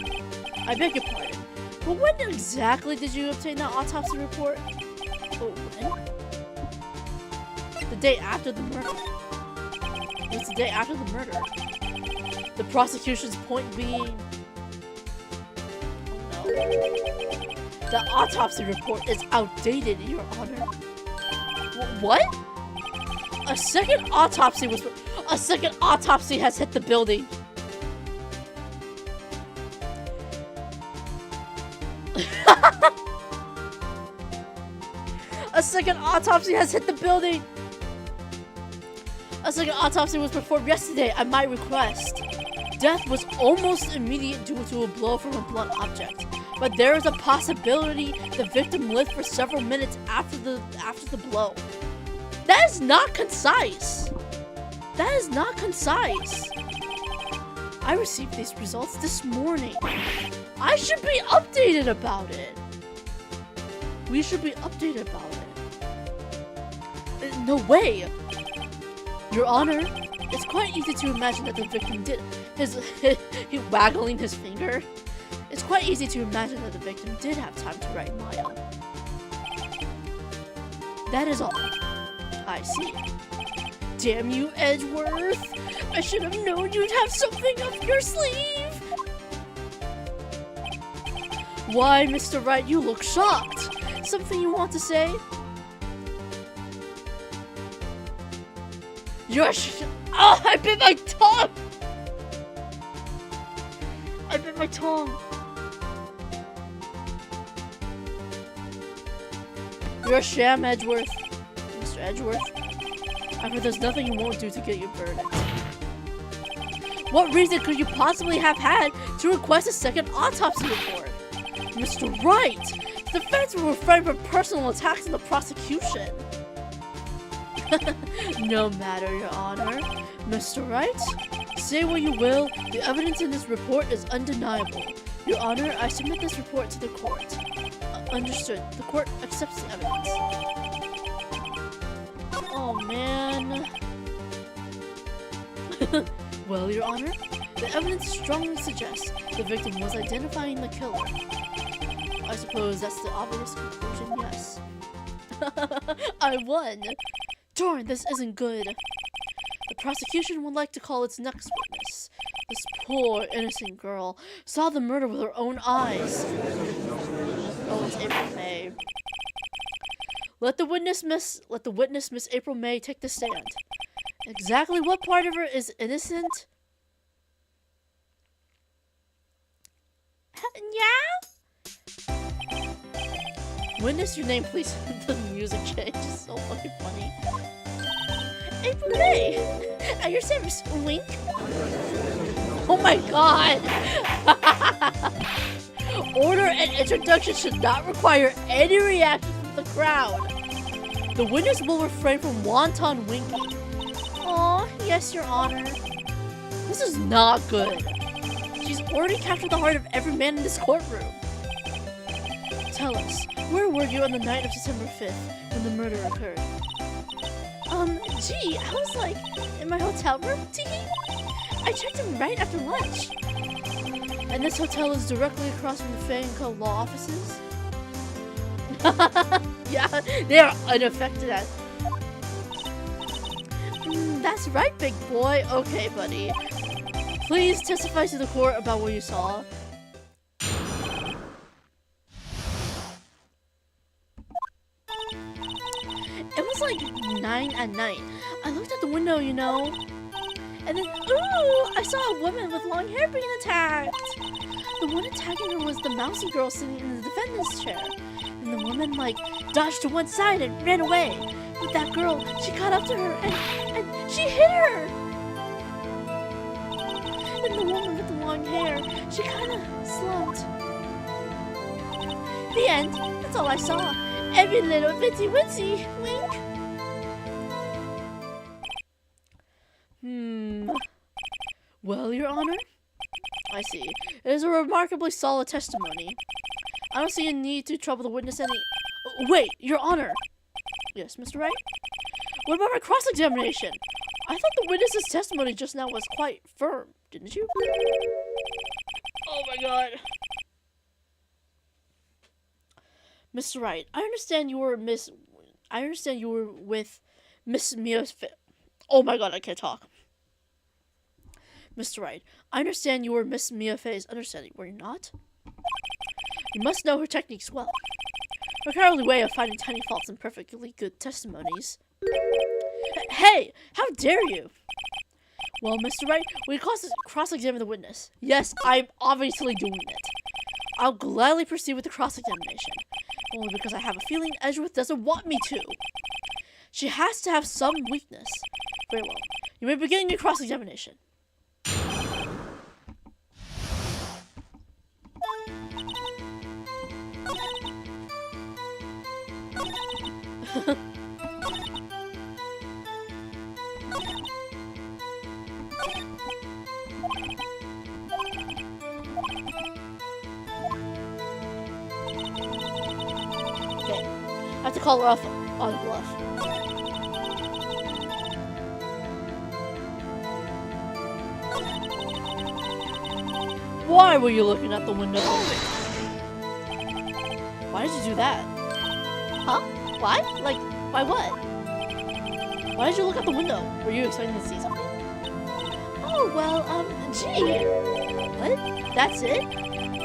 I beg your pardon. But when exactly did you obtain that autopsy report? When? The day after the murder. It was the day after the murder. The prosecution's point being... Oh no. The autopsy report is outdated, Your Honor. What? A second autopsy has hit the building. A second autopsy has hit the building. A second autopsy was performed yesterday at my request. Death was almost immediate due to a blow from a blunt object, but there is a possibility the victim lived for several minutes after the blow. That is not concise. I received these results this morning. I should be updated about it. We should be updated about it. No way. Your Honor, it's quite easy to imagine that the victim did he waggling his finger. It's quite easy to imagine that the victim did have time to write Maya. That is all. I see. Damn you, Edgeworth! I should have known you'd have something up your sleeve! Why, Mr. Wright, you look shocked! Something you want to say? Oh, I bit my tongue! I bit my tongue. You're a sham, Edgeworth. Mr. Edgeworth. I heard there's nothing you won't do to get your verdict. What reason could you possibly have had to request a second autopsy report? Mr. Wright! The defense will refrain from personal attacks on the prosecution. No matter, Your Honor. Mr. Wright, say what you will, the evidence in this report is undeniable. Your Honor, I submit this report to the court. Understood. The court accepts the evidence. Oh, man. Well, Your Honor, the evidence strongly suggests the victim was identifying the killer. I suppose that's the obvious conclusion, yes. I won! Darn, this isn't good. The prosecution would like to call its next witness. This poor, innocent girl saw the murder with her own eyes. Oh, it's April May. Let the witness, Miss April May, take the stand. Exactly what part of her is innocent? Yeah? Witness, your name, please. The music change is so fucking funny. April May! At your service, wink. Oh my god! Order and introduction should not require any reaction from the crowd. The witness will refrain from wanton winking. Aw, yes, Your Honor. This is not good. She's already captured the heart of every man in this courtroom. Tell us, where were you on the night of September 5th when the murder occurred? Gee, I was like, in my hotel room, teehee. I checked in right after lunch. And this hotel is directly across from the Fang Co. law offices? Yeah, they are unaffected at. That's right, big boy. Okay, buddy. Please testify to the court about what you saw. It was like 9 at night. I looked out the window, you know. And then, ooh, I saw a woman with long hair being attacked. The one attacking her was the mousy girl sitting in the defendant's chair. And the woman, like, dodged to one side and ran away. But that girl, she caught up to her and she hit her. And the woman with the long hair, she kind of slumped. The end. That's all I saw. Every little bitty witsy wink. Well, Your Honor, I see. It is a remarkably solid testimony. I don't see a need to trouble the witness any. Wait, Your Honor. Yes, Mr. Wright? What about my cross-examination? I thought the witness's testimony just now was quite firm, didn't you? Oh my god. Mr. Wright, I understand you were with Miss Mia. Oh my god, I can't talk. Mr. Wright, I understand you were Miss Mia Fey's understudy, were you not? You must know her techniques well. Her cowardly way of finding tiny faults in perfectly good testimonies. Hey, how dare you? Well, Mr. Wright, we cross-examine the witness. Yes, I'm obviously doing it. I'll gladly proceed with the cross-examination. Only because I have a feeling Edgeworth doesn't want me to. She has to have some weakness. Very well. You may begin your cross-examination. Okay, I have to call her off on bluff. Why were you looking out the window? Why did you do that? Huh? Why? Like, why what? Why did you look out the window? Were you expecting to see something? Oh, well, gee. What? That's it?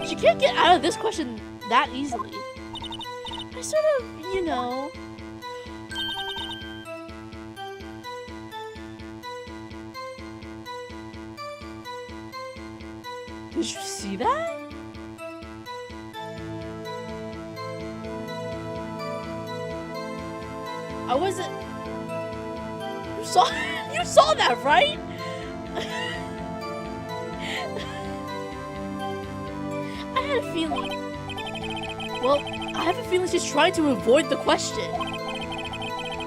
She can't get out of this question that easily. I sort of, you know... Did you see that? I wasn't... You saw that, right? I had a feeling. Well, I have a feeling she's trying to avoid the question.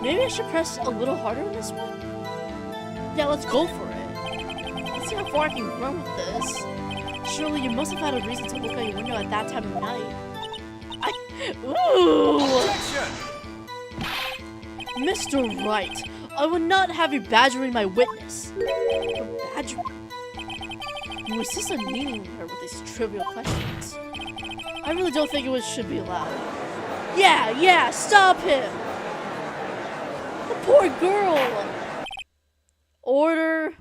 Maybe I should press a little harder on this one? Yeah, let's go for it. Let's see how far I can run with this. Surely you must have had a reason to look out your window at that time of night. Ooh! Objection! Mr. Wright, I would not have you badgering my witness. Badgering? You insist on needing her with these trivial questions. I really don't think it should be allowed. Yeah, stop him! The poor girl! Order.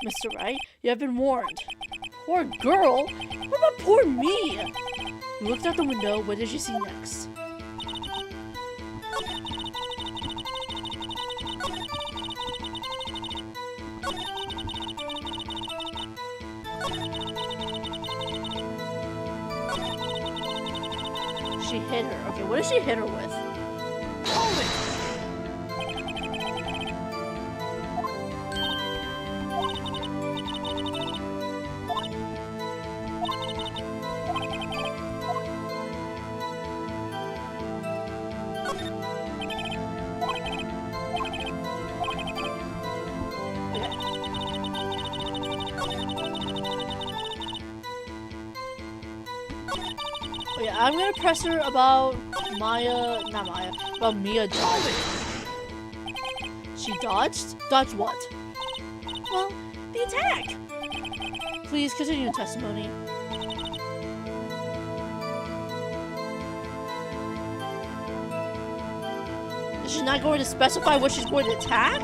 Mr. Wright, you have been warned. Poor girl? What about poor me? You looked out the window, what did you see next? She hit her. Okay, what did she hit her with? Hold it! Yeah, I'm gonna press her about about Mia dodging. She dodged? Dodged what? Well, the attack! Please continue your testimony. Is she not going to specify what she's going to attack?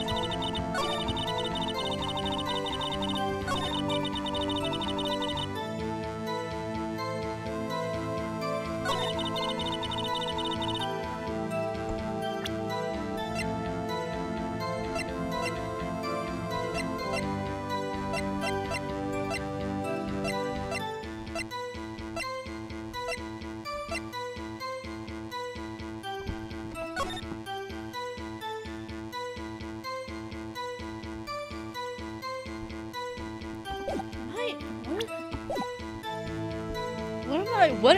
What?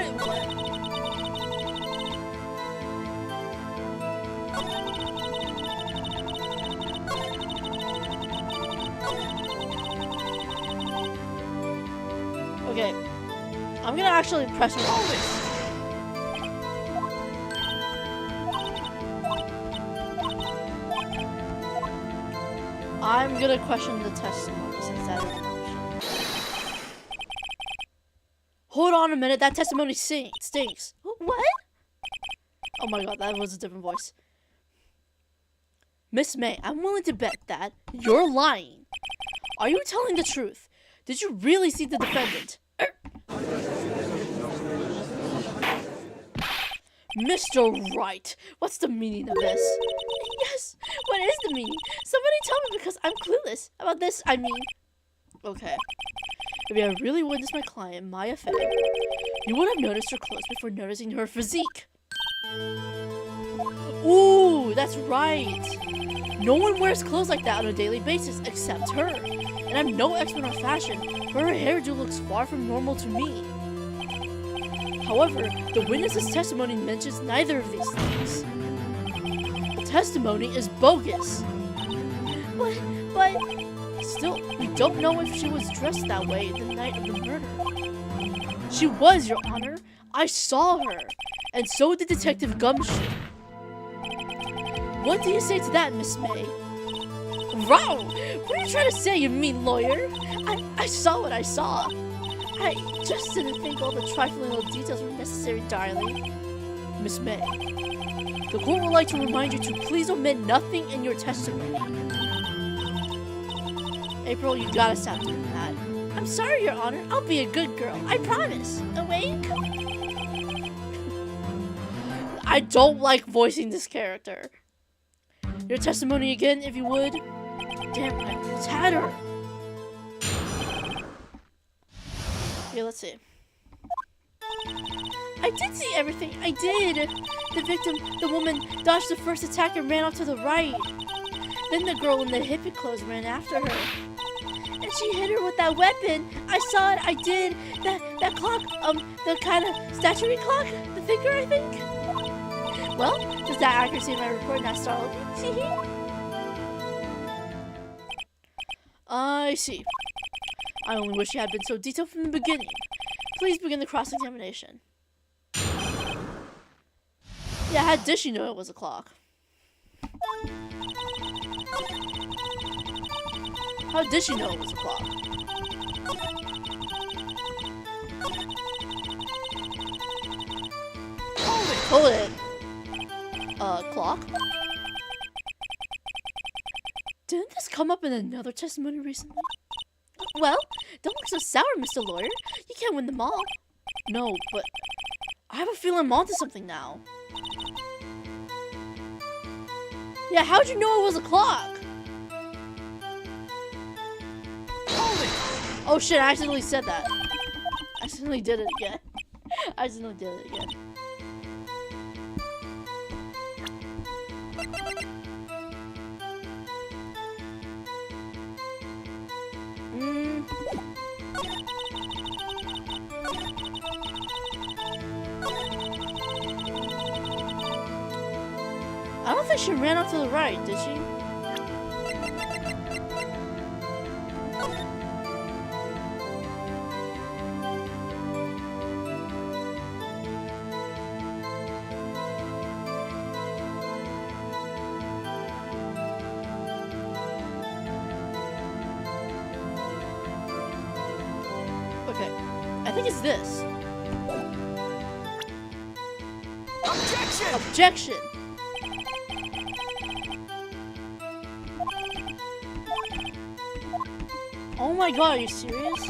Okay, I'm gonna actually press her. I'm gonna question the testimony since that is an option. Hold on a minute, that testimony stinks. What? Oh my god, that was a different voice. Miss May, I'm willing to bet that you're lying. Are you telling the truth? Did you really see the defendant? Mr. Wright, what's the meaning of this? Yes, what is the meaning? Somebody tell me because I'm clueless about this, I mean. Okay. If you had really witnessed my client, Maya Fay, you would have noticed her clothes before noticing her physique. Ooh, that's right. No one wears clothes like that on a daily basis except her. And I'm no expert on fashion, but her hairdo looks far from normal to me. However, the witness's testimony mentions neither of these things. The testimony is bogus. But still, we don't know if she was dressed that way the night of the murder. She was, Your Honor. I saw her. And so did Detective Gumshoe. What do you say to that, Miss May? Wrong! What are you trying to say, you mean lawyer? I saw what I saw. I just didn't think all the trifling little details were necessary, darling. Miss May, the court would like to remind you to please omit nothing in your testimony. April, you gotta stop doing that. I'm sorry, Your Honor. I'll be a good girl. I promise. Awake? I don't like voicing this character. Your testimony again, if you would. Damn, I almost had her. Yeah, let's see. I did see everything. I did. The victim, the woman, dodged the first attack and ran off to the right. Then the girl in the hippie clothes ran after her. And she hit her with that weapon. I saw it. I did. That clock, the kind of statuary clock? The finger, I think? Well, does that accuracy in my report not startle me? See? I see. I only wish you had been so detailed from the beginning. Please begin the cross-examination. Yeah, how did she know it was a clock? How did she know it was a clock? Hold it. Clock? Didn't this come up in another testimony recently? Well, don't look so sour, Mr. Lawyer. You can't win them all. No, but I have a feeling I'm onto something now. Yeah, how'd you know it was a clock? Oh shit, I accidentally said that. I accidentally did it again. I accidentally did it again. I don't think she ran off to the right, did she? Okay, I think it's this. Objection! Objection! Oh my god, are you serious?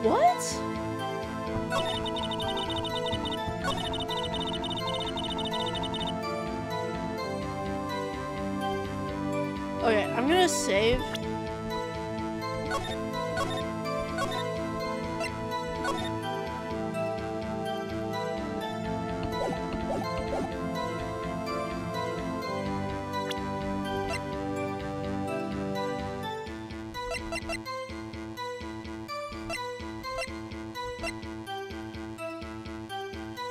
What? Okay, I'm gonna save.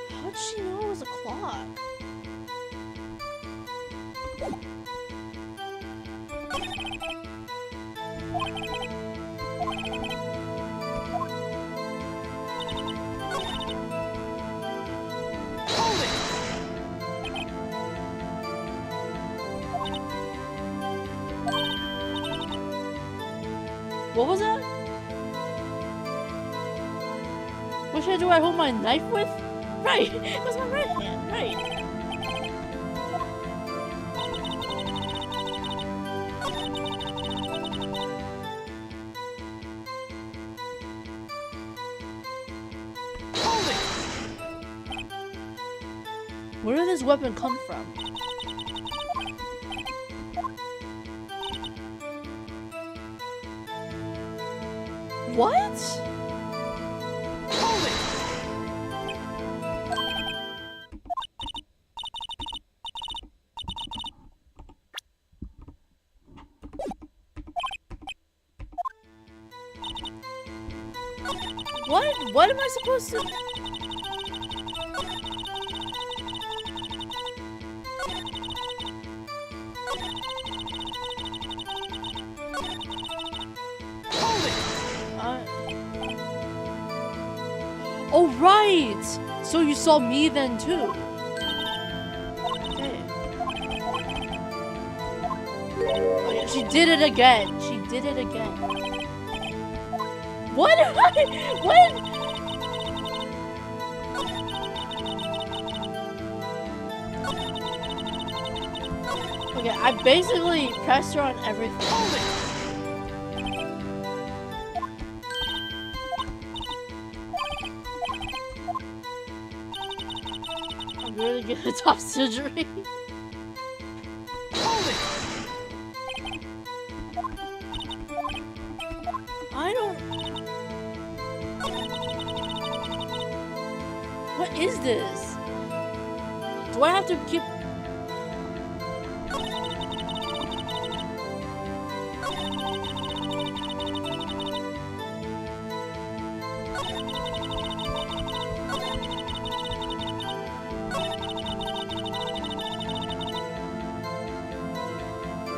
How did she know it was a clock? What was that? Which hand do I hold my knife with? Right, it was my right hand, right. Where did this weapon come from? What? What am I supposed to? Oh right! So you saw me then too. Okay. Oh yeah, she did it again. She did it again. What? What? Okay, I basically pressed her on everything. I'm really good at top surgery. I don't... What is this? Do I have to keep...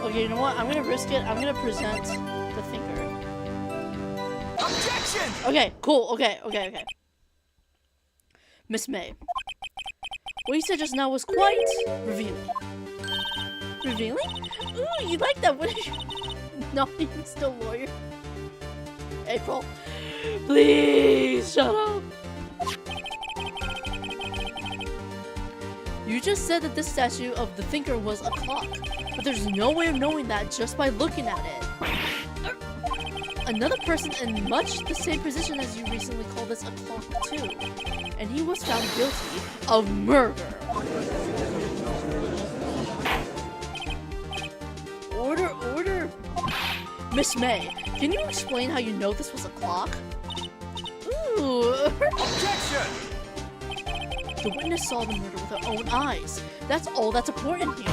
Okay, you know what? I'm gonna risk it. I'm gonna present the thinker. Objection! Okay, cool. Okay. Miss May. What you said just now was quite revealing. Revealing? Ooh, you like that, wouldn't you? Not even still lawyer. April. Please, shut up. You just said that this statue of the thinker was a clock, but there's no way of knowing that just by looking at it. Another person in much the same position as you recently called this a clock too, and he was found guilty of murder. Order. Miss May, can you explain how you know this was a clock? Ooh. Objection! The witness saw the murder with her own eyes. That's all that's important here.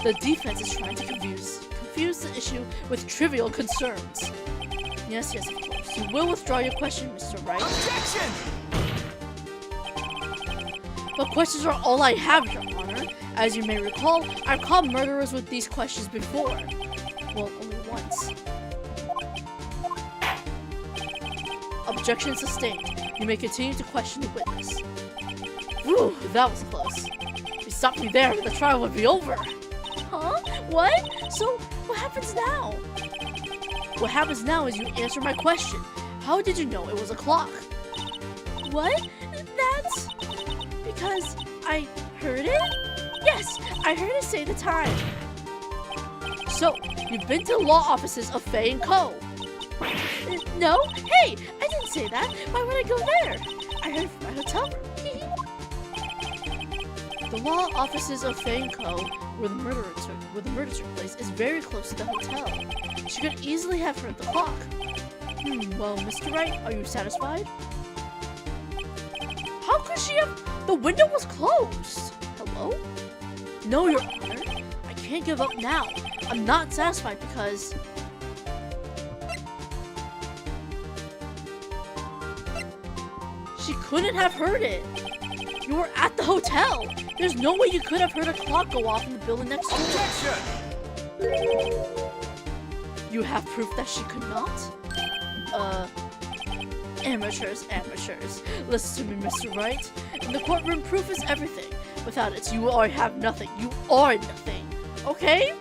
The defense is trying to confuse the issue with trivial concerns. Yes, of course. You will withdraw your question, Mr. Wright. Objection! But questions are all I have, Your Honor. As you may recall, I've caught murderers with these questions before. Well, only once. Objection sustained. You may continue to question the witness. Whew, that was close. If you stopped me there, the trial would be over. Huh? What? So, what happens now? What happens now is you answer my question. How did you know it was a clock? What? That's... because I heard it? Yes, I heard it say the time. So, you've been to law offices of Faye & Co. No? Hey, I didn't say that. Why would I go there? I heard it from my hotel room. The law offices of Faye & Co., where the murder took place, is very close to the hotel. She could easily have heard the clock. Well, Mr. Wright, are you satisfied? How could she have... The window was closed. Hello? No, Your Honor. I can't give up now. I'm not satisfied because... She couldn't have heard it. You were at the hotel. There's no way you could have heard a clock go off in the building next door. Objection! You have proof that she could not? Amateurs. Listen to me, Mr. Wright. In the courtroom, proof is everything. Without it, you have nothing. You are nothing. Okay?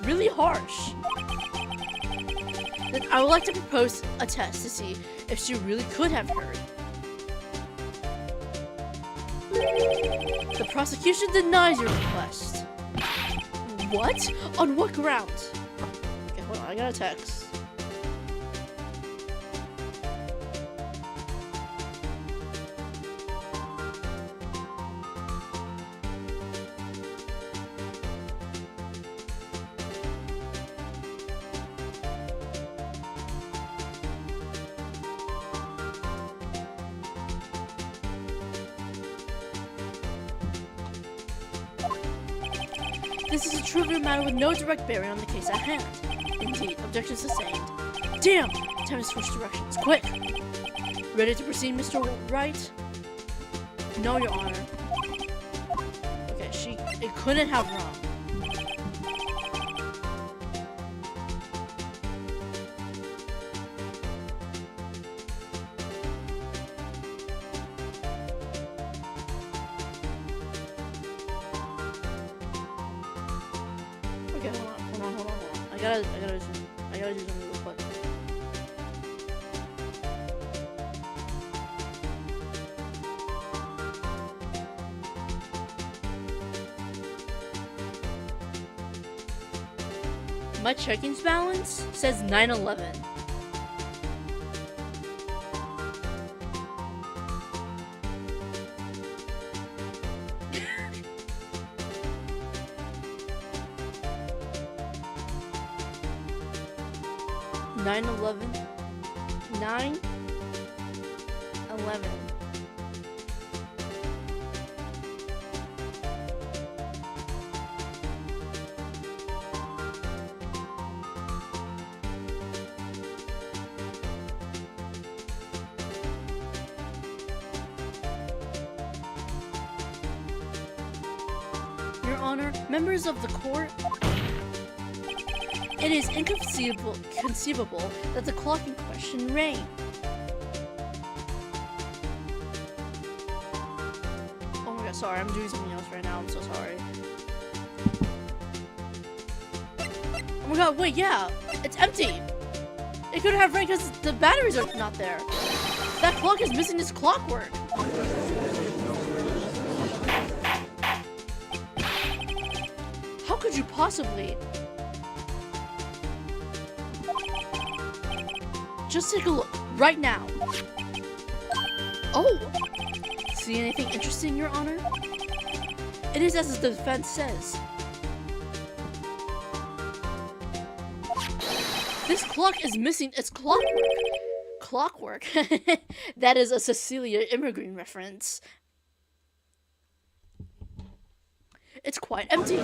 Really harsh. Then I would like to propose a test to see if she really could have heard. The prosecution denies your request. What? On what grounds? Okay, hold on, I got a text. This is a trivial matter with no direct bearing on the case at hand. Indeed, objection sustained. Damn! Time to switch directions. Quick! Ready to proceed, Mr. Wright? No, Your Honor. Okay, it couldn't have wrong. Okay, hold on. I gotta do something real quick. My checkings balance says 911. Nine 11. Your Honor, members of the court, it is inconceivable that the clock in question rang. Oh my god, sorry, I'm doing something else right now, I'm so sorry. Oh my god, wait, yeah, it's empty! It couldn't have rang because the batteries are not there. That clock is missing its clockwork. How could you possibly? Just take a look, right now. Oh! See anything interesting, Your Honor? It is as the defense says. This clock is missing its clockwork. Clockwork? That is a Cecilia immigrant reference. It's quite empty.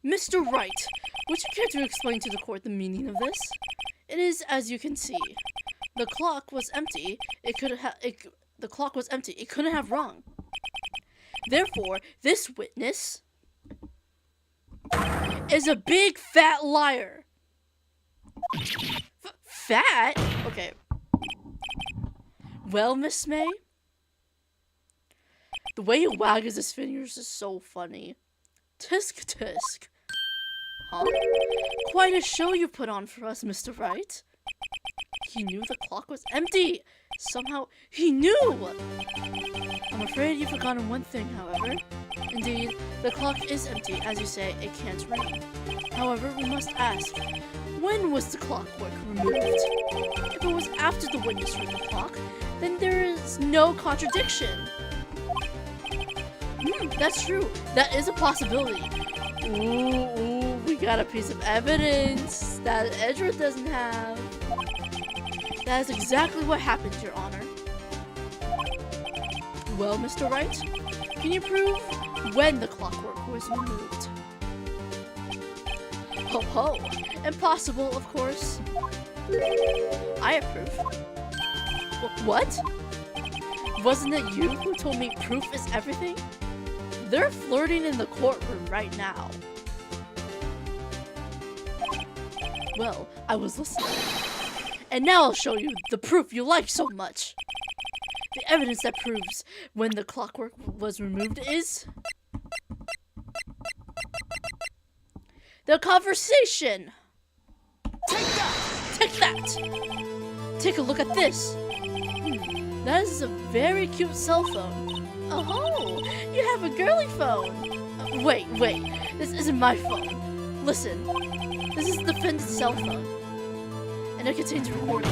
Mr. Wright, would you care to explain to the court the meaning of this? It is as you can see. The clock was empty. The clock was empty. It couldn't have rung. Therefore, this witness is a big fat liar. Fat? Okay. Well, Miss May, the way he wags his fingers is so funny. Tisk tisk. Huh? Quite a show you put on for us, Mr. Wright. He knew the clock was empty. Somehow, he knew! I'm afraid you've forgotten one thing, however. Indeed, the clock is empty. As you say, it can't ring. However, we must ask, when was the clockwork removed? If it was after the witness read the clock, then there is no contradiction. That's true. That is a possibility. Ooh, we got a piece of evidence that Edward doesn't have. That is exactly what happened, Your Honor. Well, Mr. Wright, can you prove when the clockwork was removed? Ho ho! Impossible, of course. I approve. What? Wasn't it you who told me proof is everything? They're flirting in the courtroom right now. Well, I was listening. And now I'll show you the proof you like so much. The evidence that proves when the clockwork was removed is the conversation. Take that! Take that! Take a look at this. That is a very cute cell phone. Oh, you have a girly phone. Wait. This isn't my phone. Listen. This is the defendant's cell phone. And it contains a recording.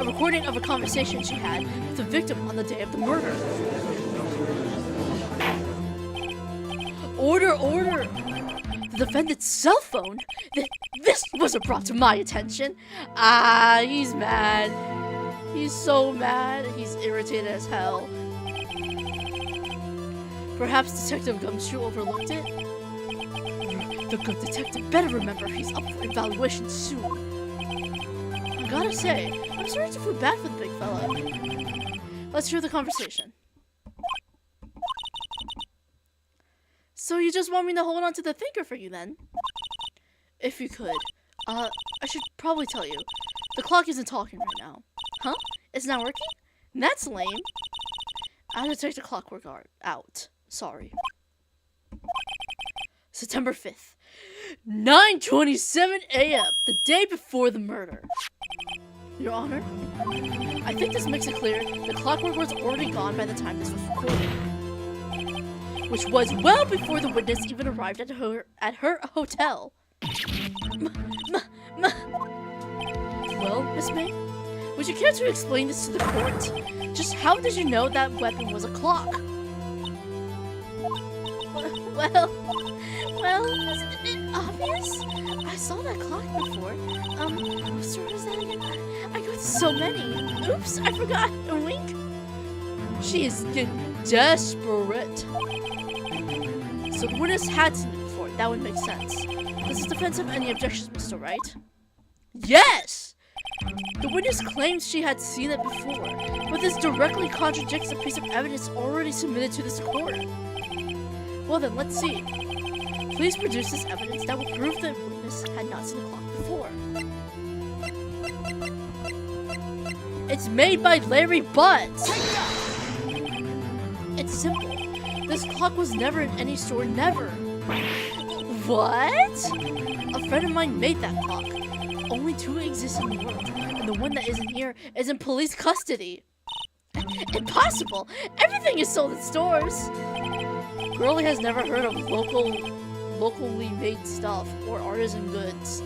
A recording of a conversation she had with the victim on the day of the murder. Order! The defendant's cell phone? This wasn't brought to my attention. Ah, he's mad. He's so mad. He's irritated as hell. Perhaps Detective Gumshoe overlooked it? The good detective better remember he's up for evaluation soon. I gotta say, I'm starting to feel bad for the big fella. Let's hear the conversation. So you just want me to hold on to the thinker for you then? If you could. I should probably tell you. The clock isn't talking right now. Huh? It's not working? That's lame. I had to take the clockwork out. Sorry. September 5th, 9:27 a.m., the day before the murder. Your Honor, I think this makes it clear the clockwork was already gone by the time this was recorded, which was well before the witness even arrived at her hotel. Well, Miss May, would you care to explain this to the court? Just how did you know that weapon was a clock? Well, isn't it obvious? I saw that clock before. What store is that again? I go to so many. Oops, I forgot. A wink. She is getting desperate. So the witness had seen it before. That would make sense. Does the defense have any objections, Mr. Wright? Yes! The witness claims she had seen it before, but this directly contradicts a piece of evidence already submitted to this court. Well then, let's see. Please produce this evidence that will prove the witness had not seen the clock before. It's made by Larry Butts! It's simple. This clock was never in any store, never. What? A friend of mine made that clock. Only 2 exist in the world, and the one that isn't here is in police custody. Impossible! Everything is sold in stores! Girlie has never heard of locally made stuff or artisan goods.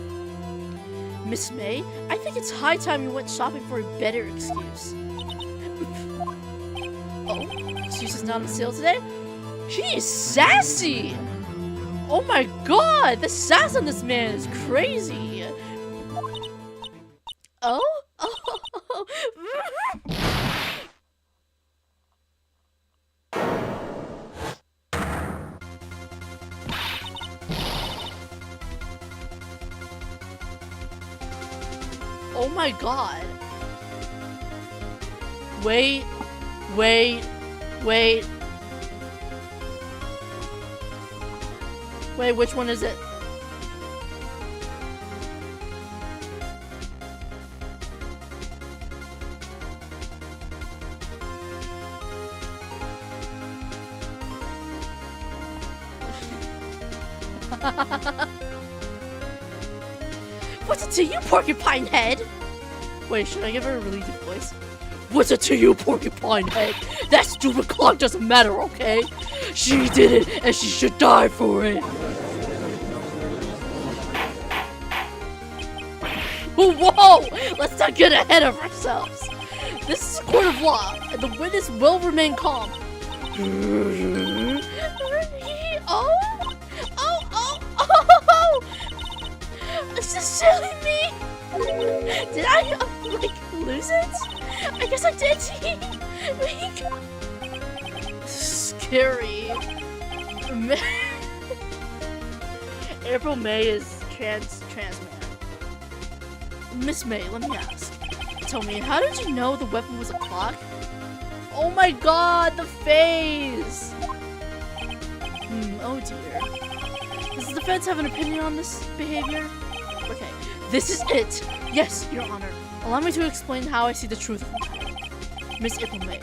Miss May, I think it's high time you went shopping for a better excuse. Oh, excuse is not on sale today? He is sassy! Oh my god, the sass on this man is crazy! Oh? Oh my god. Wait, which one is it? What's it to you, porcupine head? Wait, should I give her a really deep voice? What's it to you, porcupine head? That stupid clock doesn't matter, okay? She did it, and she should die for it. Whoa! Let's not get ahead of ourselves. This is a court of law, and the witness will remain calm. Oh! Is this silly me? Did I, lose it? I guess I did. Scary. April May is trans man. Miss May, let me ask. Tell me, how did you know the weapon was a clock? Oh my god, the face! Oh dear. Does the defense have an opinion on this behavior? Okay, this is it. Yes, Your Honor. Allow me to explain how I see the truth of the matter. Miss April May,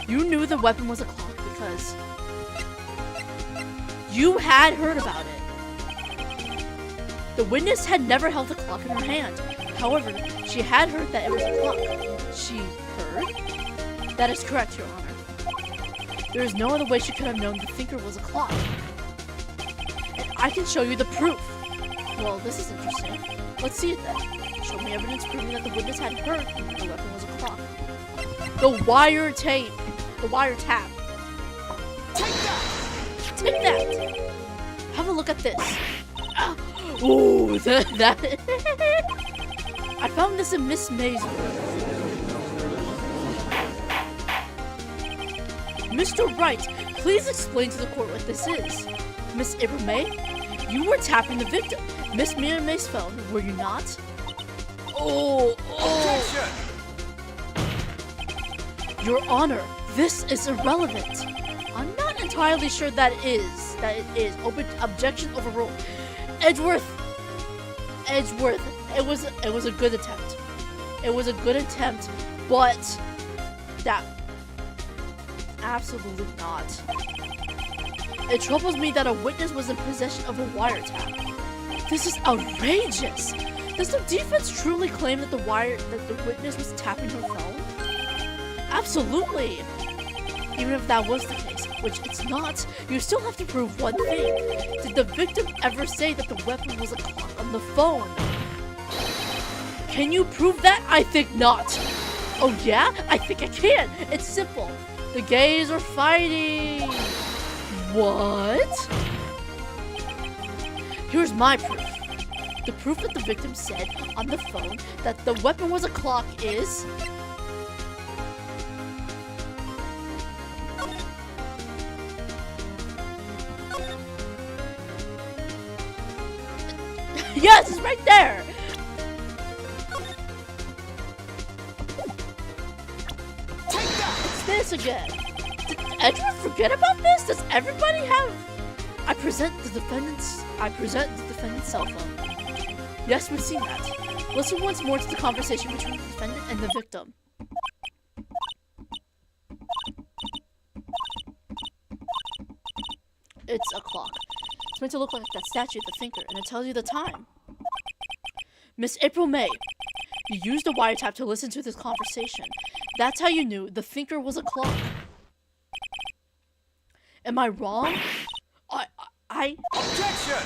you knew the weapon was a clock because you had heard about it. The witness had never held a clock in her hand. However, she had heard that it was a clock. She heard? That is correct, Your Honor. There is no other way she could have known the thinker was a clock. And I can show you the proof. Well, this is interesting. Let's see it then. Show me evidence proving that the witness had heard the weapon was a clock. The wiretap. Take that! Have a look at this. Ooh, that. I found this in Miss May's room. Mr. Wright, please explain to the court what this is. Miss April May, you were tapping the victim. Miss Mia May's phone, were you not? Oh. Your Honor, this is irrelevant. I'm not entirely sure that it is. Open objection overruled. Edgeworth. It was a good attempt. It was a good attempt, but that absolutely not. It troubles me that a witness was in possession of a wiretap. This is outrageous! Does the defense truly claim that the witness was tapping her phone? Absolutely! Even if that was the case, which it's not, you still have to prove one thing. Did the victim ever say that the weapon was a clock on the phone? Can you prove that? I think not. Oh yeah? I think I can. It's simple. The gays are fighting. What? Here's my proof. The proof that the victim said on the phone that the weapon was a clock is... Yes, it's right there! It's this again. Did Edward forget about this? Does everybody have... I present the defendant's cell phone. Yes, we've seen that. Listen once more to the conversation between the defendant and the victim. It's a clock. It's meant to look like that statue of the thinker, and it tells you the time. Miss April May, you used a wiretap to listen to this conversation. That's how you knew the thinker was a clock. Am I wrong? Objection!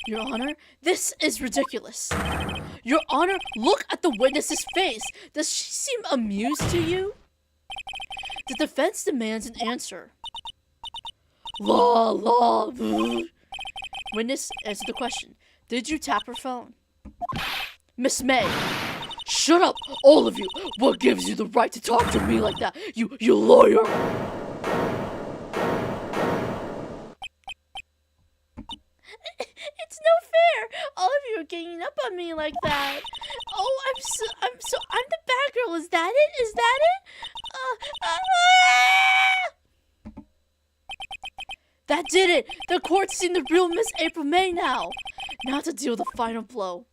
Your Honor, this is ridiculous. Your Honor, look at the witness's face. Does she seem amused to you? The defense demands an answer. Law. Witness, answer the question. Did you tap her phone? Miss May. Shut up, all of you. What gives you the right to talk to me like that? You lawyer. It's no fair. All of you are ganging up on me like that. Oh, I'm the bad girl. Is that it? Is that it? That did it. The court's seen the real Miss April May now. Now to deal the final blow.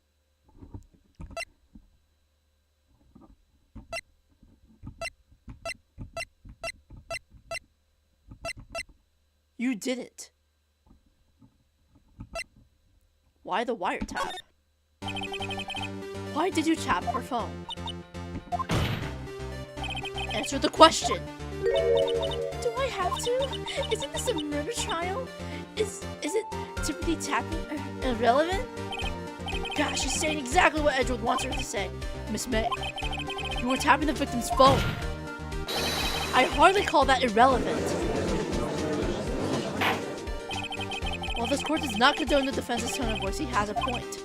You did it. Why the wiretap? Why did you tap her phone? Answer the question. Do I have to? Isn't this a murder trial? Is it Timothy tapping irrelevant? Gosh, she's saying exactly what Edward wants her to say. Miss May, you were tapping the victim's phone. I hardly call that irrelevant. While this court does not condone the defense's tone of voice, he has a point.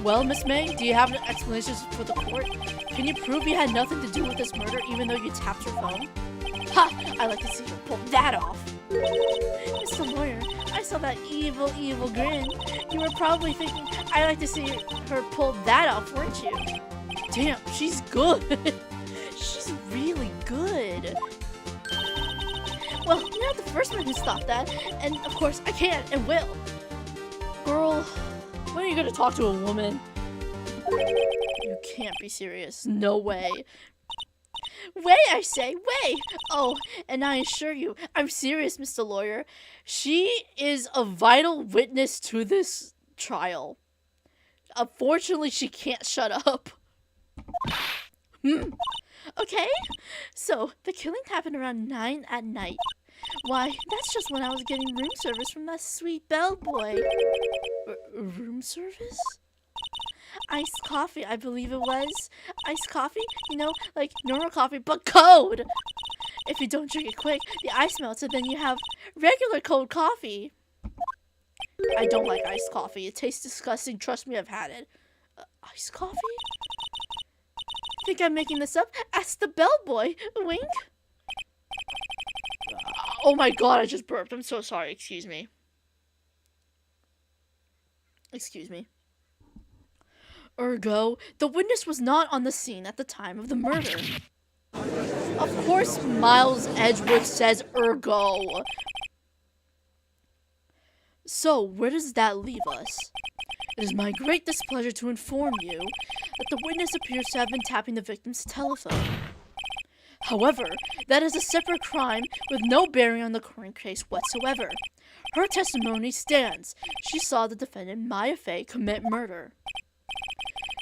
Well, Miss May, do you have an explanation for the court? Can you prove you had nothing to do with this murder even though you tapped her phone? Ha! I like to see her pull that off. Mr. Lawyer, I saw that evil grin. You were probably thinking, I like to see her pull that off, weren't you? Damn, she's good. She's really good. Well, you're not the first one who stopped that, and of course I can and will. Girl, when are you gonna talk to a woman? You can't be serious. No way. Way, I say, way! Oh, and I assure you, I'm serious, Mr. Lawyer. She is a vital witness to this trial. Unfortunately, she can't shut up. Okay, so the killing happened around 9 at night. Why, that's just when I was getting room service from that sweet bellboy. Room service? Iced coffee, I believe it was. Iced coffee? You know, like normal coffee, but cold! If you don't drink it quick, the ice melts and then you have regular cold coffee. I don't like iced coffee. It tastes disgusting. Trust me, I've had it. Iced coffee? Think I'm making this up? Ask the bellboy. Wink. Oh my god, I just burped. I'm so sorry. Excuse me. Excuse me. Ergo, the witness was not on the scene at the time of the murder. Of course, Miles Edgeworth says ergo. So, where does that leave us? It is my great displeasure to inform you that the witness appears to have been tapping the victim's telephone. However, that is a separate crime with no bearing on the current case whatsoever. Her testimony stands. She saw the defendant, Maya Fey, commit murder.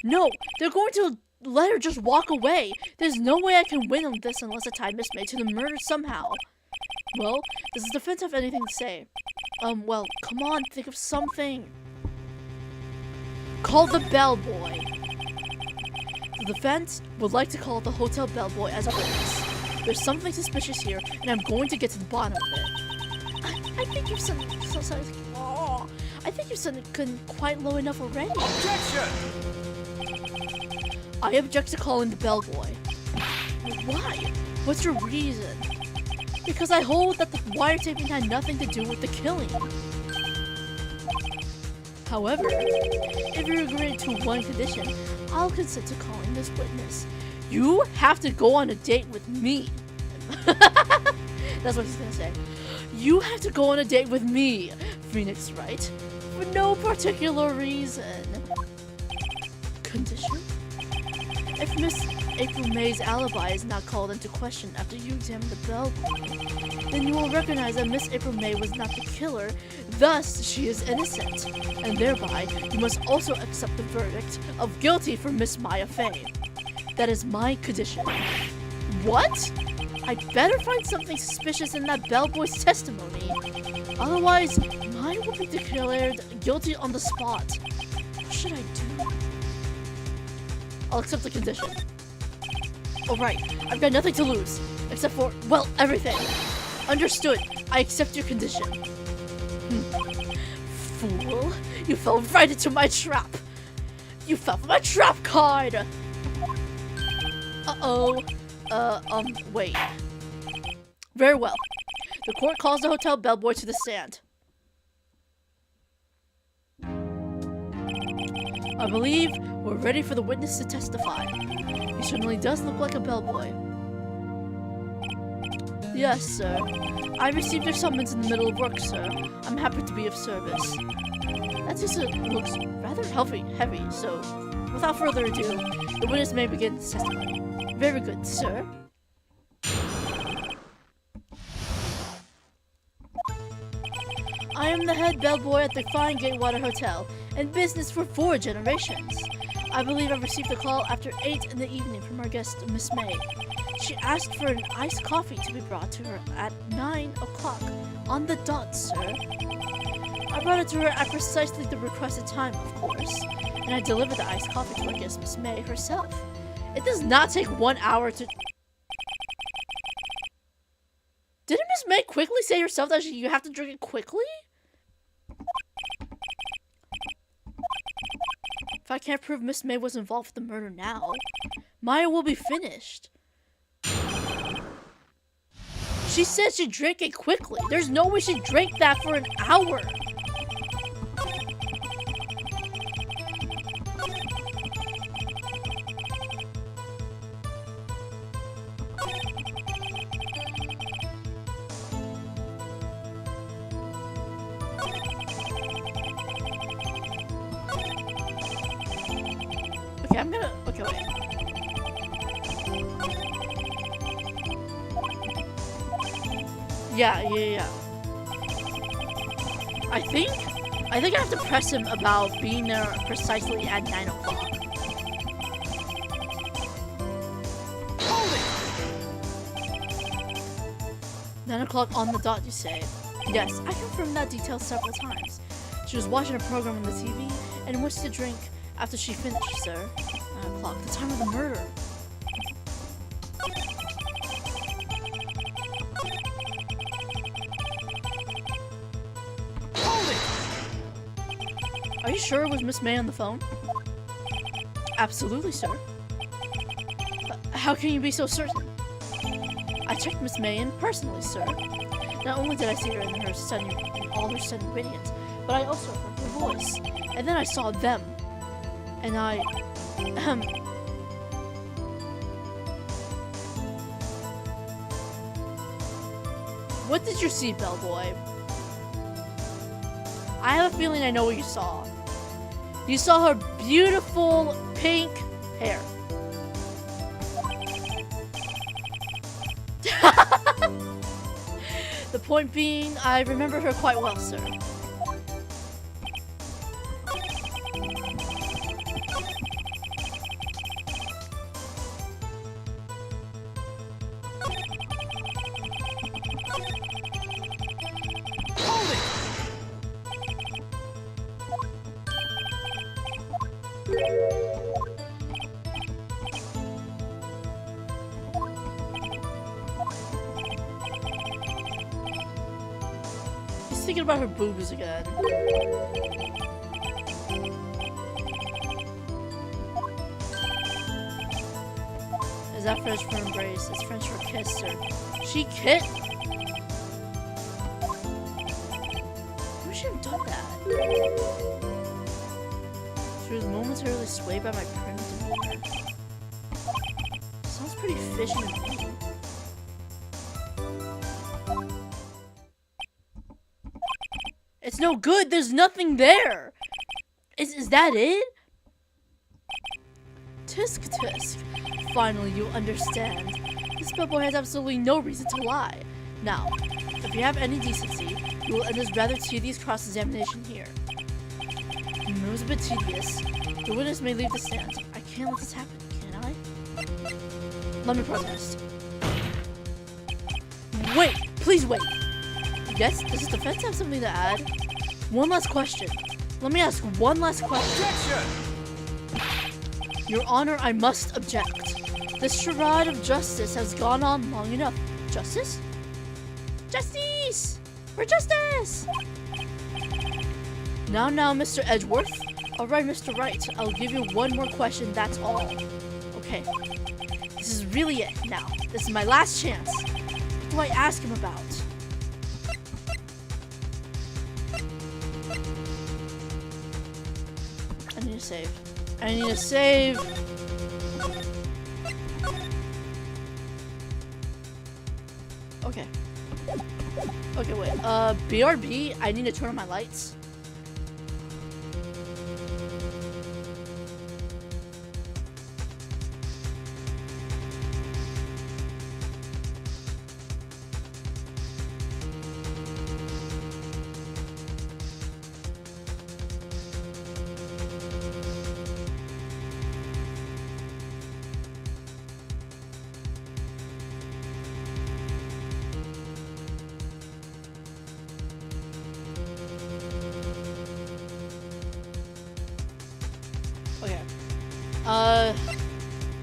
No, they're going to let her just walk away. There's no way I can win on this unless I tie Miss May to the murder somehow. Well, does the defense have anything to say? Well, come on, think of something. Call the bellboy. The defense would like to call the hotel bellboy as a witness. There's something suspicious here, and I'm going to get to the bottom of it. I think you've said I think you've said it couldn't quite low enough already. Objection! I object to calling the bellboy. Why? What's your reason? Because I hold that the wiretapping had nothing to do with the killing. However, if you agree to one condition, I'll consent to calling this witness. You have to go on a date with me. That's what he's gonna say. You have to go on a date with me, Phoenix Wright, for no particular reason. Condition? If Miss April May's alibi is not called into question after you examine the bellboy, then you will recognize that Miss April May was not the killer, thus she is innocent, and thereby you must also accept the verdict of guilty for Miss Maya Fey. That is my condition. What? I better find something suspicious in that bellboy's testimony. Otherwise, Maya will be declared guilty on the spot. What should I do? I'll accept the condition. Alright, I've got nothing to lose. Except for, well, everything. Understood. I accept your condition. Fool. You fell right into my trap. You fell for my trap card. Uh-oh. Wait. Very well. The court calls the hotel bellboy to the stand. I believe we're ready for the witness to testify. He certainly does look like a bellboy. Yes, sir. I received your summons in the middle of work, sir. I'm happy to be of service. That just looks rather heavy, so without further ado, the witness may begin his testimony. Very good, sir. I am the head bellboy at the fine Gatewater Hotel, in business for 4 generations. I believe I received a call after 8 in the evening from our guest, Miss May. She asked for an iced coffee to be brought to her at 9 o'clock on the dot, sir. I brought it to her at precisely the requested time, of course, and I delivered the iced coffee to our guest, Miss May, herself. It does not take 1 hour to... Didn't Miss May quickly say herself that you have to drink it quickly? If I can't prove Miss May was involved with the murder now, Maya will be finished. She said she drank it quickly. There's no way she drank that for an hour. Okay, I'm gonna... Okay, wait. Yeah. I think I have to press him about being there precisely at 9 o'clock. Hold it! 9 o'clock on the dot, you say? Yes, I confirmed that detail several times. She was watching a program on the TV and wished to drink after she finished, sir. 9 o'clock, the time of the murder. Are you sure it was Miss May on the phone? Absolutely, sir. How can you be so certain? I checked Miss May in personally, sir. Not only did I see her in all her stunning radiance, but I also heard her voice. And then I saw them. And I... What did you see, bellboy? I have a feeling I know what you saw. You saw her beautiful pink hair. Point being, I remember her quite well, sir. Hold it! He's thinking about her boobs again. Is that French for embrace? It's French for kiss, sir. She kissed? Who should have done that? She was momentarily swayed by my prim demeanor. Sounds pretty fishy to me. It's no good. There's nothing there. Is that it? Tisk tisk. Finally, you understand. This bellboy has absolutely no reason to lie. Now, if you have any decency, you will end this rather tedious cross-examination here. It was a bit tedious. The witness may leave the stand. I can't let this happen, can I? Let me protest. Wait! Please wait! Yes, does the defense have something to add? One last question. Let me ask one last question. Objection! Your Honor, I must object. This charade of justice has gone on long enough. Justice? Justice! For justice! Now, Mr. Edgeworth. Alright, Mr. Wright. I'll give you one more question, that's all. Okay. This is really it now. This is my last chance. What do I ask him about? I need to save. I need to save. Okay. Okay, wait. BRB, I need to turn on my lights.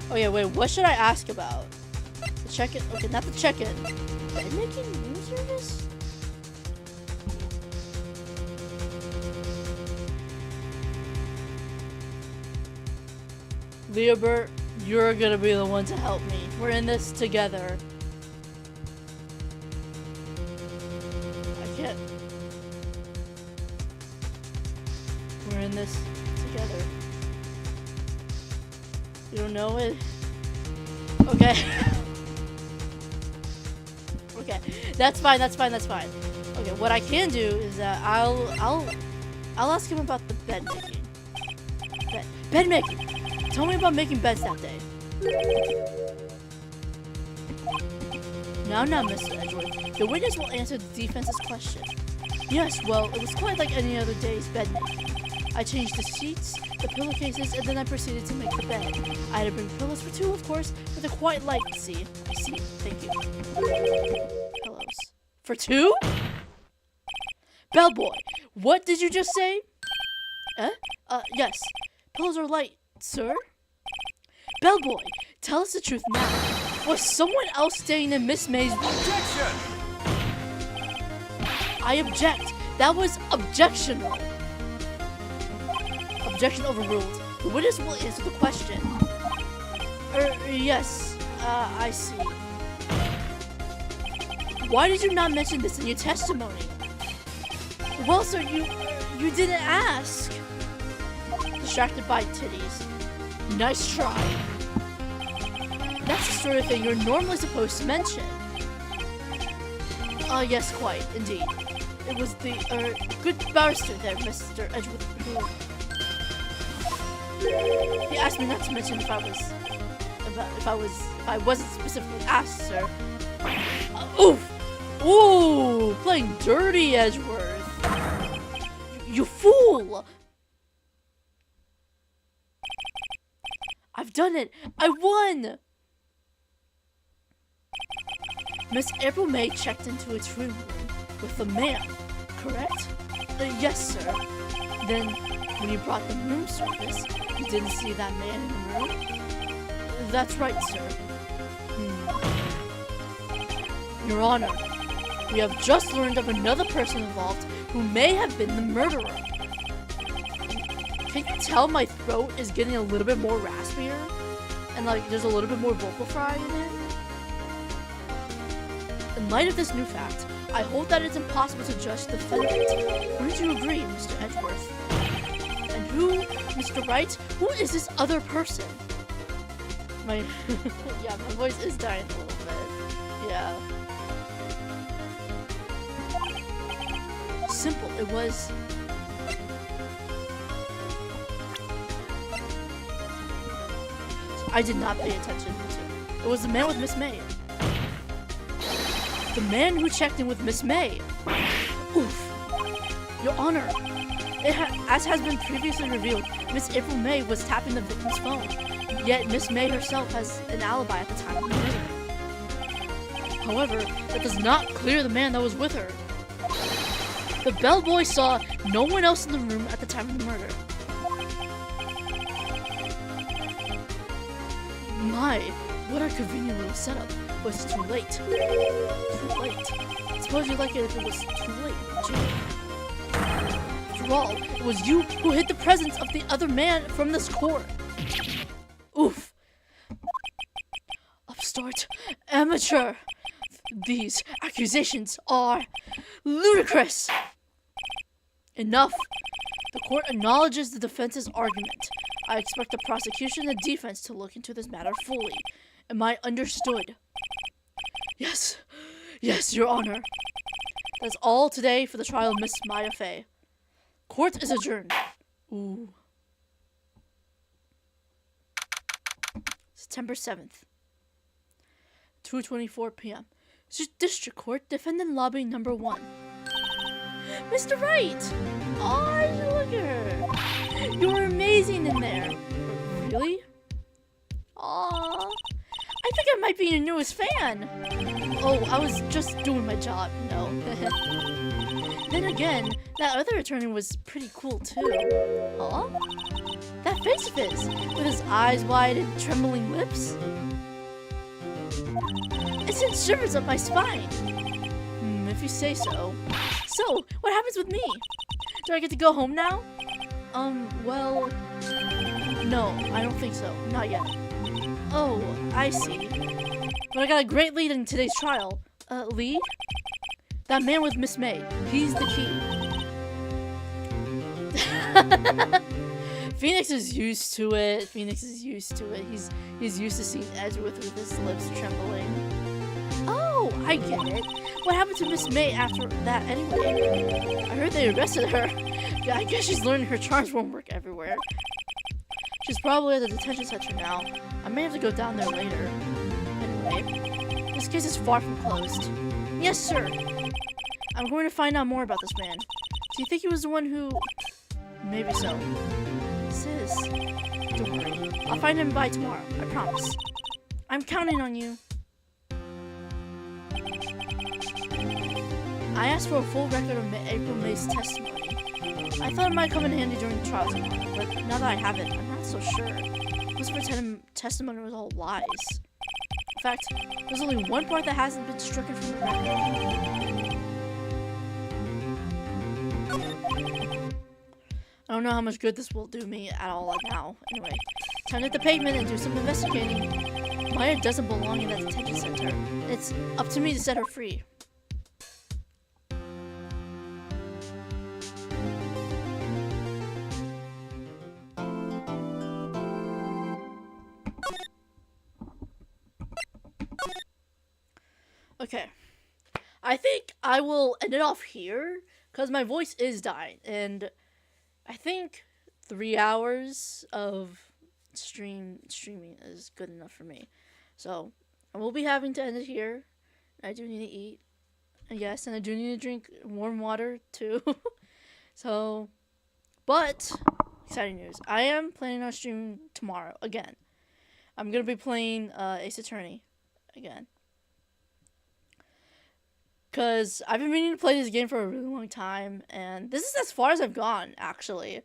Okay, wait, what should I ask about? The check-in? Okay, not the check-in. Bed making room service? Leobert, you're gonna be the one to help me. We're in this together. I can't. We're in this together. You don't know it? Okay. Okay, that's fine. Okay, what I can do is that I'll ask him about the bed making. Bed making. Tell me about making beds that day. Now, Mr. Edgeworth. The witness will answer the defense's question. Yes, well, it was quite like any other day's bed making. I changed the sheets, the pillowcases, and then I proceeded to make the bed. I had to bring pillows for two, of course, but they're quite light, see? I see. Thank you. Pillows. For two? Bellboy, what did you just say? Yes. Pillows are light, sir. Bellboy, tell us the truth now. Was someone else staying in Miss May's room? Objection! I object. That was objectionable. Objection overruled. The witness will answer the question. Yes. I see. Why did you not mention this in your testimony? Well, sir, you didn't ask. Distracted by titties. Nice try. That's the sort of thing you're normally supposed to mention. Yes, quite, indeed. It was the, good barrister there, Mr. Edgeworth, who... He asked me not to mention if I wasn't specifically asked, sir. Oof! Ooh! you playing dirty, Edgeworth. You fool! I've done it! I won! Miss April May checked into its room with the man, correct? Yes, sir. Then, when you brought the room service, you didn't see that man in the room? That's right, sir. Your Honor, we have just learned of another person involved who may have been the murderer. Can you tell my throat is getting a little bit more raspier? And like, there's a little bit more vocal fry in it? In light of this new fact, I hold that it's impossible to judge the defendant. Wouldn't you agree, Mr. Edgeworth? And who, Mr. Wright, who is this other person? My voice is dying a little bit. Yeah. Simple, it was... I did not pay attention to. It was the man with Miss May. The man who checked in with Miss May. Oof. Your Honor, as has been previously revealed, Miss April May was tapping the victim's phone. Yet Miss May herself has an alibi at the time of the murder. However, that does not clear the man that was with her. The bellboy saw no one else in the room at the time of the murder. My, what a convenient little setup, but it's too late. Too late. Suppose you'd like it if it was too late, Jim. After all, it was you who hid the presence of the other man from this court. Oof. Upstart. Amateur. These accusations are ludicrous. Enough. The court acknowledges the defense's argument. I expect the prosecution and defense to look into this matter fully. Am I understood? Yes. Yes, Your Honor. That's all today for the trial of Miss Maya Fey. Court is adjourned. Ooh. September 7th. 2:24 p.m. District Court, Defendant Lobby Number 1. Mr. Wright! Oh, look at her. You were amazing in there. Really? Aw. I think I might be your newest fan. Oh, I was just doing my job, no. Then again, that other attorney was pretty cool too. Huh? That face of his, with his eyes wide and trembling lips. It sends shivers up my spine. If you say so. So, what happens with me? Do I get to go home now? Well... No, I don't think so. Not yet. Oh, I see. But I got a great lead in today's trial. Lead? That man with Miss May. He's the key. Phoenix is used to it. He's used to seeing Edgeworth with his lips trembling. Oh, I get it. What happened to Miss May after that anyway? I heard they arrested her. Yeah, I guess she's learning her charms won't work everywhere. She's probably at the detention center now. I may have to go down there later. Anyway, this case is far from closed. Yes, sir. I'm going to find out more about this man. Do you think he was the one who... Maybe so. Sis, don't worry. I'll find him by tomorrow. I promise. I'm counting on you. I asked for a full record of April May's testimony. I thought it might come in handy during the trial tomorrow, but now that I have it, I'm not so sure. This testimony was all lies. In fact, there's only one part that hasn't been stricken from the record. I don't know how much good this will do me at all now. Anyway, time to hit the pavement and do some investigating. Maya doesn't belong in that detention center. It's up to me to set her free. Okay, I think I will end it off here because my voice is dying, and I think 3 hours of streaming is good enough for me. So I will be having to end it here. I do need to eat. Yes, and I do need to drink warm water too. So, but exciting news. I am planning on streaming tomorrow again. I'm gonna be playing Ace Attorney again. Cause I've been meaning to play this game for a really long time, and this is as far as I've gone actually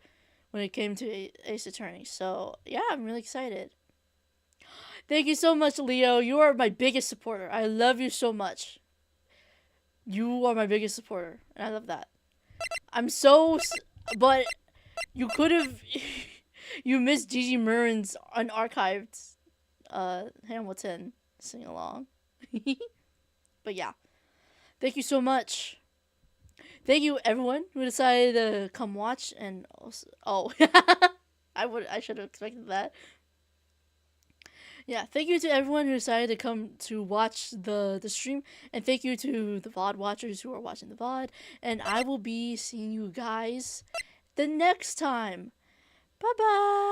when it came to Ace Attorney. So yeah, I'm really excited. Thank you so much, Leo. You are my biggest supporter. I love you so much. You are my biggest supporter, and I love that. I'm so, but you could have, you missed Gigi Murren's unarchived Hamilton sing along. But yeah, thank you so much. Thank you everyone who decided to come watch and also, oh, I should have expected that. Yeah, thank you to everyone who decided to come to watch the stream, and thank you to the VOD watchers who are watching the VOD, and I will be seeing you guys the next time. Bye bye.